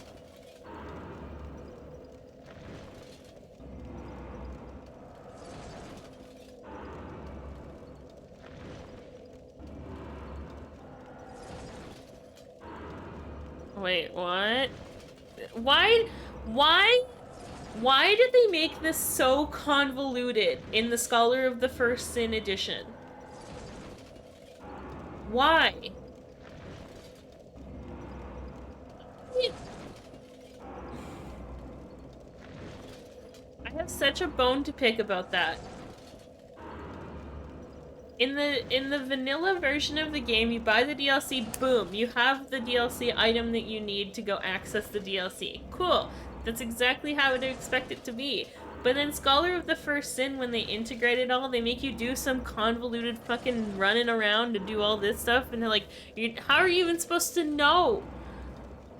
Speaker 1: Wait, what? Why did they make this so convoluted in the Scholar of the First Sin edition? Why? I have such a bone to pick about that. In the vanilla version of the game, you buy the DLC, boom, you have the DLC item that you need to go access the DLC. Cool. That's exactly how I would expect it to be. But then Scholar of the First Sin, when they integrate it all, they make you do some convoluted fucking running around to do all this stuff, and they're like, how are you even supposed to know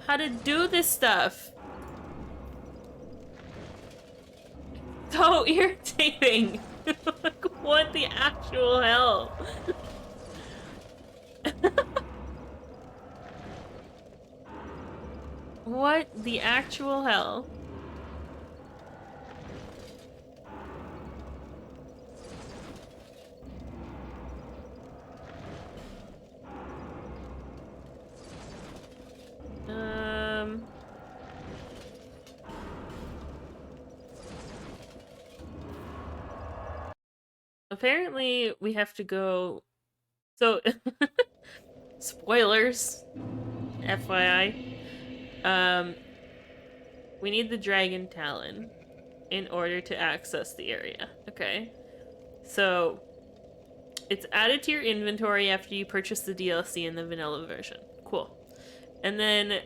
Speaker 1: how to do this stuff? So irritating. Like, what the actual hell? What the actual hell? Apparently we have to go, so spoilers, FYI. We need the Dragon Talon in order to access the area, okay? So it's added to your inventory after you purchase the DLC in the vanilla version. Cool. And then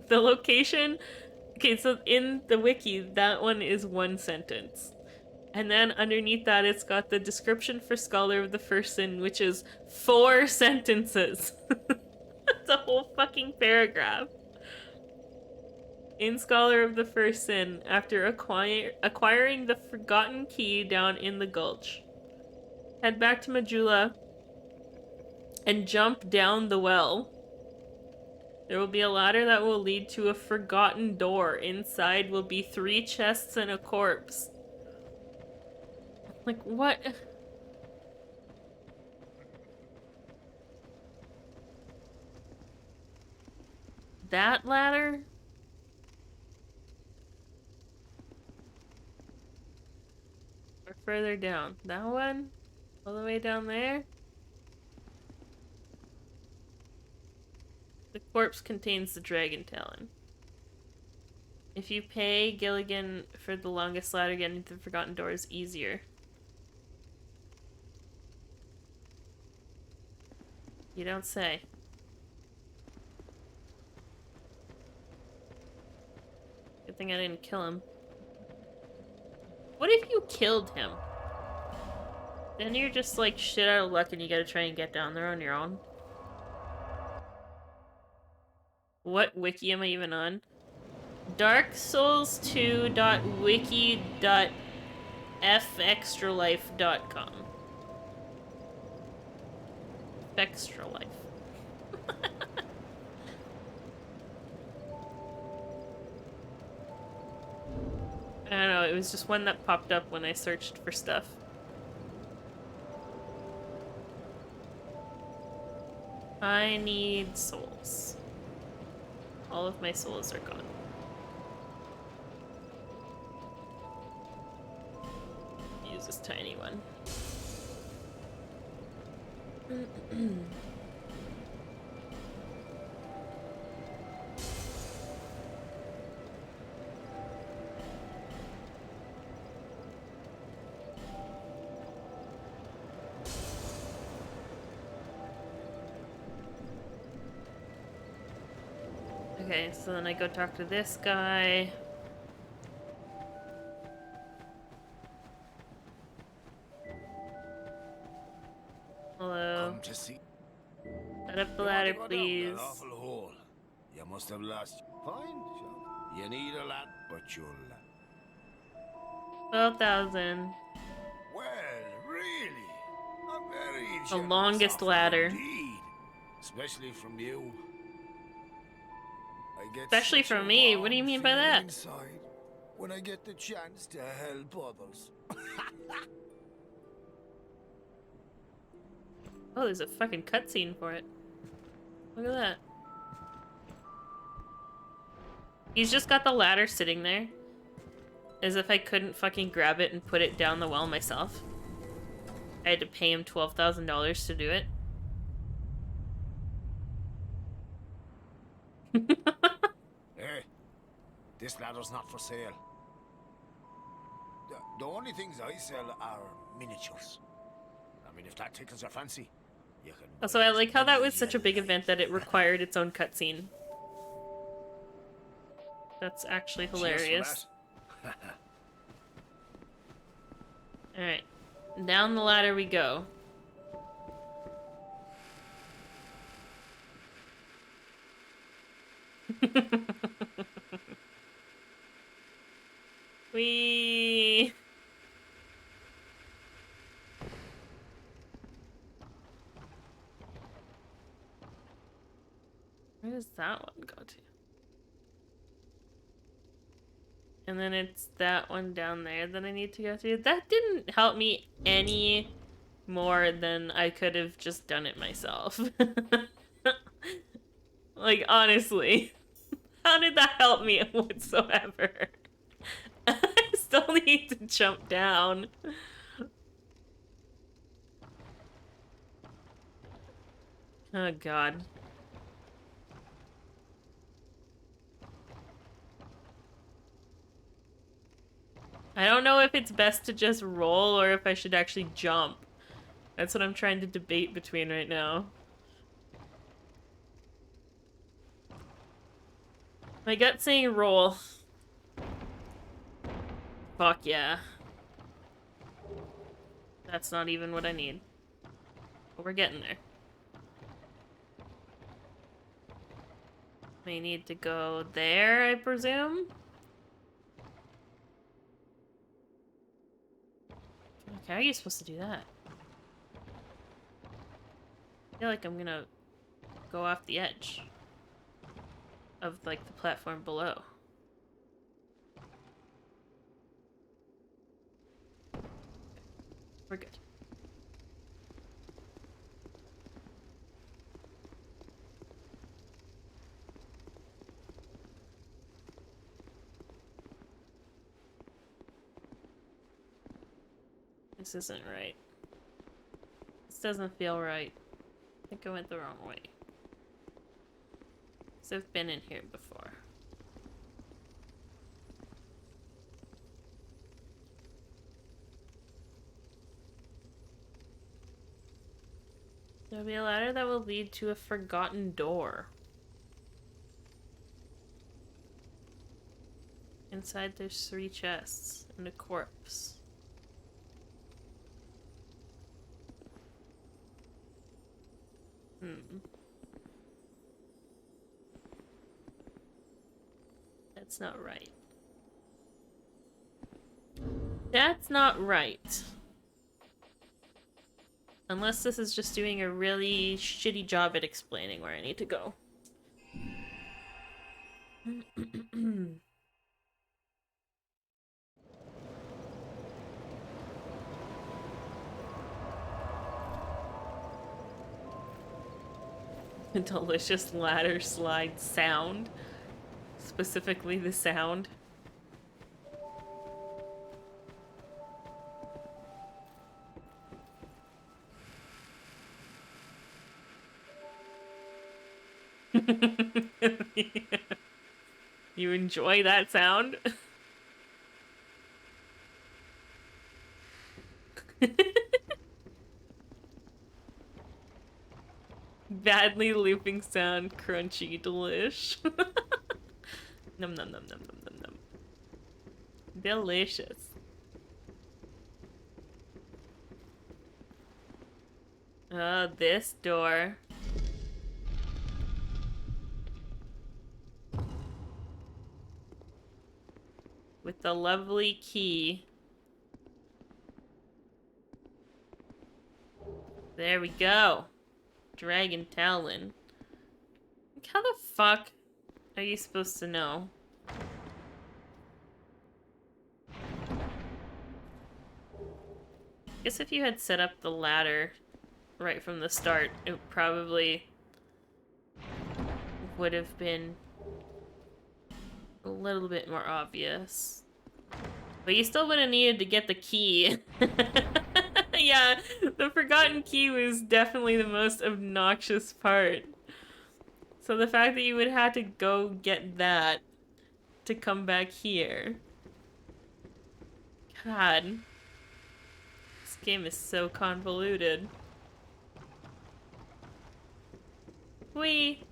Speaker 1: the location, okay, so in the wiki, that one is one sentence. And then underneath that, it's got the description for Scholar of the First Sin, which is 4 sentences. That's a whole fucking paragraph. In Scholar of the First Sin, after acquiring the forgotten key down in the gulch, head back to Majula and jump down the well. There will be a ladder that will lead to a forgotten door. Inside will be 3 chests and a corpse. Like, what? That ladder? Or further down? That one? All the way down there? The corpse contains the dragon talon. If you pay Gilligan for the longest ladder, getting to the forgotten door is easier. You don't say. Good thing I didn't kill him. What if you killed him? Then you're just like shit out of luck and you gotta try and get down there on your own. What wiki am I even on? darksouls2.wiki.fextralife.com. Extra life. I don't know, it was just one that popped up when I searched for stuff. I need souls. All of my souls are gone. Use this tiny one. Okay, so then I go talk to this guy. Hello.
Speaker 5: Come to see.
Speaker 1: Set up the ladder, please.
Speaker 5: An awful hole. You must have lost. Fine, sure. You need a lot, but you'll.
Speaker 1: 12,000.
Speaker 5: Well, really, a very
Speaker 1: The
Speaker 5: generous
Speaker 1: longest
Speaker 5: offer
Speaker 1: ladder.
Speaker 5: indeed. Especially from you. I get
Speaker 1: Especially
Speaker 5: such a
Speaker 1: from me?
Speaker 5: warm
Speaker 1: What do you mean by
Speaker 5: feeling
Speaker 1: that?
Speaker 5: Inside when I get the chance to help others.
Speaker 1: Oh, there's a fucking cutscene for it. Look at that. He's just got the ladder sitting there. As if I couldn't fucking grab it and put it down the well myself. I had to pay him $12,000 to do it.
Speaker 5: Hey, this ladder's not for sale. The only things I sell are miniatures. I mean, if that tickles your fancy, you can.
Speaker 1: Also, I like how that was such a big event that it required its own cutscene. That's actually hilarious. Alright. Down the ladder we go. Whee! Where does that one go to? And then it's that one down there that I need to go to. That didn't help me any more than I could have just done it myself. Like, honestly. How did that help me whatsoever? I still need to jump down. Oh, God. I don't know if it's best to just roll or if I should actually jump. That's what I'm trying to debate between right now. My gut's saying roll. Fuck yeah. That's not even what I need. But we're getting there. We need to go there, I presume? Okay, how are you supposed to do that? I feel like I'm gonna go off the edge. of like the platform below. We're good. This isn't right. This doesn't feel right. I think I went the wrong way. 'Cause I've been in here before. There'll be a ladder that will lead to a forgotten door. Inside there's 3 chests and a corpse. That's not right. That's not right. Unless this is just doing a really shitty job at explaining where I need to go. A delicious ladder slide sound. Specifically the sound. You enjoy that sound? Badly looping sound, crunchy, delish. Num num num num num num num. Delicious. This door. With the lovely key. There we go. Dragon Talon. Like, how the fuck are you supposed to know? I guess if you had set up the ladder right from the start, it probably would have been a little bit more obvious. But you still would have needed to get the key. Yeah, the forgotten key was definitely the most obnoxious part. So the fact that you would have to go get that to come back here. God. This game is so convoluted. Whee!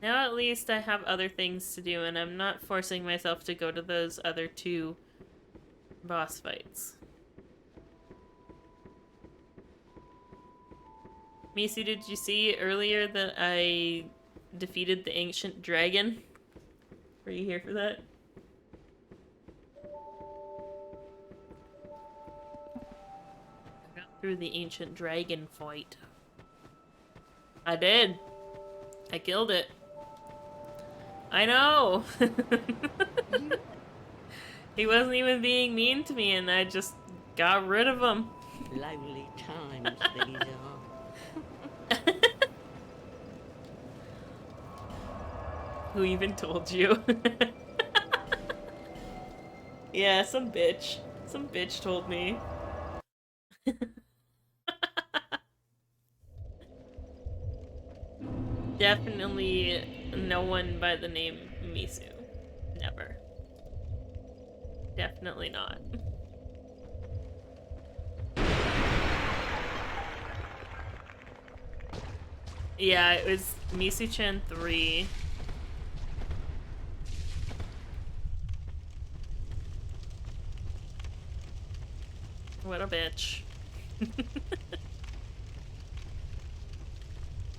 Speaker 1: Now at least I have other things to do, and I'm not forcing myself to go to those other 2 boss fights. Misu, did you see earlier that I defeated the ancient dragon? Were you here for that? I got through the ancient dragon fight. I did. I killed it. I know! He wasn't even being mean to me and I just got rid of him.
Speaker 9: Lively times these are.
Speaker 1: Who even told you? Yeah, some bitch. Some bitch told me. Definitely no one by the name Misu. Never. Definitely not. Yeah, it was Misu-chan 3. What a bitch.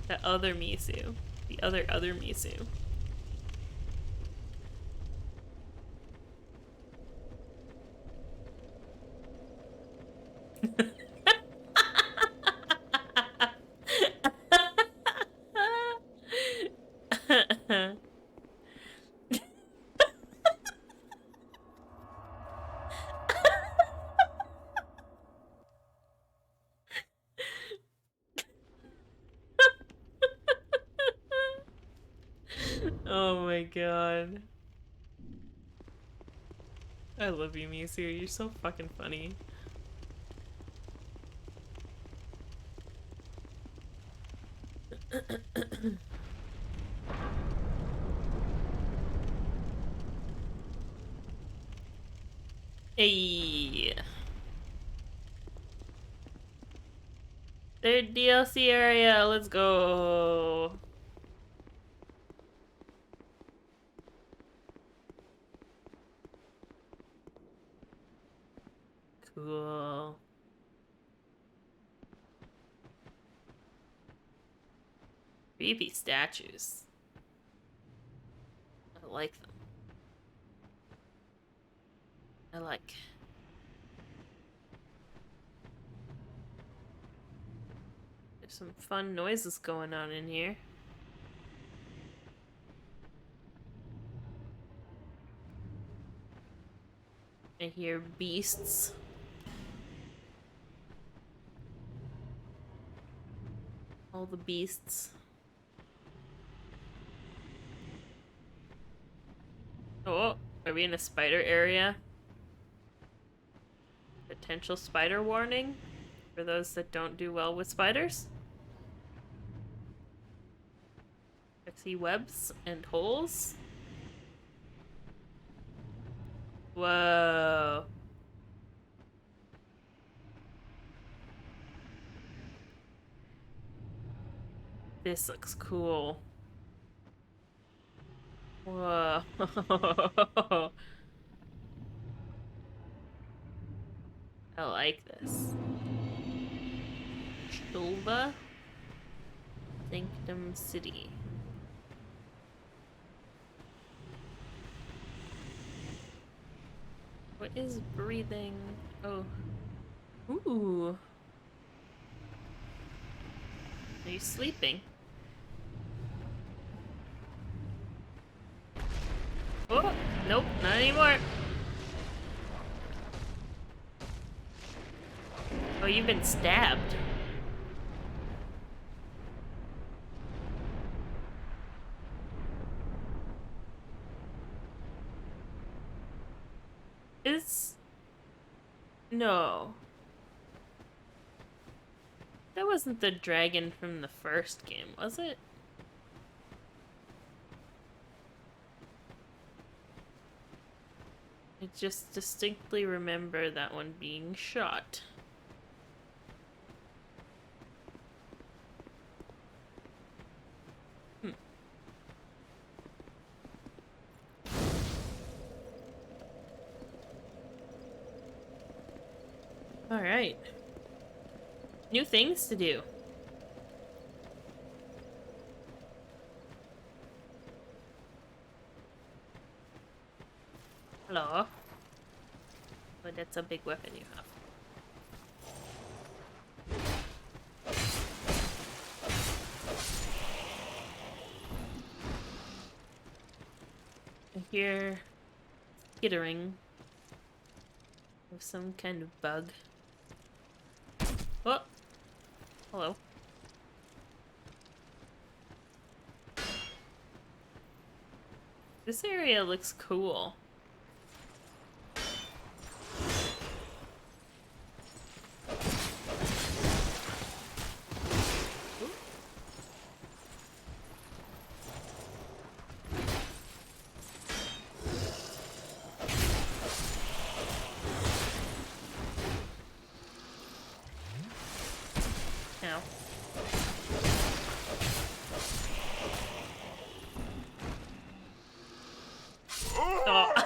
Speaker 1: The other Misu. The other Misu. Oh my god. I love you, Misu. You're so fucking funny. Hey. Third DLC area, let's go. Cool. Creepy statues. I like them. I like. There's some fun noises going on in here. I hear beasts. All the beasts. Oh, are we in a spider area? Potential spider warning for those that don't do well with spiders. I see webs and holes. Whoa. This looks cool. Whoa. I like this. Shulva Sanctum City. What is breathing? Oh. Ooh. Are you sleeping? Oh, nope, not anymore. Oh, you've been stabbed. No. That wasn't the dragon from the first game, was it? I just distinctly remember that one being shot. Alright. New things to do. Hello. Oh, that's a big weapon you have. I hear skittering of some kind of bug. Oh! Hello. This area looks cool.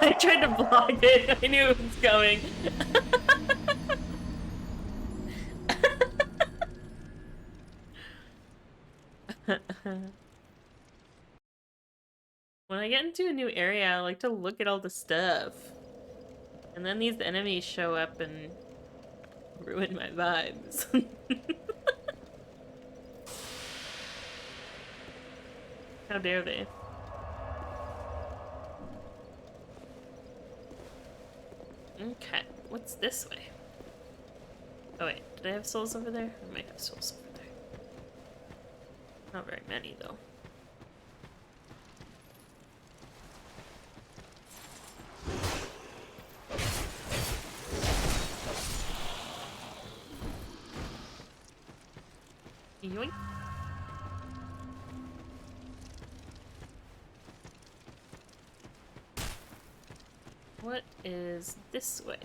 Speaker 1: I tried to block it. I knew it was coming. When I get into a new area, I like to look at all the stuff. And then these enemies show up and Ruin my vibes. How dare they? Okay, what's this way? Oh wait, did I have souls over there? I might have souls over there. Not very many though. Yoink. What is this way?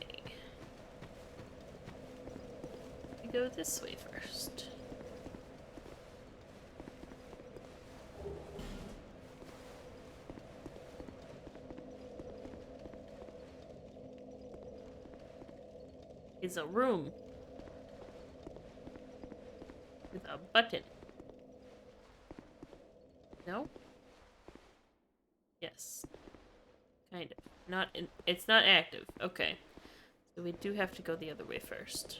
Speaker 1: We go this way first. Is a room with a button. No? Yes. Kind of. Not in, it's not active. Okay. So we do have to go the other way first.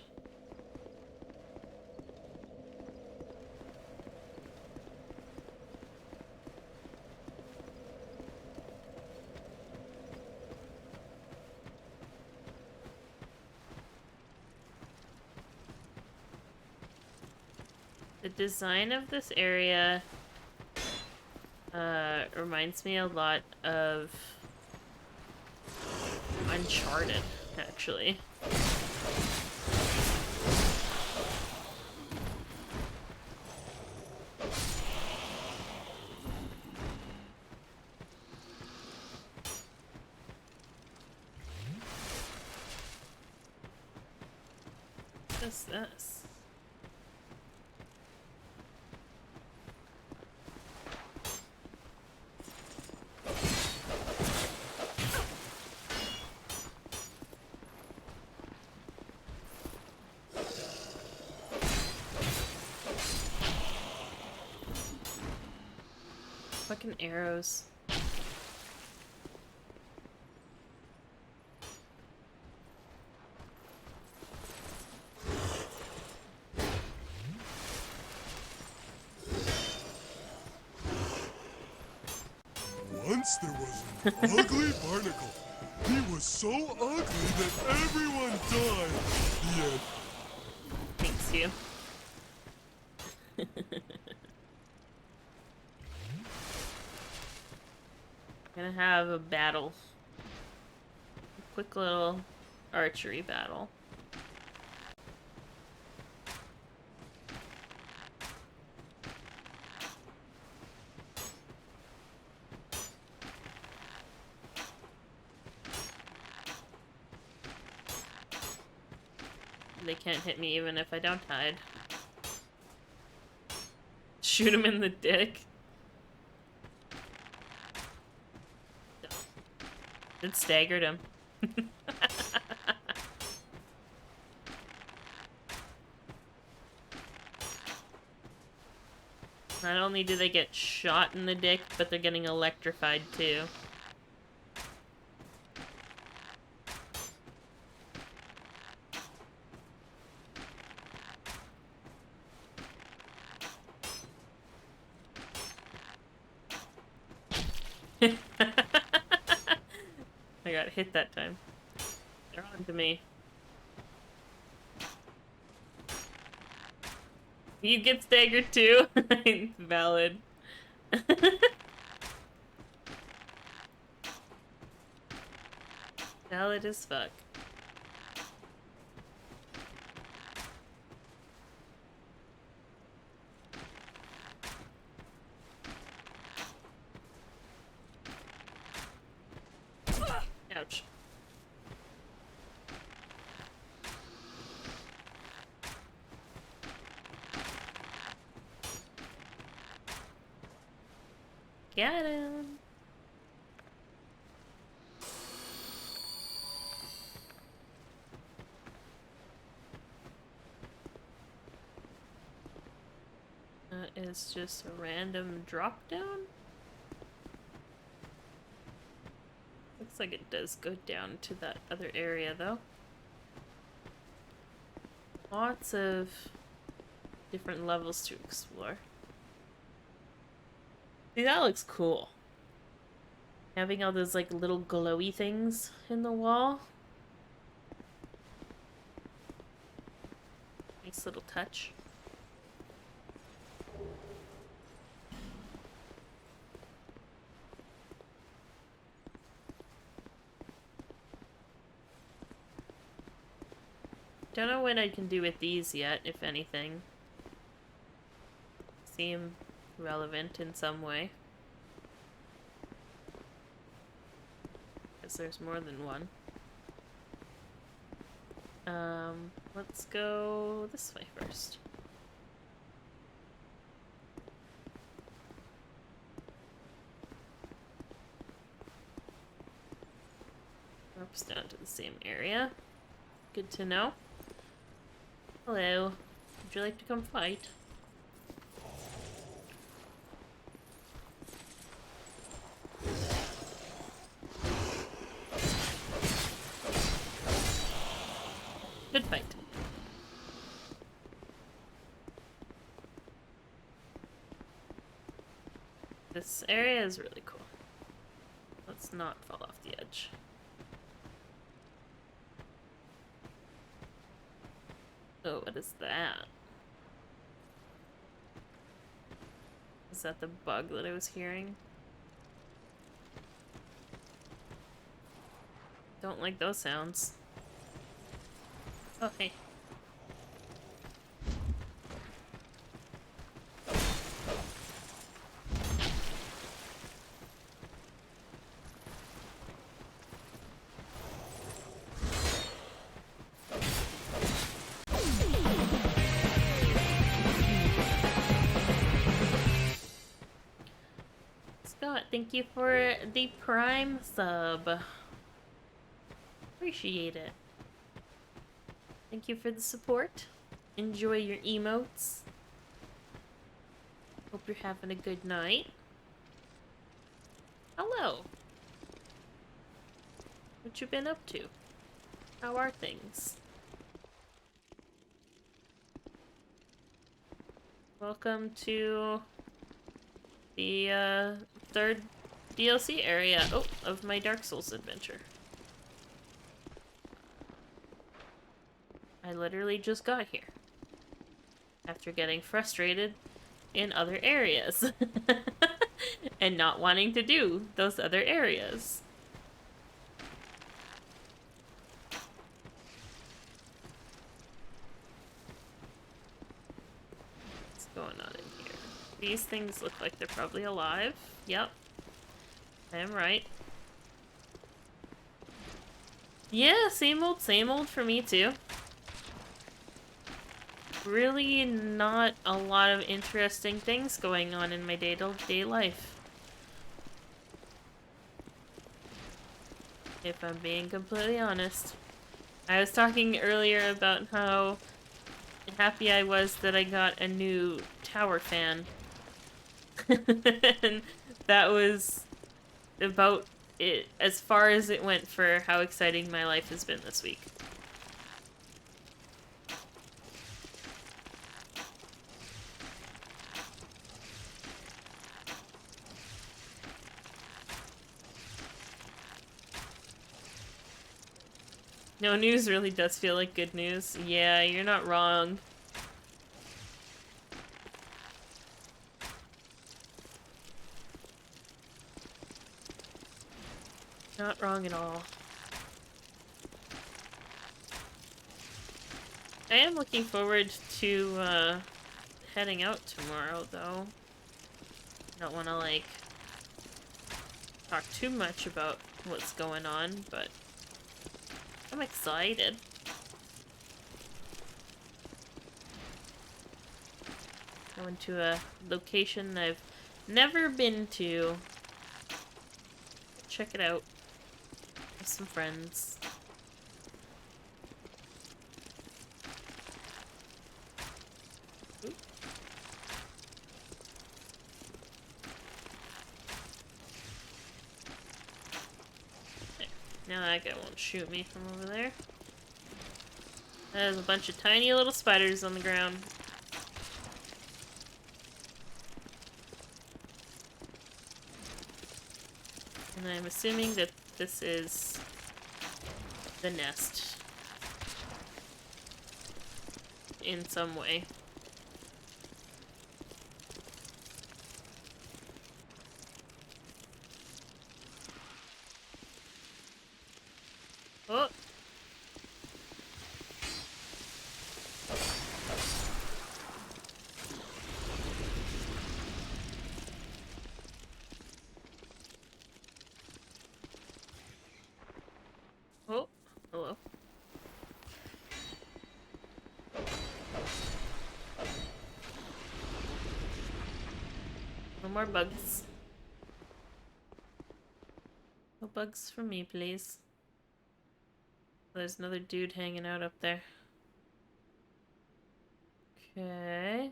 Speaker 1: The design of this area reminds me a lot of Uncharted, actually. What's this? Fucking arrows.
Speaker 10: Once there was an ugly barnacle. He was so ugly that everyone died. The end.
Speaker 1: Thanks, you. Gonna have a battle. A quick little archery battle. They can't hit me even if I don't hide. Shoot him in the dick. It staggered him. Not only do they get shot in the dick, but they're getting electrified too. I got hit that time. They're on to me. You get staggered too? Valid. Valid as fuck. Ouch. Got him. That is just a random drop down. Looks like it does go down to that other area though. Lots of different levels to explore. See, that looks cool. Having all those like little glowy things in the wall. Nice little touch. Don't know what I can do with these yet, if anything. Seem relevant in some way. Guess there's more than one. Let's go this way first. Ups down to the same area. Good to know. Hello. Would you like to come fight? Good fight. This area is really cool. Let's not fall off the edge. Oh, what is that? Is that the bug that I was hearing? Don't like those sounds. Oh, hey. Scott, thank you for the Prime sub. Appreciate it. Thank you for the support. Enjoy your emotes. Hope you're having a good night. Hello. What you been up to? How are things? Welcome to the third DLC area of my Dark Souls adventure. I literally just got here after getting frustrated in other areas and not wanting to do those other areas. What's going on in here? These things look like they're probably alive. Yep. I am right. Yeah, same old for me too. Really not a lot of interesting things going on in my day-to-day life. If I'm being completely honest. I was talking earlier about how happy I was that I got a new tower fan. And that was about it, as far as it went for how exciting my life has been this week. No news really does feel like good news. Yeah, you're not wrong. Not wrong at all. I am looking forward to heading out tomorrow, though. Don't want to, like, talk too much about what's going on, but I'm excited. Going to a location I've never been to. Check it out with some friends. Oop. There. Now that guy won't shoot me from over there. There's a bunch of tiny little spiders on the ground. And I'm assuming that this is the nest in some way. Oh. Oh, hello. No more bugs. No bugs for me, please. There's another dude hanging out up there. Okay.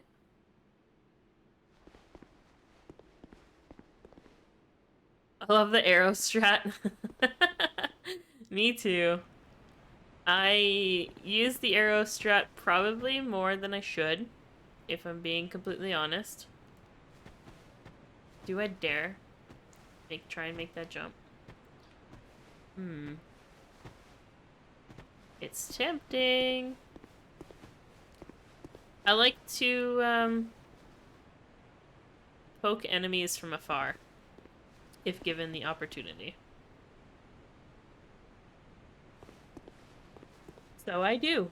Speaker 1: I love the arrow strat. Me too. I use the arrow strat probably more than I should, if I'm being completely honest. Do I dare try and make that jump? It's tempting. I like to poke enemies from afar, if given the opportunity. So I do.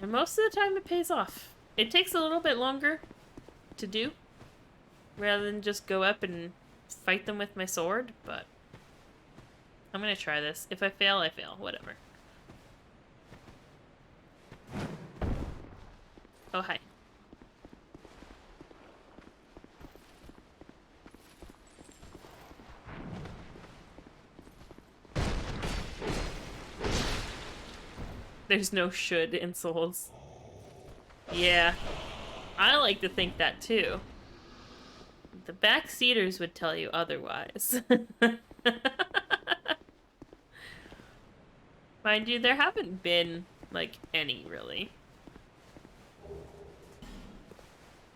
Speaker 1: And most of the time it pays off. It takes a little bit longer to do, rather than just go up and fight them with my sword, but I'm gonna try this. If I fail, I fail. Whatever. Oh, hi. There's no should in Souls. Yeah. I like to think that too. The backseaters would tell you otherwise. Mind you, there haven't been, like, any, really.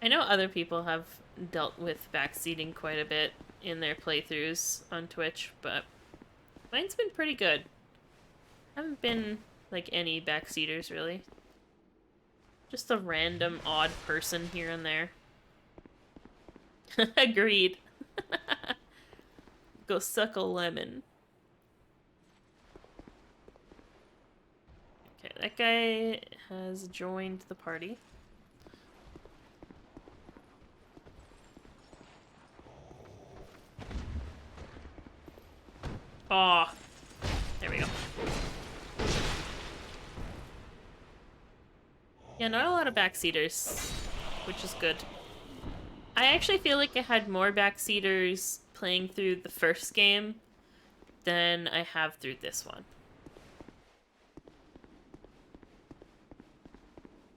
Speaker 1: I know other people have dealt with backseating quite a bit in their playthroughs on Twitch, but mine's been pretty good. Haven't been, like, any backseaters, really. Just a random odd person here and there. Agreed. Go suck a lemon. Okay, that guy has joined the party. Oh, there we go. Yeah, not a lot of backseaters, which is good. I actually feel like I had more backseaters playing through the first game than I have through this one.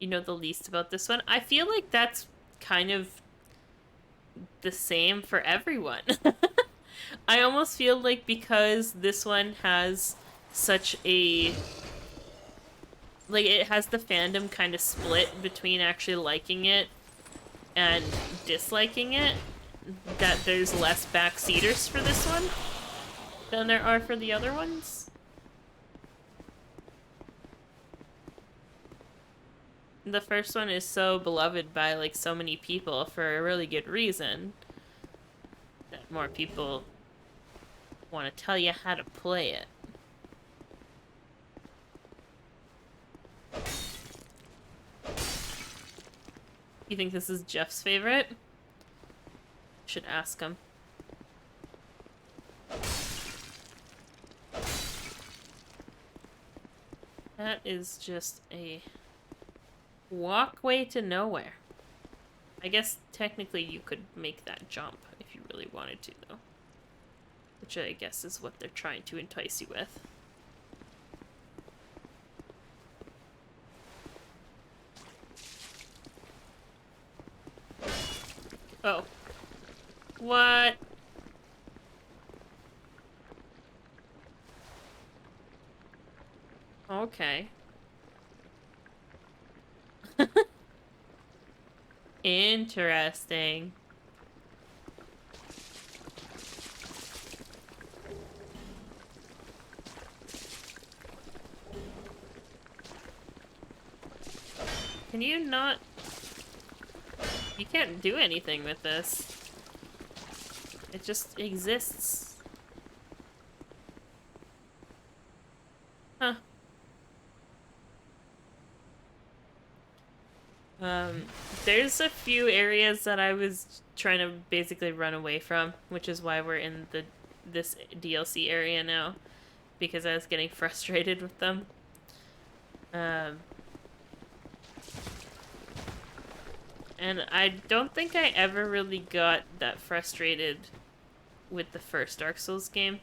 Speaker 1: You know the least about this one? I feel like that's kind of the same for everyone. I almost feel like because this one has such a... like, it has the fandom kind of split between actually liking it and disliking it, that there's less backseaters for this one than there are for the other ones. The first one is so beloved by, like, so many people for a really good reason that more people want to tell you how to play it. You think this is Jeff's favorite? Should ask him. That is just a walkway to nowhere. I guess technically you could make that jump if you really wanted to, though. Which I guess is what they're trying to entice you with. Oh. What? okay. Interesting. Can you not... You can't do anything with this. It just exists. Huh. There's a few areas that I was trying to basically run away from, which is why we're in this DLC area now, because I was getting frustrated with them. And I don't think I ever really got that frustrated with the first Dark Souls game.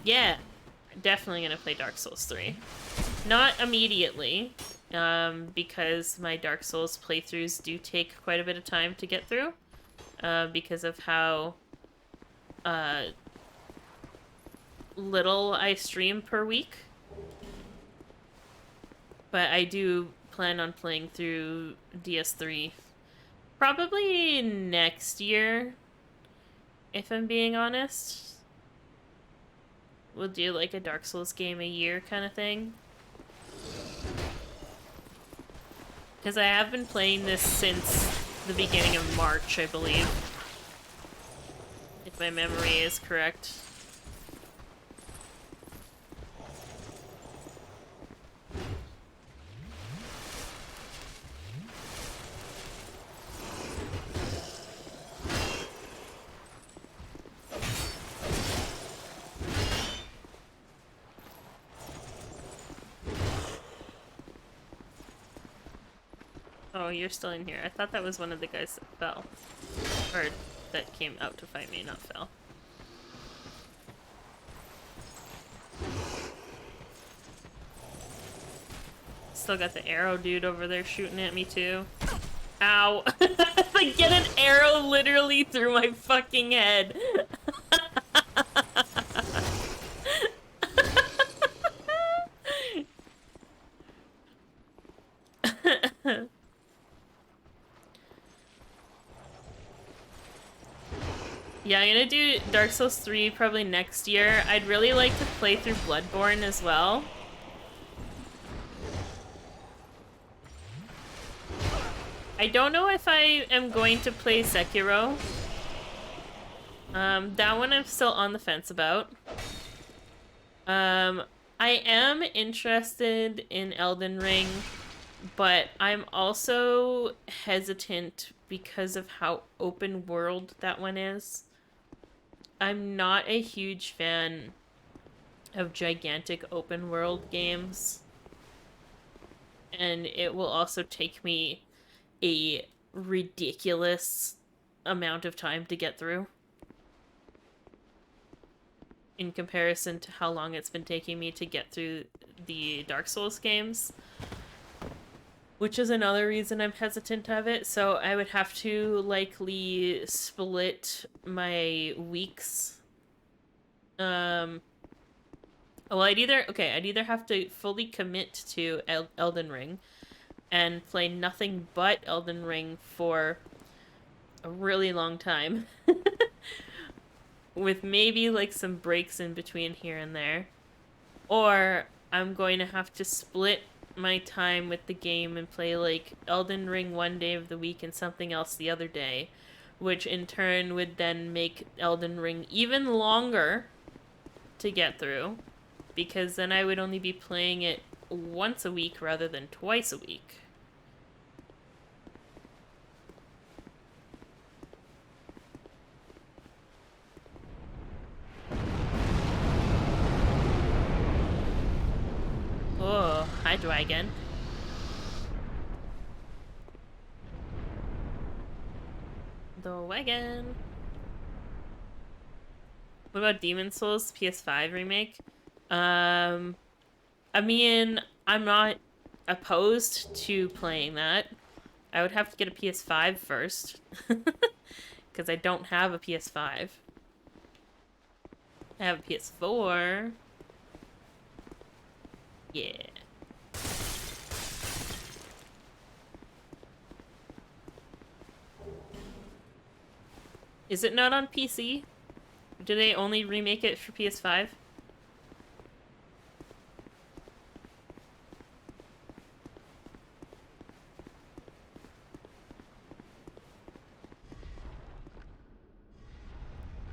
Speaker 1: Yeah, definitely gonna play Dark Souls 3. Not immediately, because my Dark Souls playthroughs do take quite a bit of time to get through, because of how little I stream per week. But I do plan on playing through DS3 probably next year, if I'm being honest. We'll do like a Dark Souls game a year kind of thing. Because I have been playing this since the beginning of March, I believe. If my memory is correct. Oh, you're still in here. I thought that was one of the guys that fell. Or that came out to fight me, not fell. Still got the arrow dude over there shooting at me too. Ow! Like, get an arrow literally through my fucking head. Yeah, I'm gonna do Dark Souls 3 probably next year. I'd really like to play through Bloodborne as well. I don't know if I am going to play Sekiro. That one I'm still on the fence about. I am interested in Elden Ring, but I'm also hesitant because of how open world that one is. I'm not a huge fan of gigantic open world games. And it will also take me a ridiculous amount of time to get through. In comparison to how long it's been taking me to get through the Dark Souls games. Which is another reason I'm hesitant of it. So I would have to likely split my weeks. Well, I'd either have to fully commit to Elden Ring and play nothing but Elden Ring for a really long time. With maybe like some breaks in between here and there. Or I'm going to have to split my time with the game and play like Elden Ring one day of the week and something else the other day, which in turn would then make Elden Ring even longer to get through, because then I would only be playing it once a week rather than twice a week. Oh, hi, dragon. The wagon. What about Demon's Souls PS5 remake? I mean, I'm not opposed to playing that. I would have to get a PS5 first. Because I don't have a PS5. I have a PS4. Yeah. Is it not on PC? Do they only remake it for PS5?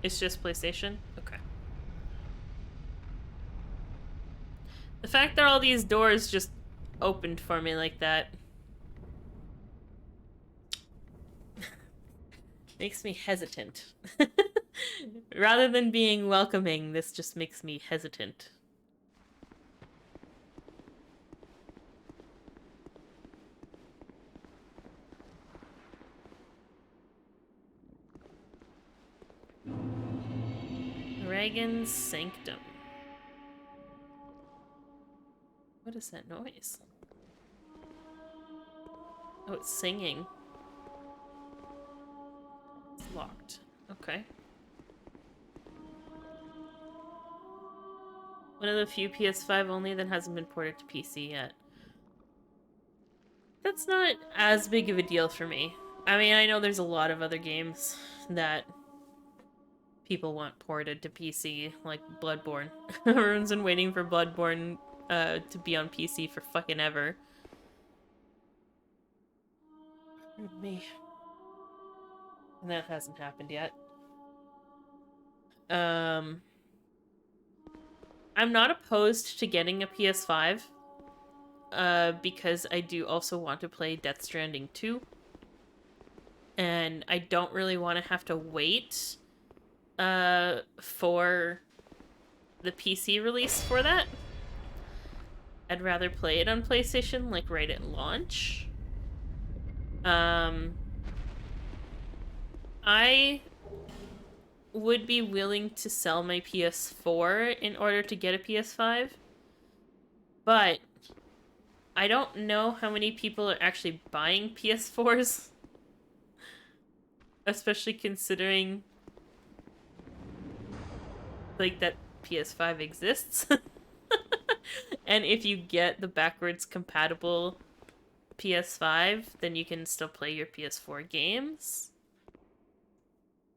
Speaker 1: It's just PlayStation? Okay. The fact that all these doors just opened for me like that makes me hesitant. Rather than being welcoming, this just makes me hesitant. Dragon's Sanctum. What is that noise? Oh, it's singing. It's locked. Okay. One of the few PS5 only that hasn't been ported to PC yet. That's not as big of a deal for me. I mean, I know there's a lot of other games that people want ported to PC, like Bloodborne. Everyone's been waiting for Bloodborne to be on PC for fucking ever. Pardon me. And that hasn't happened yet. I'm not opposed to getting a PS5, because I do also want to play Death Stranding 2. And I don't really want to have to wait for the PC release for that. I'd rather play it on PlayStation, like, right at launch. I would be willing to sell my PS4 in order to get a PS5, but I don't know how many people are actually buying PS4s, especially considering, like, that PS5 exists. And if you get the backwards compatible PS5, then you can still play your PS4 games.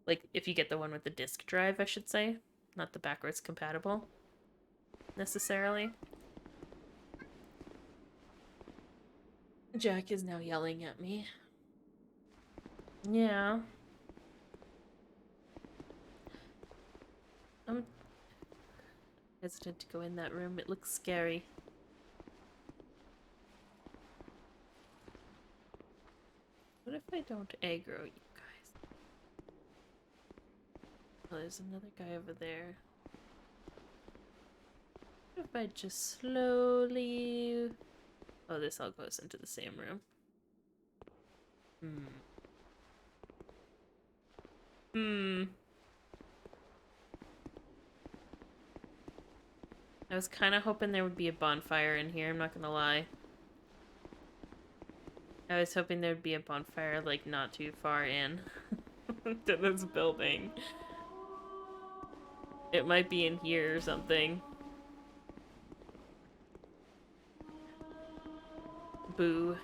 Speaker 1: Like, if you get the one with the disk drive, I should say. Not the backwards compatible, necessarily. Jack is now yelling at me. Yeah. I'm hesitant to go in that room. It looks scary. What if I don't aggro you guys? Oh, there's another guy over there. What if I just slowly... Oh, this all goes into the same room. I was kind of hoping there would be a bonfire in here, I'm not gonna lie. I was hoping there would be a bonfire, like, not too far in to this building. It might be in here or something. Boo.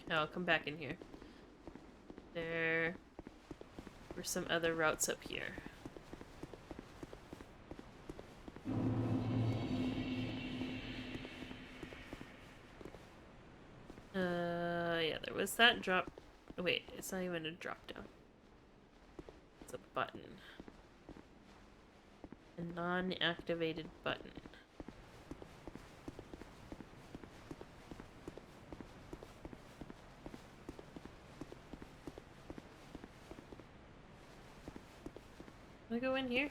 Speaker 1: Okay, I'll come back in here. There were some other routes up here. Yeah, there was that drop. Wait, it's not even a drop down. It's a button. A non-activated button. Can I go in here?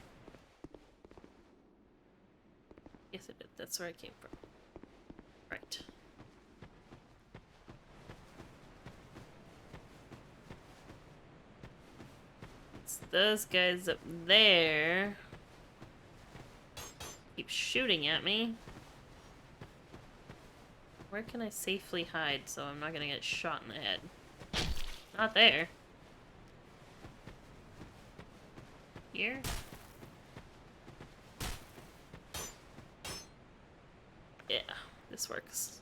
Speaker 1: Yes, it did. That's where I came from. Right. those guys up there keep shooting at me. Where can I safely hide so I'm not gonna get shot in the head? Not there. Here? Yeah, this works.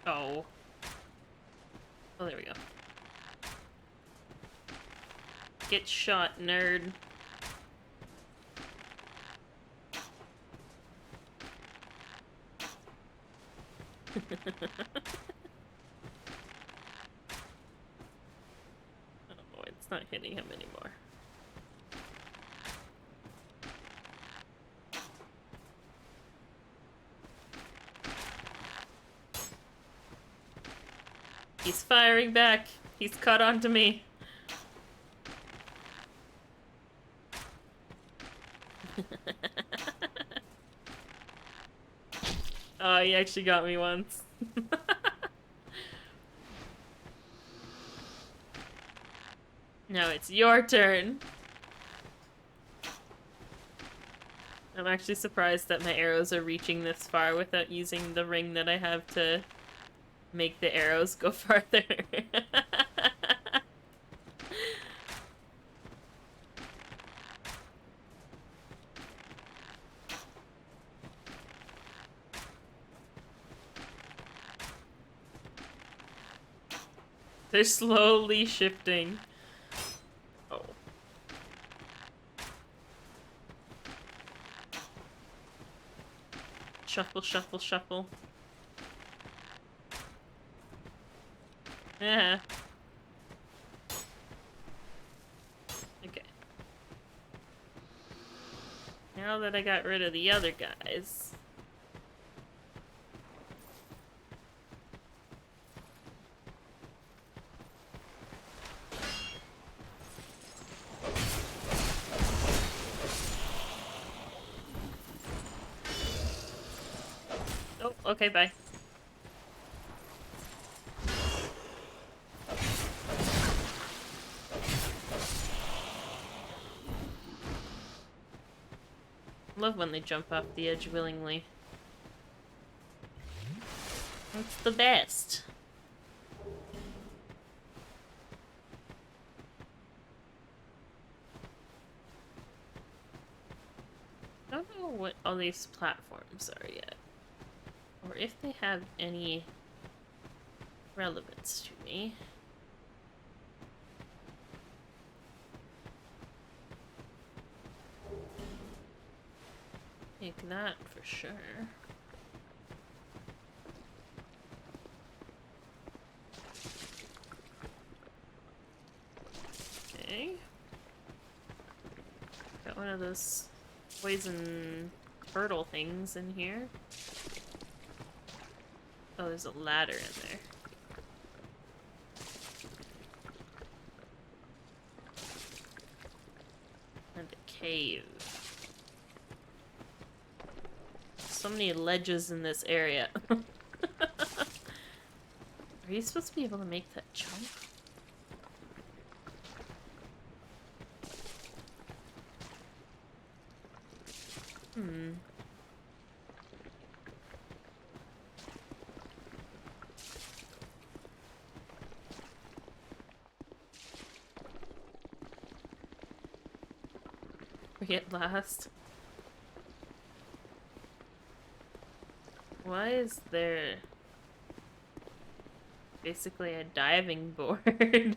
Speaker 1: Oh. Oh, there we go. Get shot, nerd. Oh, it's not hitting him anymore. He's firing back. He's caught on to me. Oh, he actually got me once. Now it's your turn. I'm actually surprised that my arrows are reaching this far without using the ring that I have to make the arrows go farther. They're slowly shifting. Oh. Shuffle, shuffle, shuffle. Yeah. Okay. Now that I got rid of the other guys. Oh, okay, bye. Love when they jump off the edge willingly. It's the best. I don't know what all these platforms are yet, or if they have any relevance to me. Take that for sure. Okay. Got one of those poison turtle things in here. Oh, there's a ladder in there. And a cave. So many ledges in this area. Are you supposed to be able to make that jump? Hmm. We at last. Why is there basically a diving board?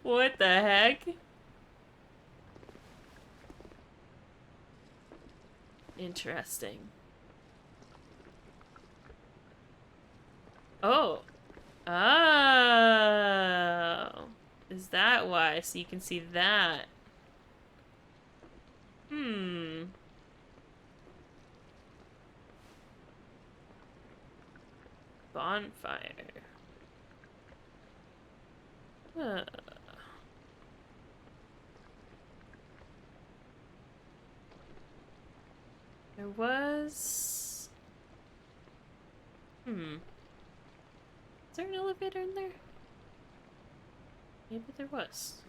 Speaker 1: What the heck? Interesting. Oh. Oh. Is that why? So you can see that. Hmm. Bonfire. There was... Is there an elevator in there? Maybe there was.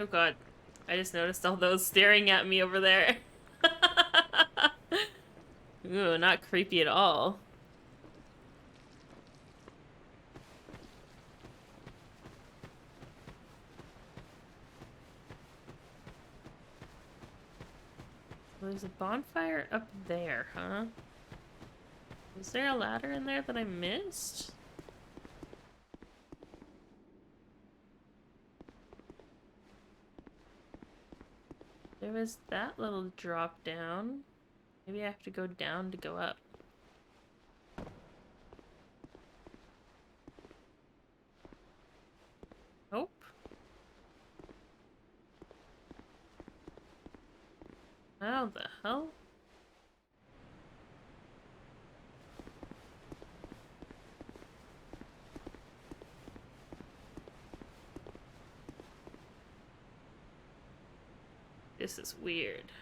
Speaker 1: Oh god. I just noticed all those staring at me over there. Ooh, not creepy at all. Well, there's a bonfire up there, huh? Was there a ladder in there that I missed? There was that little drop down. Maybe I have to go down to go up. Nope. How the hell? This is weird.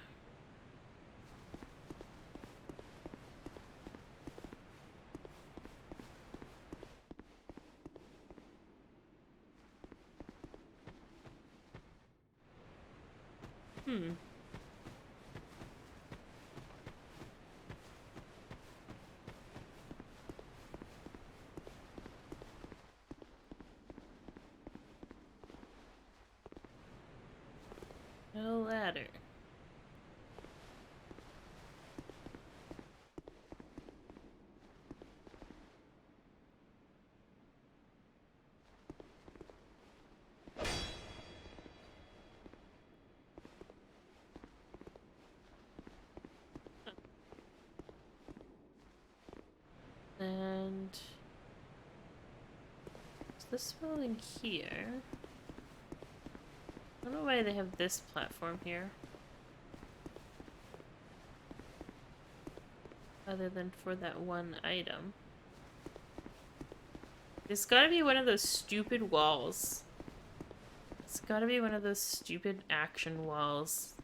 Speaker 1: No ladder. And is this building here? I don't know why they have this platform here. Other than for that one item. It's gotta be one of those stupid walls. It's gotta be one of those stupid action walls.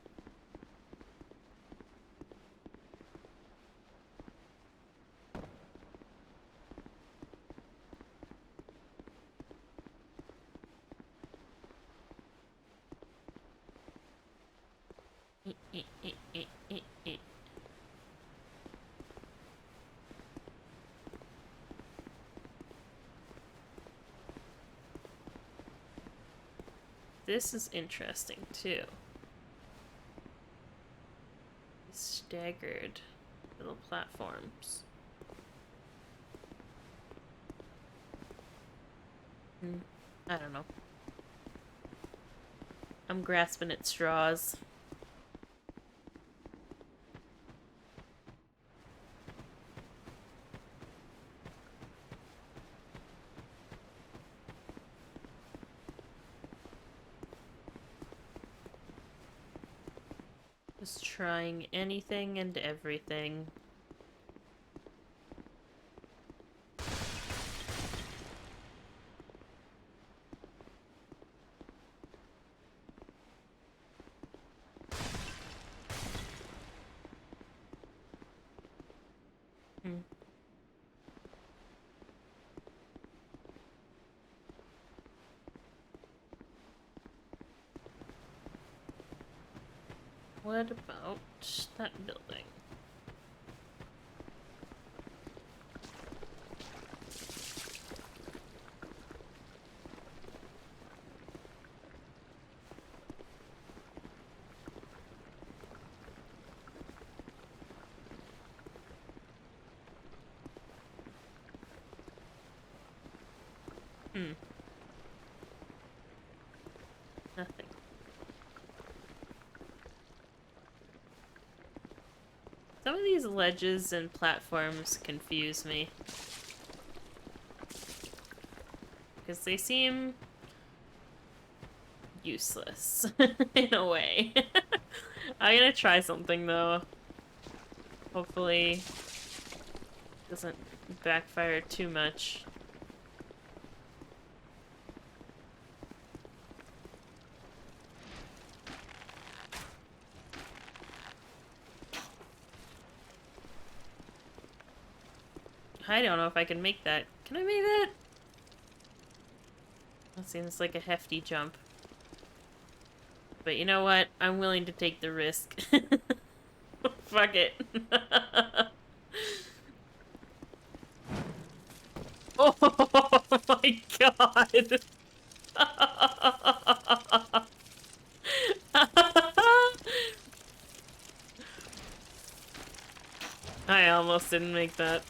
Speaker 1: This is interesting too. Staggered little platforms. I don't know. I'm grasping at straws. Just trying anything and everything. What about that building? Nothing. Some of these ledges and platforms confuse me. Because they seem useless in a way. I'm gonna try something though. Hopefully it doesn't backfire too much. I don't know if I can make that. Can I make that? That seems like a hefty jump. But you know what? I'm willing to take the risk. Fuck it. Oh my god. I almost didn't make that.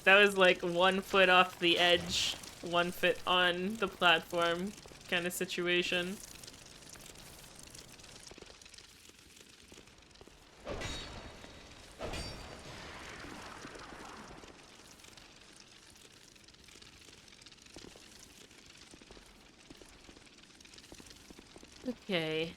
Speaker 1: That was like 1 foot off the edge, 1 foot on the platform kind of situation. Okay.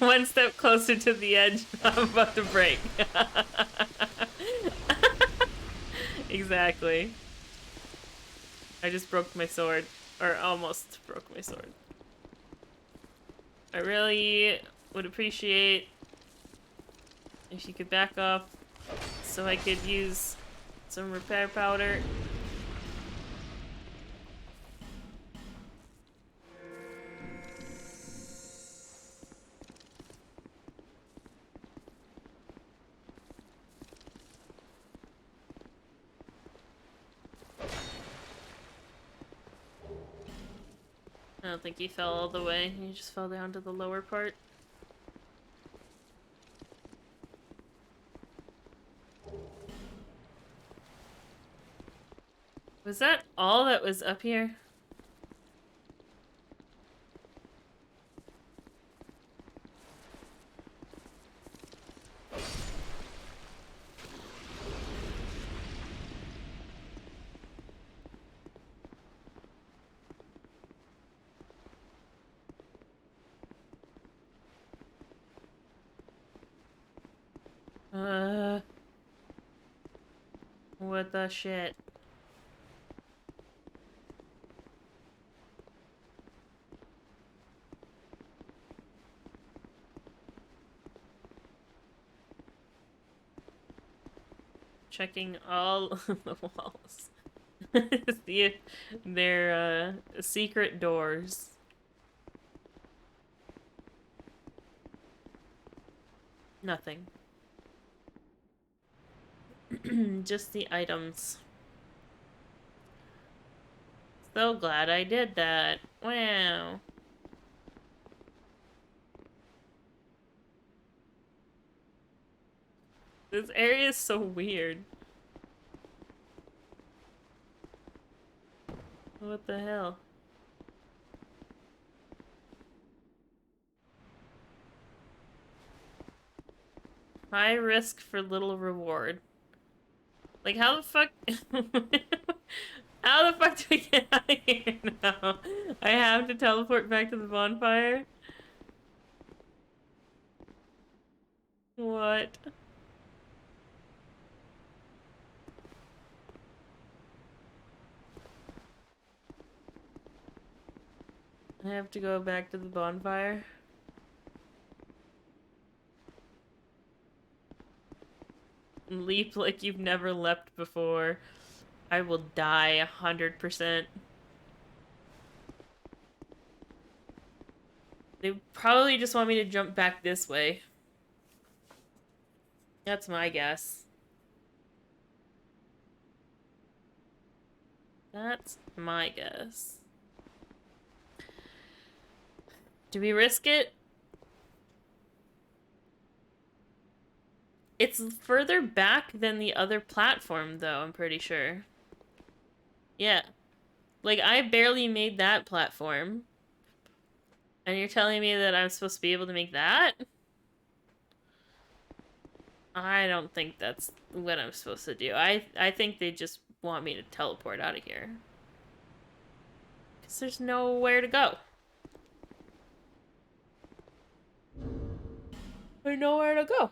Speaker 1: One step closer to the edge, I'm about to break. Exactly. I just broke my sword. Or almost broke my sword. I really would appreciate if you could back off so I could use some repair powder. I don't think he fell all the way. He just fell down to the lower part. Was that all that was up here? What the shit? Checking all the walls. See if they're secret doors. Nothing. Just the items. So glad I did that. Wow. This area is so weird. What the hell? High risk for little reward. Like, how the fuck... How the fuck do we get out of here now? I have to teleport back to the bonfire? What? I have to go back to the bonfire? Leap like you've never leapt before. I will die 100%. They probably just want me to jump back this way. That's my guess. That's my guess. Do we risk it? It's further back than the other platform, though, I'm pretty sure. Yeah. Like, I barely made that platform. And you're telling me that I'm supposed to be able to make that? I don't think that's what I'm supposed to do. I think they just want me to teleport out of here. Because there's nowhere to go. There's nowhere to go.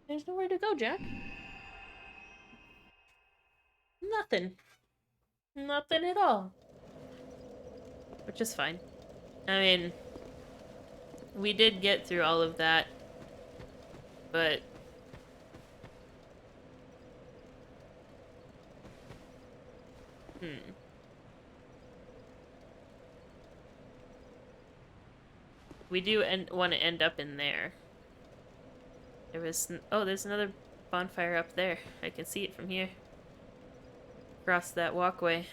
Speaker 1: There's nowhere to go, Jack. Nothing. Nothing at all. Which is fine. I mean, we did get through all of that, but we do want to end up in there. There was there's another bonfire up there. I can see it from here. Across that walkway.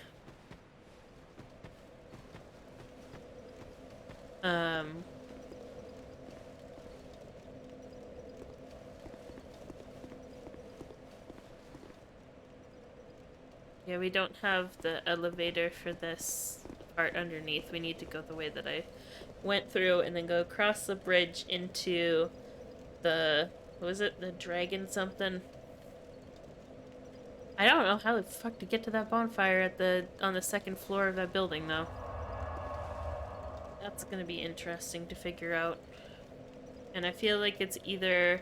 Speaker 1: Yeah, we don't have the elevator for this part underneath. We need to go the way that I went through and then go across the bridge into the, what was it? The dragon something? I don't know how the fuck to get to that bonfire on the second floor of that building, though. That's gonna be interesting to figure out. And I feel like it's either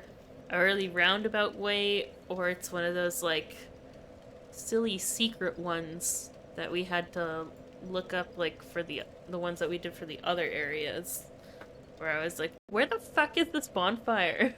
Speaker 1: a really roundabout way, or it's one of those, like, silly secret ones that we had to look up, like, for the ones that we did for the other areas. Where I was like, where the fuck is this bonfire?